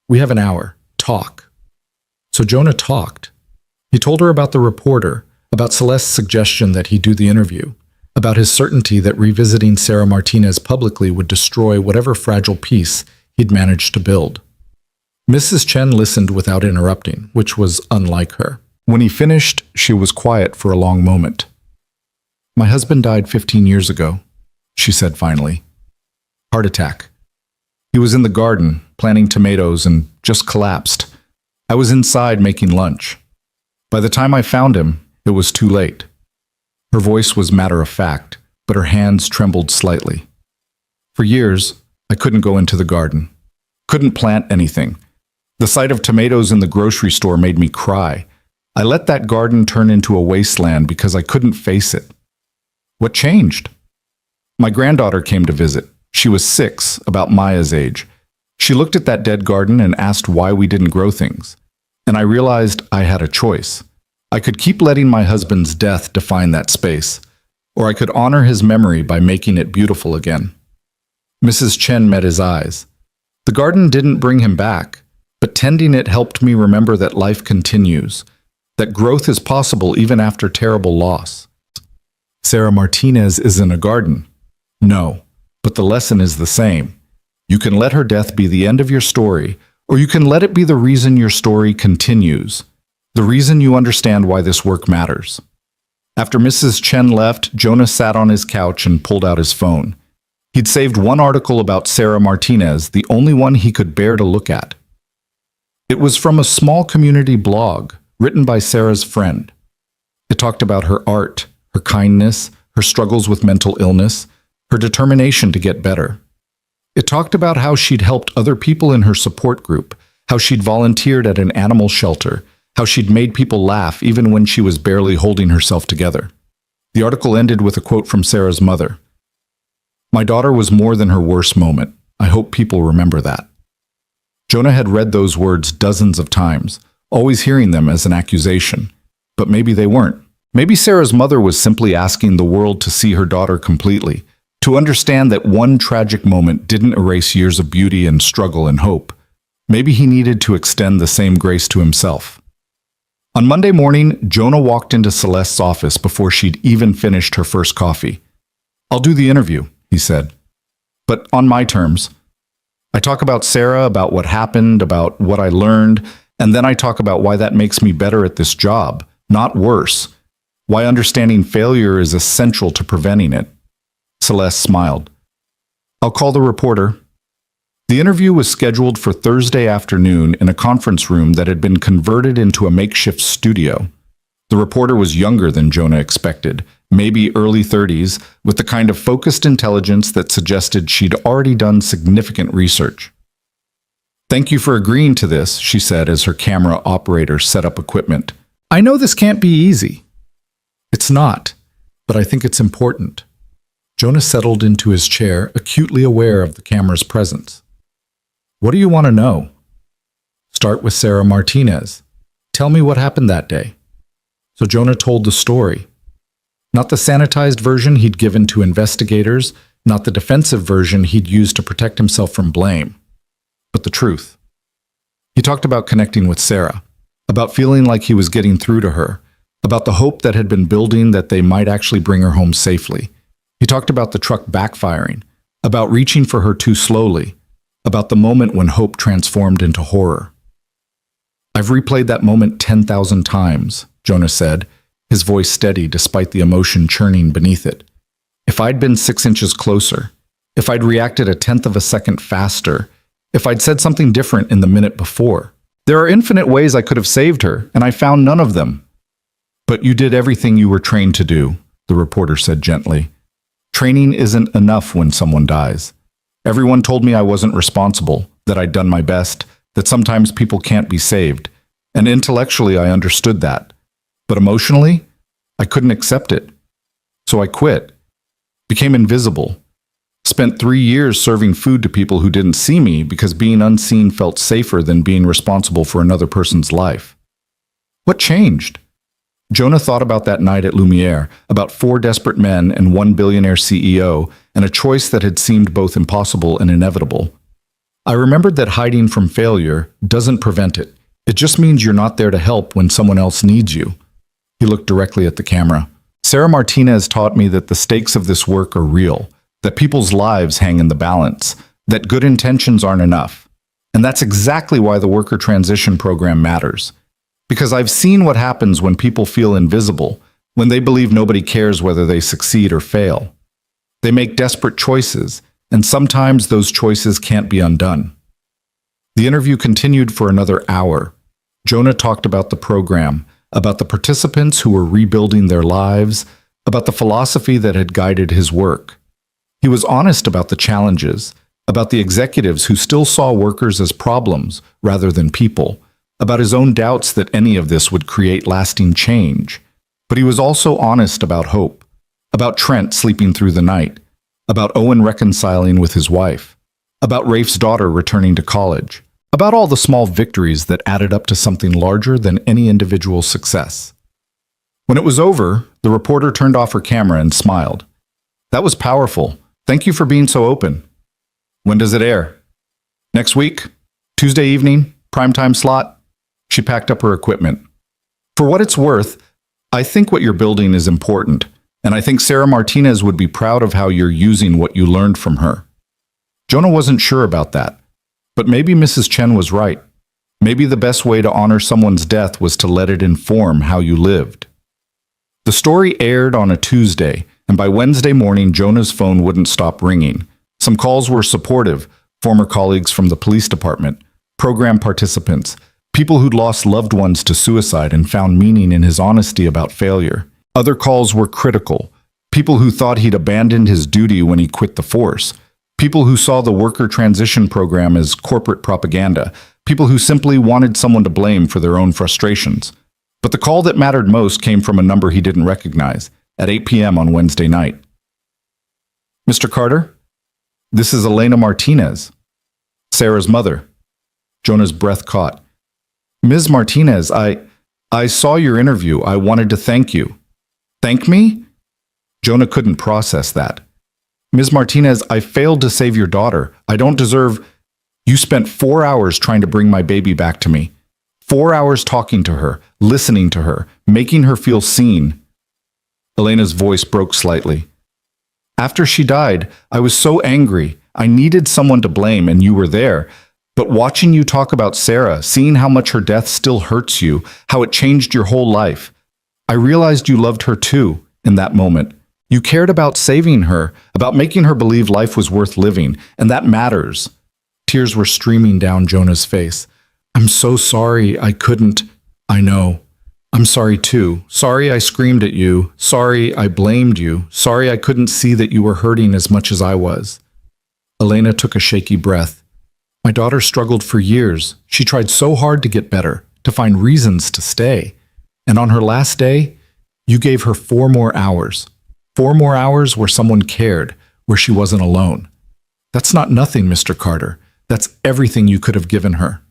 We have an hour. Talk. So Jonah talked. He told her about the reporter, about Celeste's suggestion that he do the interview, about his certainty that revisiting Sarah Martinez publicly would destroy whatever fragile peace he'd managed to build. Mrs. Chen listened without interrupting, which was unlike her. When he finished, she was quiet for a long moment. My husband died 15 years ago, she said finally. Heart attack. He was in the garden, planting tomatoes, and just collapsed. I was inside making lunch. By the time I found him, it was too late. Her voice was matter-of-fact, but her hands trembled slightly. For years, I couldn't go into the garden. Couldn't plant anything. The sight of tomatoes in the grocery store made me cry. I let that garden turn into a wasteland because I couldn't face it. What changed? My granddaughter came to visit. She was 6, about Maya's age. She looked at that dead garden and asked why we didn't grow things. And I realized I had a choice. I could keep letting my husband's death define that space, or I could honor his memory by making it beautiful again. Mrs. Chen met his eyes. The garden didn't bring him back, but tending it helped me remember that life continues, that growth is possible even after terrible loss. Sarah Martinez is in a garden. No, but the lesson is the same. You can let her death be the end of your story, or you can let it be the reason your story continues, the reason you understand why this work matters. After Mrs. Chen left, Jonah sat on his couch and pulled out his phone. He'd saved one article about Sarah Martinez, the only one he could bear to look at. It was from a small community blog, written by Sarah's friend. It talked about her art, her kindness, her struggles with mental illness, her determination to get better. It talked about how she'd helped other people in her support group, how she'd volunteered at an animal shelter, how she'd made people laugh even when she was barely holding herself together. The article ended with a quote from Sarah's mother. My daughter was more than her worst moment. I hope people remember that. Jonah had read those words dozens of times, always hearing them as an accusation. But maybe they weren't. Maybe Sarah's mother was simply asking the world to see her daughter completely, to understand that one tragic moment didn't erase years of beauty and struggle and hope. Maybe he needed to extend the same grace to himself. On Monday morning, Jonah walked into Celeste's office before she'd even finished her first coffee. I'll do the interview, he said. But on my terms. I talk about Sarah, about what happened, about what I learned, and then I talk about why that makes me better at this job, not worse. Why understanding failure is essential to preventing it. Celeste smiled. I'll call the reporter. The interview was scheduled for Thursday afternoon in a conference room that had been converted into a makeshift studio. The reporter was younger than Jonah expected, maybe early 30s, with the kind of focused intelligence that suggested she'd already done significant research. Thank you for agreeing to this, she said as her camera operator set up equipment. I know this can't be easy. It's not, but I think it's important. Jonah settled into his chair, acutely aware of the camera's presence. What do you want to know? Start with Sarah Martinez. Tell me what happened that day. So Jonah told the story. Not the sanitized version he'd given to investigators, not the defensive version he'd used to protect himself from blame, but the truth. He talked about connecting with Sarah, about feeling like he was getting through to her, about the hope that had been building that they might actually bring her home safely. He talked about the truck backfiring, about reaching for her too slowly, about the moment when hope transformed into horror. I've replayed that moment 10,000 times, Jonah said, his voice steady despite the emotion churning beneath it. If I'd been 6 inches closer, if I'd reacted a tenth of a second faster, if I'd said something different in the minute before. There are infinite ways I could have saved her, and I found none of them. But you did everything you were trained to do, the reporter said gently. Training isn't enough when someone dies. Everyone told me I wasn't responsible, that I'd done my best, that sometimes people can't be saved. And intellectually I understood that. But emotionally, I couldn't accept it. So I quit. Became invisible. Spent 3 years serving food to people who didn't see me because being unseen felt safer than being responsible for another person's life. What changed? Jonah thought about that night at Lumiere, about 4 desperate men and 1 billionaire CEO, and a choice that had seemed both impossible and inevitable. I remembered that hiding from failure doesn't prevent it. It just means you're not there to help when someone else needs you. He looked directly at the camera. Sarah Martinez taught me that the stakes of this work are real, that people's lives hang in the balance, that good intentions aren't enough. And that's exactly why the worker transition program matters. Because I've seen what happens when people feel invisible, when they believe nobody cares whether they succeed or fail. They make desperate choices, and sometimes those choices can't be undone. The interview continued for another hour. Jonah talked about the program, about the participants who were rebuilding their lives, about the philosophy that had guided his work. He was honest about the challenges, about the executives who still saw workers as problems rather than people, about his own doubts that any of this would create lasting change. But he was also honest about hope, about Trent sleeping through the night, about Owen reconciling with his wife, about Rafe's daughter returning to college, about all the small victories that added up to something larger than any individual success. When it was over, the reporter turned off her camera and smiled. That was powerful. Thank you for being so open. When does it air? Next week? Tuesday evening? Primetime slot? She packed up her equipment. For what it's worth, I think what you're building is important, and I think Sarah Martinez would be proud of how you're using what you learned from her. Jonah wasn't sure about that, but maybe Mrs. Chen was right. Maybe the best way to honor someone's death was to let it inform how you lived. The story aired on a Tuesday, and by Wednesday morning, Jonah's phone wouldn't stop ringing. Some calls were supportive, former colleagues from the police department, program participants, people who'd lost loved ones to suicide and found meaning in his honesty about failure. Other calls were critical, people who thought he'd abandoned his duty when he quit the force, people who saw the worker transition program as corporate propaganda, people who simply wanted someone to blame for their own frustrations. But the call that mattered most came from a number he didn't recognize, at 8 p.m. on Wednesday night. Mr. Carter, this is Elena Martinez, Sarah's mother. Jonah's breath caught. Ms. Martinez, I saw your interview. I wanted to thank you. Thank me? Jonah couldn't process that. Ms. Martinez, I failed to save your daughter. I don't deserve... You spent 4 hours trying to bring my baby back to me. 4 hours talking to her, listening to her, making her feel seen. Elena's voice broke slightly. After she died, I was so angry. I needed someone to blame, and you were there. But watching you talk about Sarah, seeing how much her death still hurts you, how it changed your whole life, I realized you loved her too, in that moment. You cared about saving her, about making her believe life was worth living, and that matters. Tears were streaming down Jonah's face. I'm so sorry I couldn't. I know. I'm sorry too. Sorry I screamed at you. Sorry I blamed you. Sorry I couldn't see that you were hurting as much as I was. Elena took a shaky breath. My daughter struggled for years. She tried so hard to get better, to find reasons to stay. And on her last day, you gave her 4 more hours. 4 more hours where someone cared, where she wasn't alone. That's not nothing, Mr. Carter. That's everything you could have given her.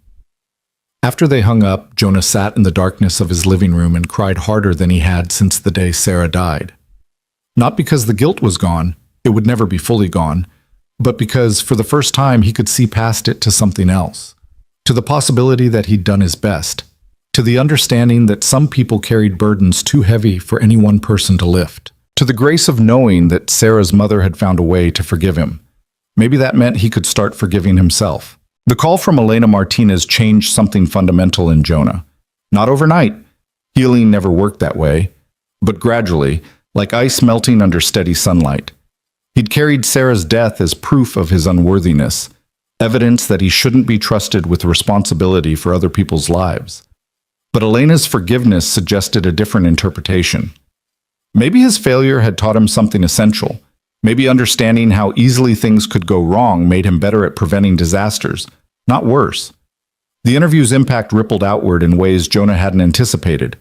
After they hung up, Jonah sat in the darkness of his living room and cried harder than he had since the day Sarah died. Not because the guilt was gone, it would never be fully gone, but because for the first time he could see past it to something else, to the possibility that he'd done his best, to the understanding that some people carried burdens too heavy for any one person to lift, to the grace of knowing that Sarah's mother had found a way to forgive him. Maybe that meant he could start forgiving himself. The call from Elena Martinez changed something fundamental in Jonah. Not overnight, Healing never worked that way, but gradually, like ice melting under steady sunlight. He'd carried Sarah's death as proof of his unworthiness, evidence that he shouldn't be trusted with responsibility for other people's lives. But Elena's forgiveness suggested a different interpretation. Maybe his failure had taught him something essential. Maybe understanding how easily things could go wrong made him better at preventing disasters, not worse. The interview's impact rippled outward in ways Jonah hadn't anticipated.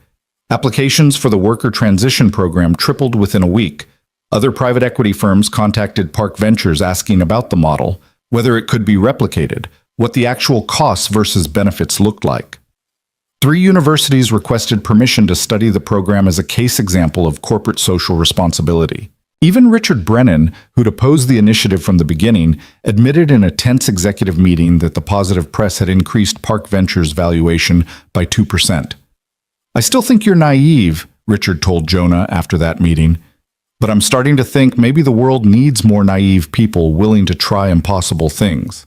Applications for the worker transition program tripled within a week. Other private equity firms contacted Park Ventures asking about the model, whether it could be replicated, what the actual costs versus benefits looked like. 3 universities requested permission to study the program as a case example of corporate social responsibility. Even Richard Brennan, who'd opposed the initiative from the beginning, admitted in a tense executive meeting that the positive press had increased Park Ventures' valuation by 2%. "I still think you're naive," Richard told Jonah after that meeting, "but I'm starting to think maybe the world needs more naive people willing to try impossible things."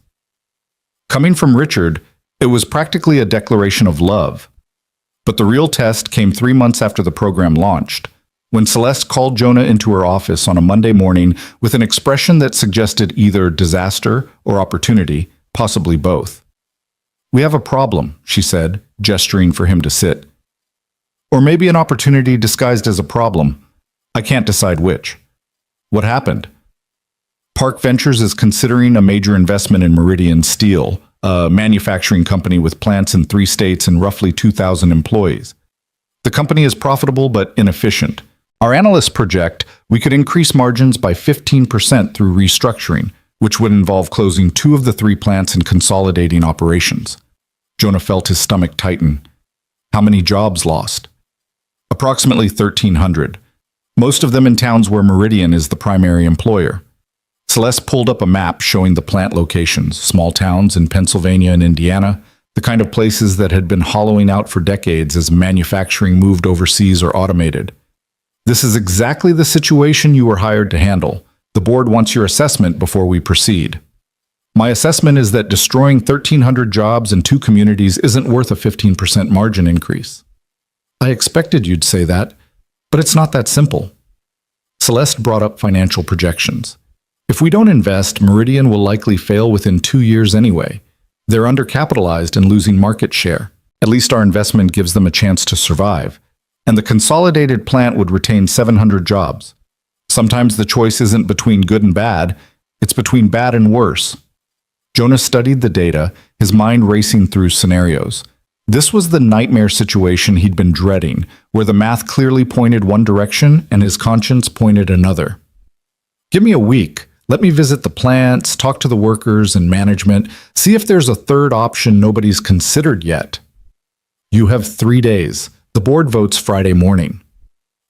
Coming from Richard, it was practically a declaration of love. But the real test came 3 months after the program launched, when Celeste called Jonah into her office on a Monday morning with an expression that suggested either disaster or opportunity, possibly both. "We have a problem," she said, gesturing for him to sit. "Or maybe an opportunity disguised as a problem. I can't decide which." "What happened?" "Park Ventures is considering a major investment in Meridian Steel, a manufacturing company with plants in 3 states and roughly 2,000 employees. The company is profitable but inefficient. Our analysts project we could increase margins by 15% through restructuring, which would involve closing 2 of the 3 plants and consolidating operations." Jonah felt his stomach tighten. "How many jobs lost?" "Approximately 1,300. Most of them in towns where Meridian is the primary employer." Celeste pulled up a map showing the plant locations, small towns in Pennsylvania and Indiana, the kind of places that had been hollowing out for decades as manufacturing moved overseas or automated. "This is exactly the situation you were hired to handle. The board wants your assessment before we proceed." "My assessment is that destroying 1,300 jobs in 2 communities isn't worth a 15% margin increase." "I expected you'd say that, but it's not that simple." Celeste brought up financial projections. "If we don't invest, Meridian will likely fail within 2 years anyway. They're undercapitalized and losing market share. At least our investment gives them a chance to survive. And the consolidated plant would retain 700 jobs. Sometimes the choice isn't between good and bad, it's between bad and worse." Jonah studied the data, his mind racing through scenarios. This was the nightmare situation he'd been dreading, where the math clearly pointed one direction and his conscience pointed another. "Give me a week. Let me visit the plants, talk to the workers and management, see if there's a third option nobody's considered yet." "You have 3 days. The board votes Friday morning."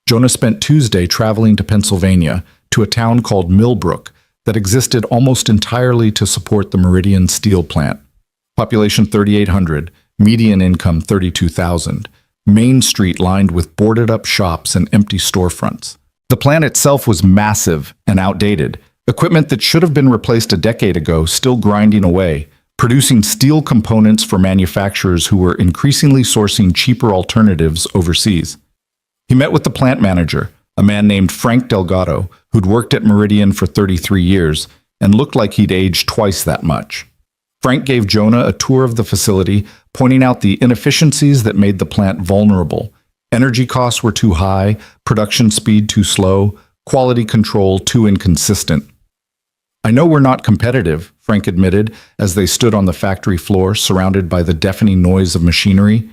Jonah spent Tuesday traveling to Pennsylvania, to a town called Millbrook that existed almost entirely to support the Meridian Steel plant. Population 3,800, median income 32,000, Main Street lined with boarded-up shops and empty storefronts. The plant itself was massive and outdated, equipment that should have been replaced a decade ago still grinding away, producing steel components for manufacturers who were increasingly sourcing cheaper alternatives overseas. He met with the plant manager, a man named Frank Delgado, who'd worked at Meridian for 33 years and looked like he'd aged twice that much. Frank gave Jonah a tour of the facility, pointing out the inefficiencies that made the plant vulnerable. Energy costs were too high, production speed too slow, quality control too inconsistent. "I know we're not competitive," Frank admitted as they stood on the factory floor surrounded by the deafening noise of machinery.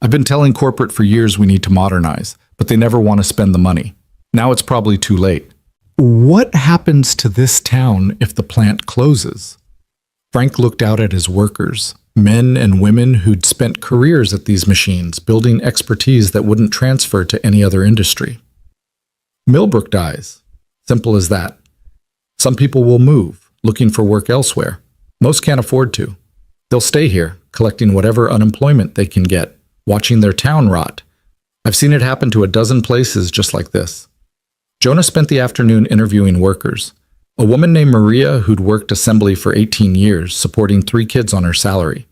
"I've been telling corporate for years we need to modernize, but they never want to spend the money. Now it's probably too late." "What happens to this town if the plant closes?" Frank looked out at his workers, men and women who'd spent careers at these machines, building expertise that wouldn't transfer to any other industry. "Millbrook dies. Simple as that. Some people will move, looking for work elsewhere. Most can't afford to. They'll stay here, collecting whatever unemployment they can get, watching their town rot. I've seen it happen to a dozen places just like this." Jonah spent the afternoon interviewing workers. A woman named Maria who'd worked assembly for 18 years, supporting 3 kids on her salary.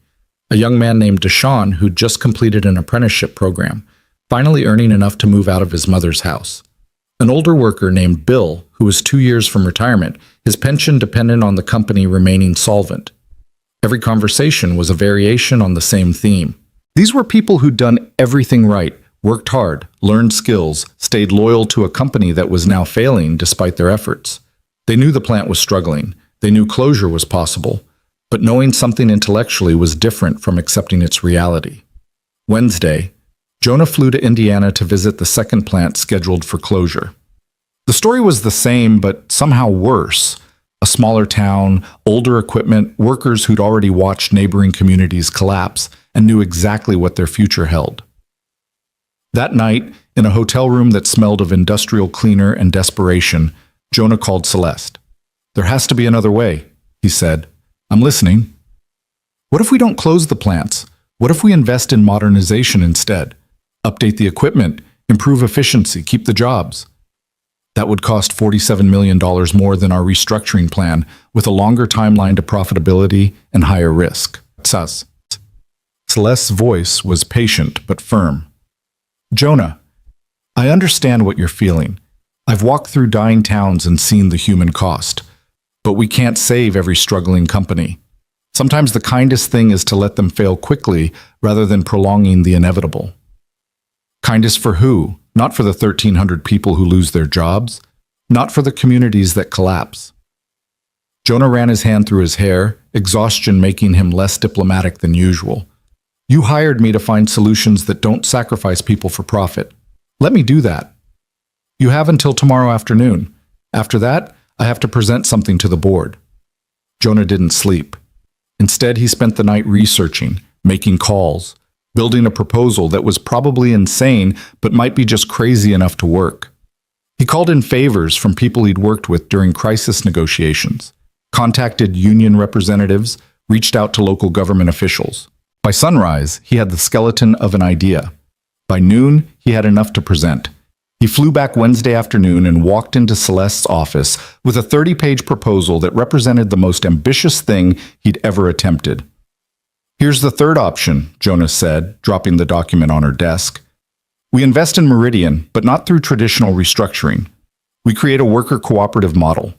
A young man named Deshaun who'd just completed an apprenticeship program. finally earning enough to move out of his mother's house. An older worker named Bill, who was 2 years from retirement, his pension depended on the company remaining solvent. Every conversation was a variation on the same theme. These were people who'd done everything right, worked hard, learned skills, stayed loyal to a company that was now failing despite their efforts. They knew the plant was struggling. They knew closure was possible. But knowing something intellectually was different from accepting its reality. Wednesday, Jonah flew to Indiana to visit the second plant scheduled for closure. The story was the same, but somehow worse. A smaller town, older equipment, workers who'd already watched neighboring communities collapse and knew exactly what their future held. That night, in a hotel room that smelled of industrial cleaner and desperation, Jonah called Celeste. "There has to be another way," he said. "I'm listening." "What if we don't close the plants? What if we invest in modernization instead? Update the equipment, improve efficiency, keep the jobs?" "That would cost $47 million more than our restructuring plan, with a longer timeline to profitability and higher risk." Celeste's voice was patient but firm. "Jonah, I understand what you're feeling. I've walked through dying towns and seen the human cost. But we can't save every struggling company. Sometimes the kindest thing is to let them fail quickly rather than prolonging the inevitable." Kindest for who? Not for the 1,300 people who lose their jobs. Not for the communities that collapse. Jonah ran his hand through his hair, exhaustion making him less diplomatic than usual. "You hired me to find solutions that don't sacrifice people for profit. Let me do that. You have until tomorrow afternoon. After that, I have to present something to the board." Jonah didn't sleep. Instead, he spent the night researching, making calls, building a proposal that was probably insane but might be just crazy enough to work. He called in favors from people he'd worked with during crisis negotiations, contacted union representatives, reached out to local government officials. By sunrise, he had the skeleton of an idea. By noon, he had enough to present. He flew back Wednesday afternoon and walked into Celeste's office with a 30-page proposal that represented the most ambitious thing he'd ever attempted. "Here's the third option," Jonah said, dropping the document on her desk. "We invest in Meridian, but not through traditional restructuring. We create a worker cooperative model.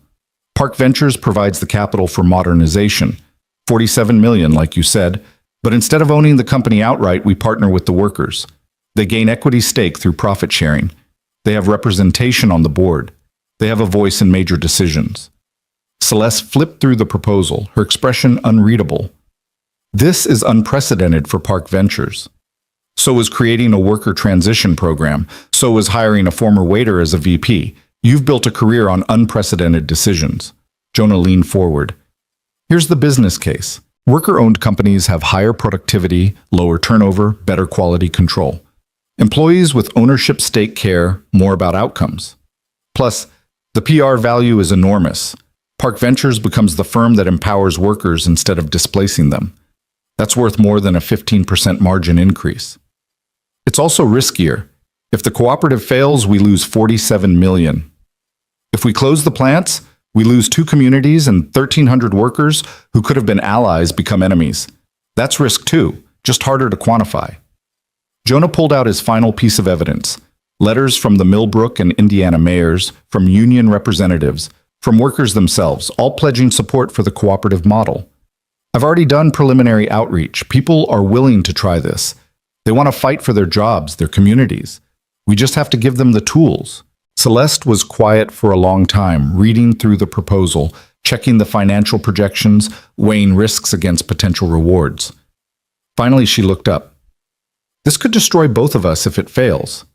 Park Ventures provides the capital for modernization, $47 million, like you said, but instead of owning the company outright, we partner with the workers. They gain equity stake through profit sharing. They have representation on the board. They have a voice in major decisions." Celeste flipped through the proposal, her expression unreadable. "This is unprecedented for Park Ventures. So is creating a worker transition program. So is hiring a former waiter as a VP. You've built a career on unprecedented decisions." Jonah leaned forward. "Here's the business case. Worker-owned companies have higher productivity, lower turnover, better quality control. Employees with ownership stake care more about outcomes. Plus, the PR value is enormous. Park Ventures becomes the firm that empowers workers instead of displacing them. That's worth more than a 15% margin increase. It's also riskier. If the cooperative fails, we lose $47 million. If we close the plants, we lose 2 communities and 1,300 workers who could have been allies become enemies. That's risk too, just harder to quantify." Jonah pulled out his final piece of evidence. Letters from the Millbrook and Indiana mayors, from union representatives, from workers themselves, all pledging support for the cooperative model. "I've already done preliminary outreach. People are willing to try this. They want to fight for their jobs, their communities. We just have to give them the tools." Celeste was quiet for a long time, reading through the proposal, checking the financial projections, weighing risks against potential rewards. Finally, she looked up. "This could destroy both of us if it fails.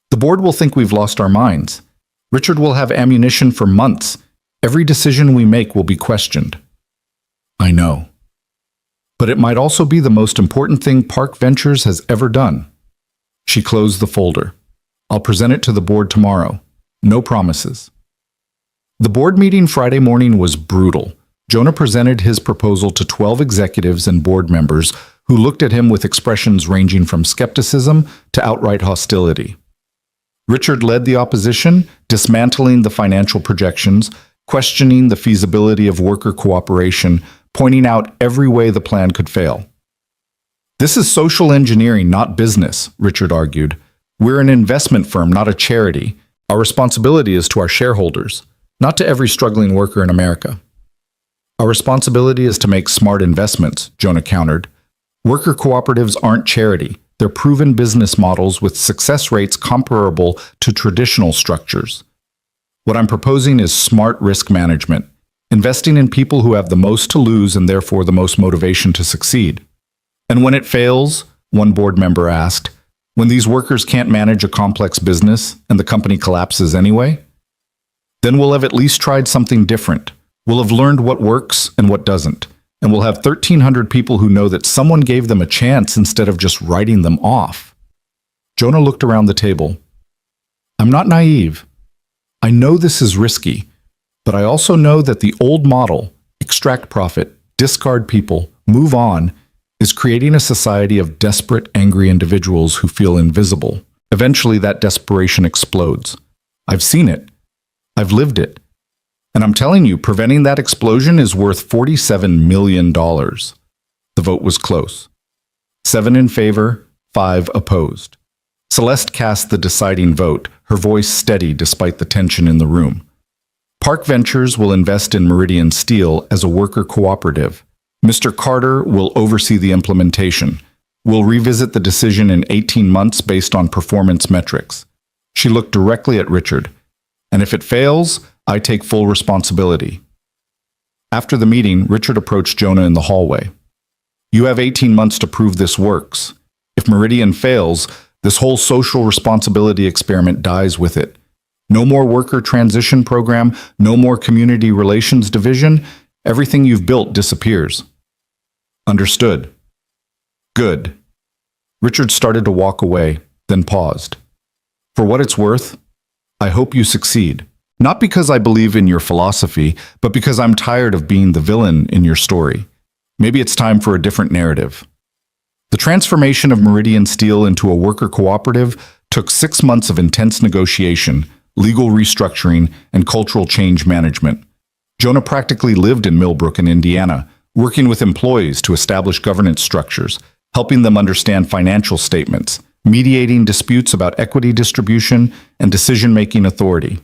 The board will think we've lost our minds. Richard will have ammunition for months. Every decision we make will be questioned." "I know. But it might also be the most important thing Park Ventures has ever done." She closed the folder. "I'll present it to the board tomorrow. No promises." The board meeting Friday morning was brutal. Jonah presented his proposal to 12 executives and board members who looked at him with expressions ranging from skepticism to outright hostility. Richard led the opposition, dismantling the financial projections, questioning the feasibility of worker cooperation, pointing out every way the plan could fail. "This is social engineering, not business," Richard argued. We're an investment firm, not a charity. Our responsibility is to our shareholders, not to every struggling worker in America. Our responsibility is to make smart investments, Jonah countered. Worker cooperatives aren't charity. They're proven business models with success rates comparable to traditional structures. What I'm proposing is smart risk management, investing in people who have the most to lose and therefore the most motivation to succeed. And when it fails, one board member asked, when these workers can't manage a complex business and the company collapses anyway? Then we'll have at least tried something different. We'll have learned what works and what doesn't. And we'll have 1,300 people who know that someone gave them a chance instead of just writing them off. Jonah looked around the table. I'm not naive. I know this is risky, but I also know that the old model, extract profit, discard people, move on, is creating a society of desperate, angry individuals who feel invisible. Eventually, that desperation explodes. I've seen it. I've lived it. And I'm telling you, preventing that explosion is worth $47 million. The vote was close. 7 in favor, 5 opposed. Celeste cast the deciding vote, her voice steady despite the tension in the room. Park Ventures will invest in Meridian Steel as a worker cooperative. Mr. Carter will oversee the implementation. We'll revisit the decision in 18 months based on performance metrics. She looked directly at Richard. And if it fails, I take full responsibility. After the meeting, Richard approached Jonah in the hallway. You have 18 months to prove this works. If Meridian fails, this whole social responsibility experiment dies with it. No more worker transition program, no more community relations division. Everything you've built disappears. Understood. Good. Richard started to walk away, then paused. For what it's worth, I hope you succeed. Not because I believe in your philosophy, but because I'm tired of being the villain in your story. Maybe it's time for a different narrative. The transformation of Meridian Steel into a worker cooperative took 6 months of intense negotiation, legal restructuring, and cultural change management. Jonah practically lived in Millbrook in Indiana, working with employees to establish governance structures, helping them understand financial statements, mediating disputes about equity distribution and decision-making authority.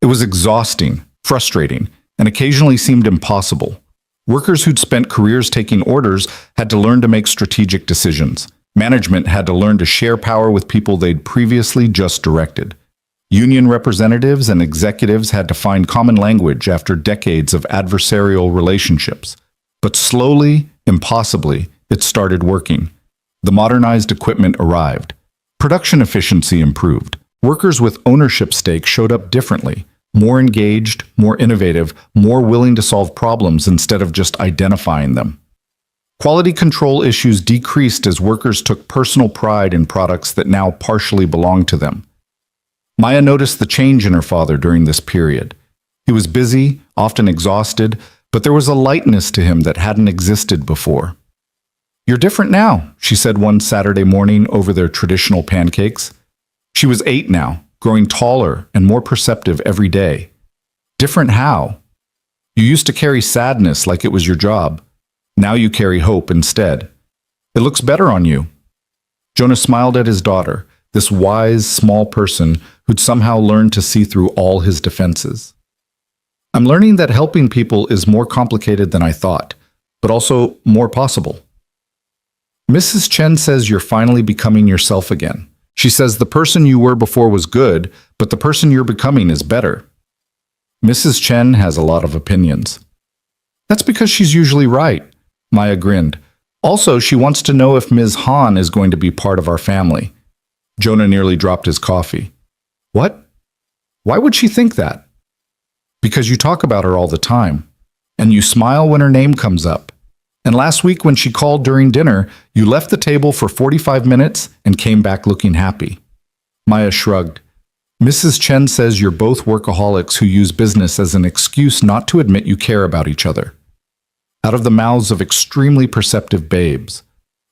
It was exhausting, frustrating, and occasionally seemed impossible. Workers who'd spent careers taking orders had to learn to make strategic decisions. Management had to learn to share power with people they'd previously just directed. Union representatives and executives had to find common language after decades of adversarial relationships. But slowly, impossibly, it started working. The modernized equipment arrived. Production efficiency improved. Workers with ownership stakes showed up differently, more engaged, more innovative, more willing to solve problems instead of just identifying them. Quality control issues decreased as workers took personal pride in products that now partially belonged to them. Maya noticed the change in her father during this period. He was busy, often exhausted, but there was a lightness to him that hadn't existed before. You're different now, she said one Saturday morning over their traditional pancakes. She was 8 now, growing taller and more perceptive every day. Different how? You used to carry sadness like it was your job. Now you carry hope instead. It looks better on you. Jonah smiled at his daughter, this wise, small person who'd somehow learned to see through all his defenses. I'm learning that helping people is more complicated than I thought, but also more possible. Mrs. Chen says you're finally becoming yourself again. She says the person you were before was good, but the person you're becoming is better. Mrs. Chen has a lot of opinions. That's because she's usually right, Maya grinned. Also, she wants to know if Ms. Han is going to be part of our family. Jonah nearly dropped his coffee. What? Why would she think that? Because you talk about her all the time, and you smile when her name comes up. And last week when she called during dinner, you left the table for 45 minutes and came back looking happy. Maya shrugged. Mrs. Chen says you're both workaholics who use business as an excuse not to admit you care about each other. Out of the mouths of extremely perceptive babes.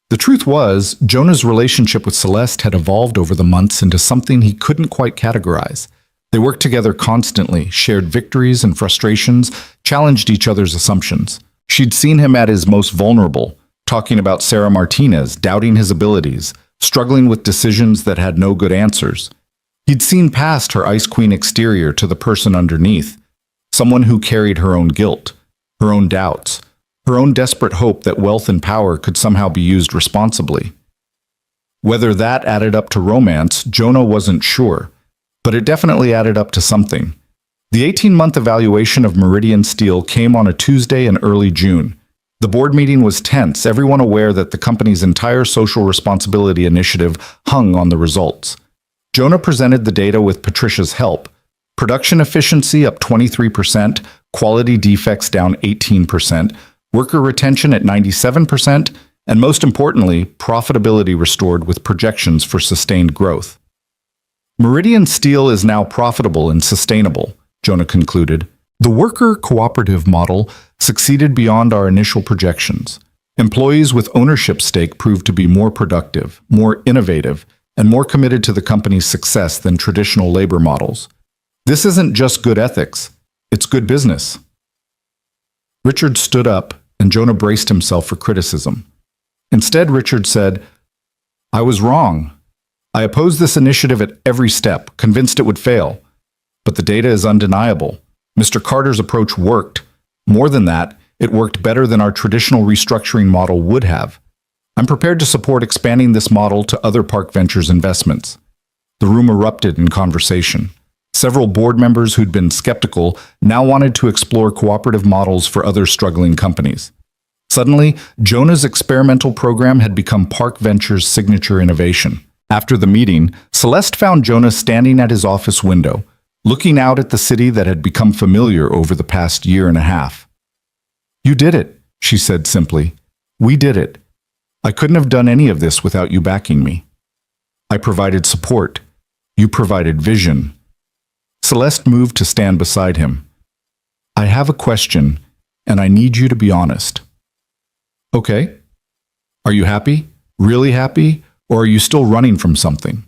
The truth was, Jonah's relationship with Celeste had evolved over the months into something he couldn't quite categorize. They worked together constantly, shared victories and frustrations, challenged each other's assumptions. She'd seen him at his most vulnerable, talking about Sarah Martinez, doubting his abilities, struggling with decisions that had no good answers. He'd seen past her Ice Queen exterior to the person underneath, someone who carried her own guilt, her own doubts, her own desperate hope that wealth and power could somehow be used responsibly. Whether that added up to romance, Jonah wasn't sure, but it definitely added up to something. The 18-month evaluation of Meridian Steel came on a Tuesday in early June. The board meeting was tense, everyone aware that the company's entire social responsibility initiative hung on the results. Jonah presented the data with Patricia's help. Production efficiency up 23%, quality defects down 18%, worker retention at 97%, and most importantly, profitability restored with projections for sustained growth. Meridian Steel is now profitable and sustainable, Jonah concluded. The worker cooperative model succeeded beyond our initial projections. Employees with ownership stake proved to be more productive, more innovative, and more committed to the company's success than traditional labor models. This isn't just good ethics, it's good business. Richard stood up, and Jonah braced himself for criticism. Instead, Richard said, "I was wrong. I opposed this initiative at every step, convinced it would fail. But the data is undeniable. Mr. Carter's approach worked. More than that, it worked better than our traditional restructuring model would have. I'm prepared to support expanding this model to other Park Ventures investments." The room erupted in conversation. Several board members who'd been skeptical now wanted to explore cooperative models for other struggling companies. Suddenly, Jonah's experimental program had become Park Ventures' signature innovation. After the meeting, Celeste found Jonah standing at his office window, looking out at the city that had become familiar over the past year and a half. "You did it," she said simply. "We did it. I couldn't have done any of this without you backing me. I provided support. You provided vision." Celeste moved to stand beside him. "I have a question, and I need you to be honest." "Okay. Are you happy? Really happy? Or are you still running from something?"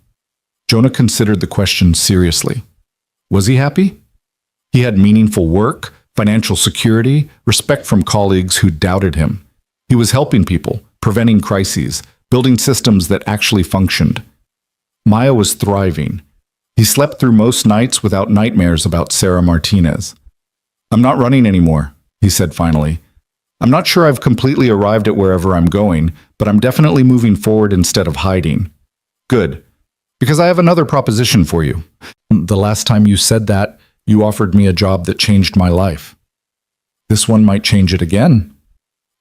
Jonah considered the question seriously. Was he happy? He had meaningful work, financial security, respect from colleagues who doubted him. He was helping people, preventing crises, building systems that actually functioned. Maya was thriving. He slept through most nights without nightmares about Sarah Martinez. "I'm not running anymore," he said finally. "I'm not sure I've completely arrived at wherever I'm going, but I'm definitely moving forward instead of hiding." "Good. Because I have another proposition for you. The last time you said that, you offered me a job that changed my life. This one might change it again."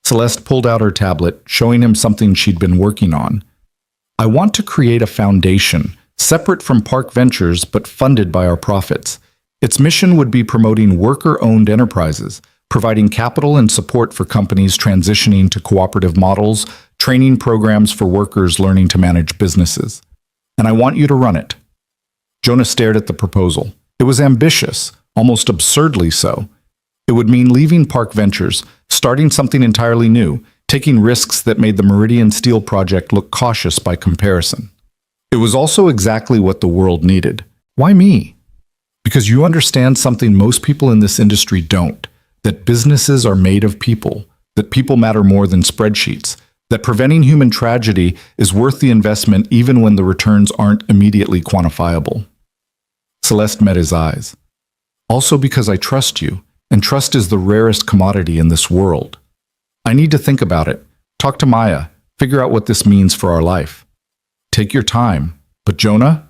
Celeste pulled out her tablet, showing him something she'd been working on. "I want to create a foundation, separate from Park Ventures but funded by our profits. Its mission would be promoting worker-owned enterprises, providing capital and support for companies transitioning to cooperative models, training programs for workers learning to manage businesses. And I want you to run it." Jonah stared at the proposal. It was ambitious, almost absurdly so. It would mean leaving Park Ventures, starting something entirely new, taking risks that made the Meridian Steel project look cautious by comparison. It was also exactly what the world needed. Why me? Because you understand something most people in this industry don't, that businesses are made of people, that people matter more than spreadsheets, that preventing human tragedy is worth the investment even when the returns aren't immediately quantifiable. Celeste met his eyes. "Also because I trust you, and trust is the rarest commodity in this world. I need to think about it, talk to Maya, figure out what this means for our life. Take your time. But Jonah?"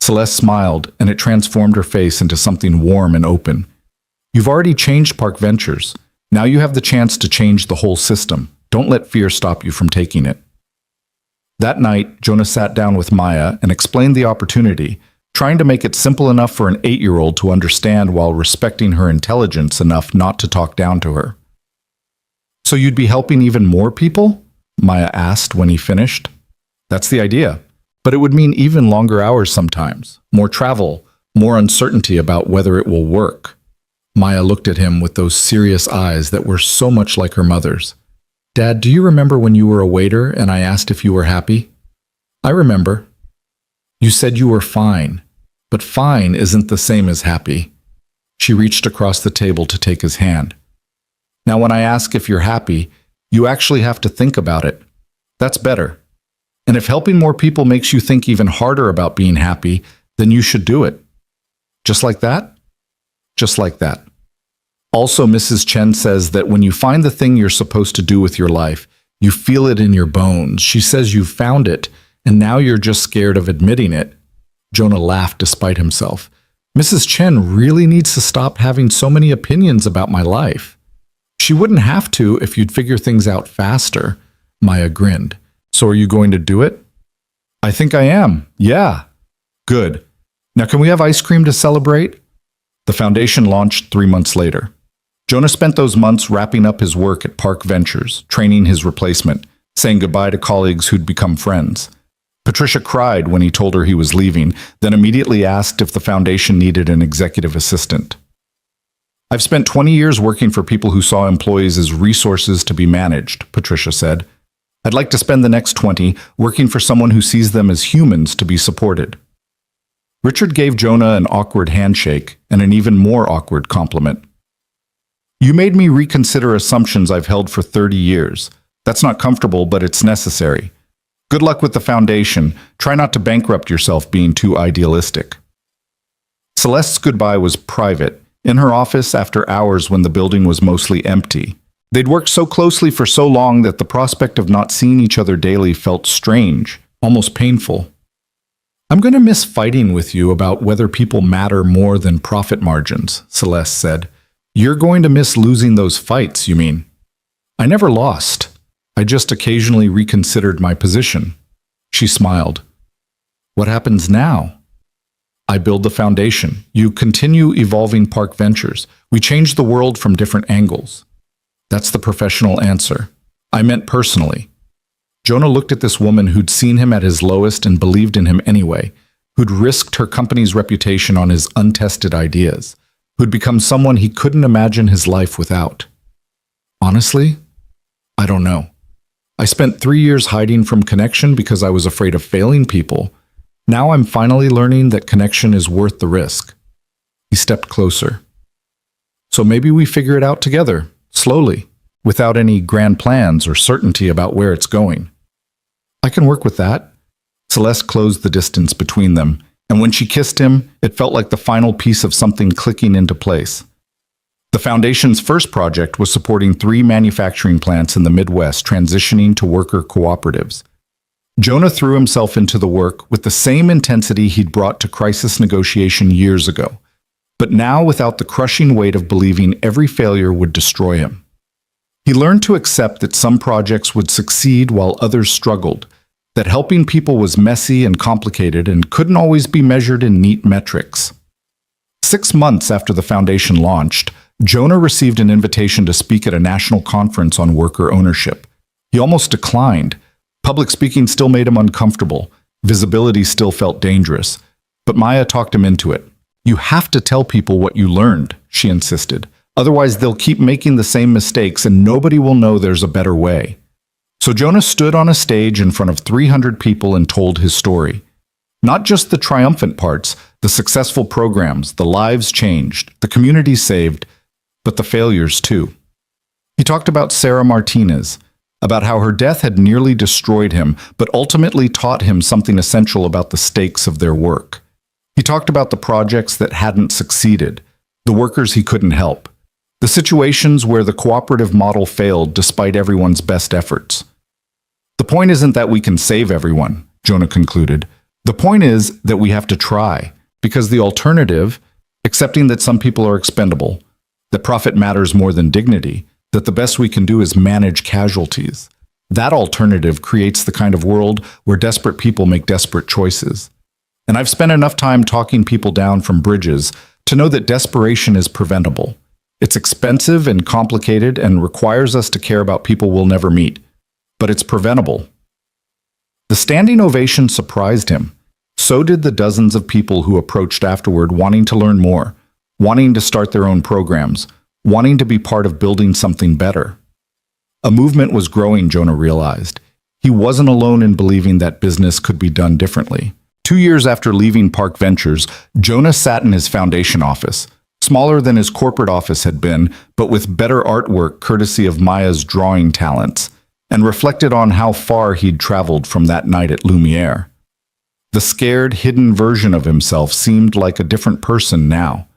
Celeste smiled, and it transformed her face into something warm and open. "You've already changed Park Ventures. Now you have the chance to change the whole system. Don't let fear stop you from taking it." That night, Jonah sat down with Maya and explained the opportunity, trying to make it simple enough for an 8-year-old to understand while respecting her intelligence enough not to talk down to her. "So you'd be helping even more people?" Maya asked when he finished. "That's the idea. But it would mean even longer hours sometimes, more travel, more uncertainty about whether it will work." Maya looked at him with those serious eyes that were so much like her mother's. "Dad, do you remember when you were a waiter and I asked if you were happy?" "I remember." "You said you were fine, but fine isn't the same as happy." She reached across the table to take his hand. "Now when I ask if you're happy, you actually have to think about it. That's better. And if helping more people makes you think even harder about being happy, then you should do it. Just like that? Just like that. Also, Mrs. Chen says that when you find the thing you're supposed to do with your life, you feel it in your bones. She says you found it, and now you're just scared of admitting it. Jonah laughed despite himself. Mrs. Chen really needs to stop having so many opinions about my life. She wouldn't have to if you'd figure things out faster. Maya grinned. So are you going to do it? I think I am. Yeah. Good. Now can we have ice cream to celebrate? The foundation launched 3 months later. Jonah spent those months wrapping up his work at Park Ventures, training his replacement, saying goodbye to colleagues who'd become friends. Patricia cried when he told her he was leaving, then immediately asked if the foundation needed an executive assistant. I've spent 20 years working for people who saw employees as resources to be managed, Patricia said. I'd like to spend the next 20 working for someone who sees them as humans to be supported. Richard gave Jonah an awkward handshake and an even more awkward compliment. You made me reconsider assumptions I've held for 30 years. That's not comfortable, but it's necessary. Good luck with the foundation. Try not to bankrupt yourself being too idealistic. Celeste's goodbye was private, in her office after hours when the building was mostly empty. They'd worked so closely for so long that the prospect of not seeing each other daily felt strange, almost painful. I'm going to miss fighting with you about whether people matter more than profit margins, Celeste said. You're going to miss losing those fights, you mean? I never lost. I just occasionally reconsidered my position. She smiled. What happens now? I build the foundation. You continue evolving Park Ventures. We change the world from different angles. That's the professional answer. I meant personally. Jonah looked at this woman who'd seen him at his lowest and believed in him anyway, who'd risked her company's reputation on his untested ideas, who'd become someone he couldn't imagine his life without. Honestly, I don't know. I spent 3 years hiding from connection because I was afraid of failing people. Now I'm finally learning that connection is worth the risk. He stepped closer. So maybe we figure it out together, slowly, without any grand plans or certainty about where it's going. I can work with that. Celeste closed the distance between them, and when she kissed him, it felt like the final piece of something clicking into place. The foundation's first project was supporting 3 manufacturing plants in the Midwest transitioning to worker cooperatives. Jonah threw himself into the work with the same intensity he'd brought to crisis negotiation years ago, but now without the crushing weight of believing every failure would destroy him. He learned to accept that some projects would succeed while others struggled, that helping people was messy and complicated and couldn't always be measured in neat metrics. 6 months after the foundation launched, Jonah received an invitation to speak at a national conference on worker ownership. He almost declined. Public speaking still made him uncomfortable. Visibility still felt dangerous. But Maya talked him into it. You have to tell people what you learned, she insisted. Otherwise, they'll keep making the same mistakes and nobody will know there's a better way. So Jonah stood on a stage in front of 300 people and told his story. Not just the triumphant parts, the successful programs, the lives changed, the community saved, but the failures too. He talked about Sarah Martinez, about how her death had nearly destroyed him, but ultimately taught him something essential about the stakes of their work. He talked about the projects that hadn't succeeded, the workers he couldn't help, the situations where the cooperative model failed despite everyone's best efforts. The point isn't that we can save everyone, Jonah concluded. The point is that we have to try, because the alternative, accepting that some people are expendable, that profit matters more than dignity, that the best we can do is manage casualties. That alternative creates the kind of world where desperate people make desperate choices. And I've spent enough time talking people down from bridges to know that desperation is preventable. It's expensive and complicated and requires us to care about people we'll never meet. But it's preventable. The standing ovation surprised him. So did the dozens of people who approached afterward wanting to learn more, wanting to start their own programs, wanting to be part of building something better. A movement was growing, Jonah realized. He wasn't alone in believing that business could be done differently. 2 years after leaving Park Ventures, Jonah sat in his foundation office, smaller than his corporate office had been, but with better artwork courtesy of Maya's drawing talents. and reflected on how far he'd traveled from that night at Lumiere. The scared, hidden version of himself seemed like a different person now.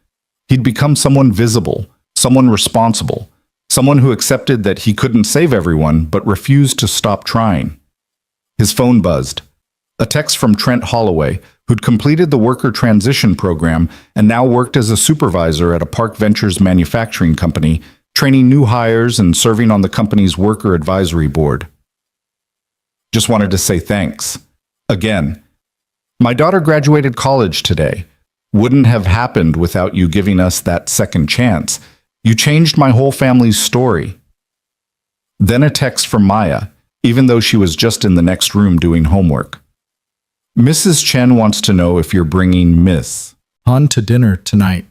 He'd become someone visible, someone responsible, someone who accepted that he couldn't save everyone but refused to stop trying. His phone buzzed. A text from Trent Holloway, who'd completed the worker transition program and now worked as a supervisor at a Park Ventures manufacturing company, training new hires and serving on the company's worker advisory board. Just wanted to say thanks. Again. My daughter graduated college today. Wouldn't have happened without you giving us that second chance. You changed my whole family's story. Then a text from Maya, even though she was just in the next room doing homework. Mrs. Chen wants to know if you're bringing Miss Han to dinner tonight.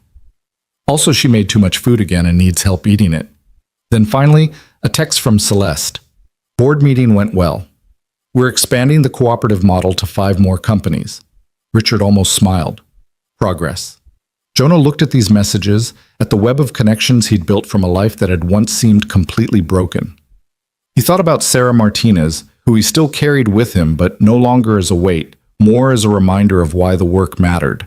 Also, she made too much food again and needs help eating it. Then finally, a text from Celeste. Board meeting went well. We're expanding the cooperative model to 5 more companies. Richard almost smiled. Progress. Jonah looked at these messages, at the web of connections he'd built from a life that had once seemed completely broken. He thought about Sarah Martinez, who he still carried with him, but no longer as a weight, more as a reminder of why the work mattered.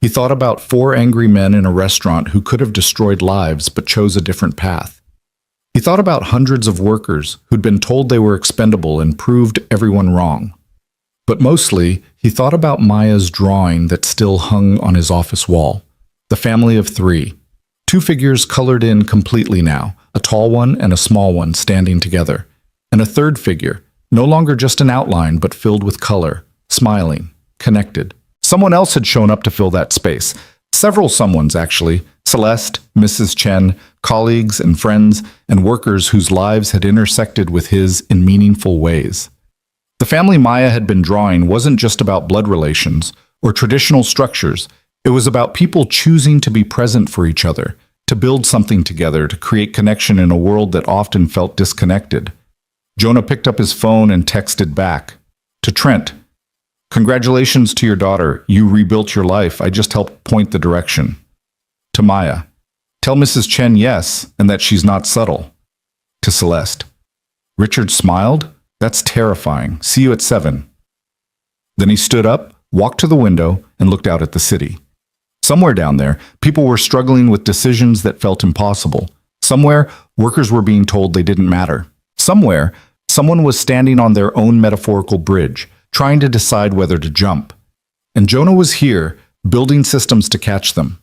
He thought about 4 angry men in a restaurant who could have destroyed lives but chose a different path. He thought about hundreds of workers who'd been told they were expendable and proved everyone wrong. But mostly, he thought about Maya's drawing that still hung on his office wall. The family of 3. 2 figures colored in completely now, a tall one and a small one standing together. And a 3rd figure, no longer just an outline but filled with color, smiling, connected. Someone else had shown up to fill that space. Several someones, actually. Celeste, Mrs. Chen, colleagues and friends, and workers whose lives had intersected with his in meaningful ways. The family Maya had been drawing wasn't just about blood relations or traditional structures. It was about people choosing to be present for each other, to build something together, to create connection in a world that often felt disconnected. Jonah picked up his phone and texted back. To Trent, congratulations to your daughter. You rebuilt your life. I just helped point the direction. To Maya, tell Mrs. Chen yes, and that she's not subtle. To Celeste, Richard smiled. That's terrifying. See you at 7. Then he stood up, walked to the window, and looked out at the city. Somewhere down there, people were struggling with decisions that felt impossible. Somewhere, workers were being told they didn't matter. Somewhere, someone was standing on their own metaphorical bridge, trying to decide whether to jump. And Jonah was here, building systems to catch them.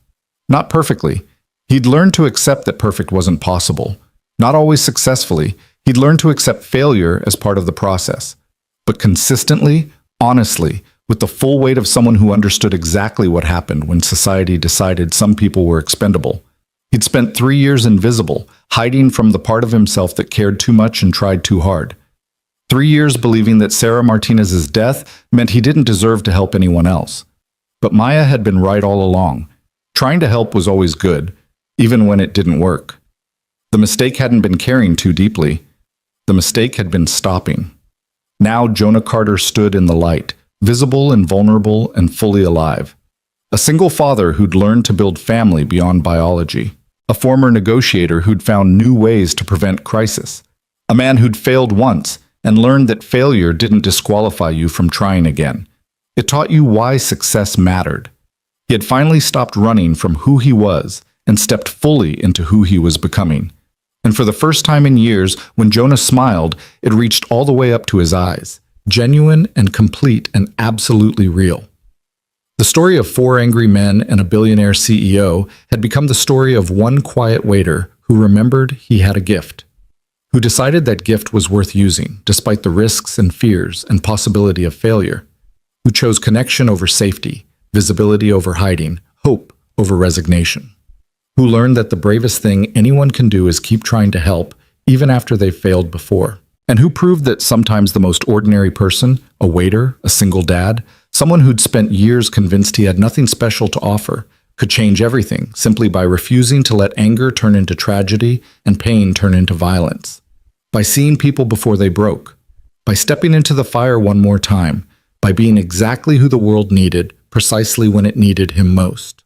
Not perfectly. He'd learned to accept that perfect wasn't possible. Not always successfully. He'd learned to accept failure as part of the process. But consistently, honestly, with the full weight of someone who understood exactly what happened when society decided some people were expendable. He'd spent 3 years invisible, hiding from the part of himself that cared too much and tried too hard. 3 years believing that Sarah Martinez's death meant he didn't deserve to help anyone else. But Maya had been right all along. Trying to help was always good, even when it didn't work. The mistake hadn't been caring too deeply. The mistake had been stopping. Now Jonah Carter stood in the light, visible and vulnerable and fully alive. A single father who'd learned to build family beyond biology. A former negotiator who'd found new ways to prevent crisis. A man who'd failed once and learned that failure didn't disqualify you from trying again. It taught you why success mattered. He had finally stopped running from who he was and stepped fully into who he was becoming. And for the first time in years, when Jonah smiled, it reached all the way up to his eyes. Genuine and complete and absolutely real. The story of 4 angry men and a billionaire CEO had become the story of one quiet waiter who remembered he had a gift, who decided that gift was worth using, despite the risks and fears and possibility of failure, who chose connection over safety, visibility over hiding, hope over resignation, who learned that the bravest thing anyone can do is keep trying to help, even after they've failed before. And who proved that sometimes the most ordinary person, a waiter, a single dad, someone who'd spent years convinced he had nothing special to offer, could change everything simply by refusing to let anger turn into tragedy and pain turn into violence. By seeing people before they broke. By stepping into the fire one more time. By being exactly who the world needed, precisely when it needed him most.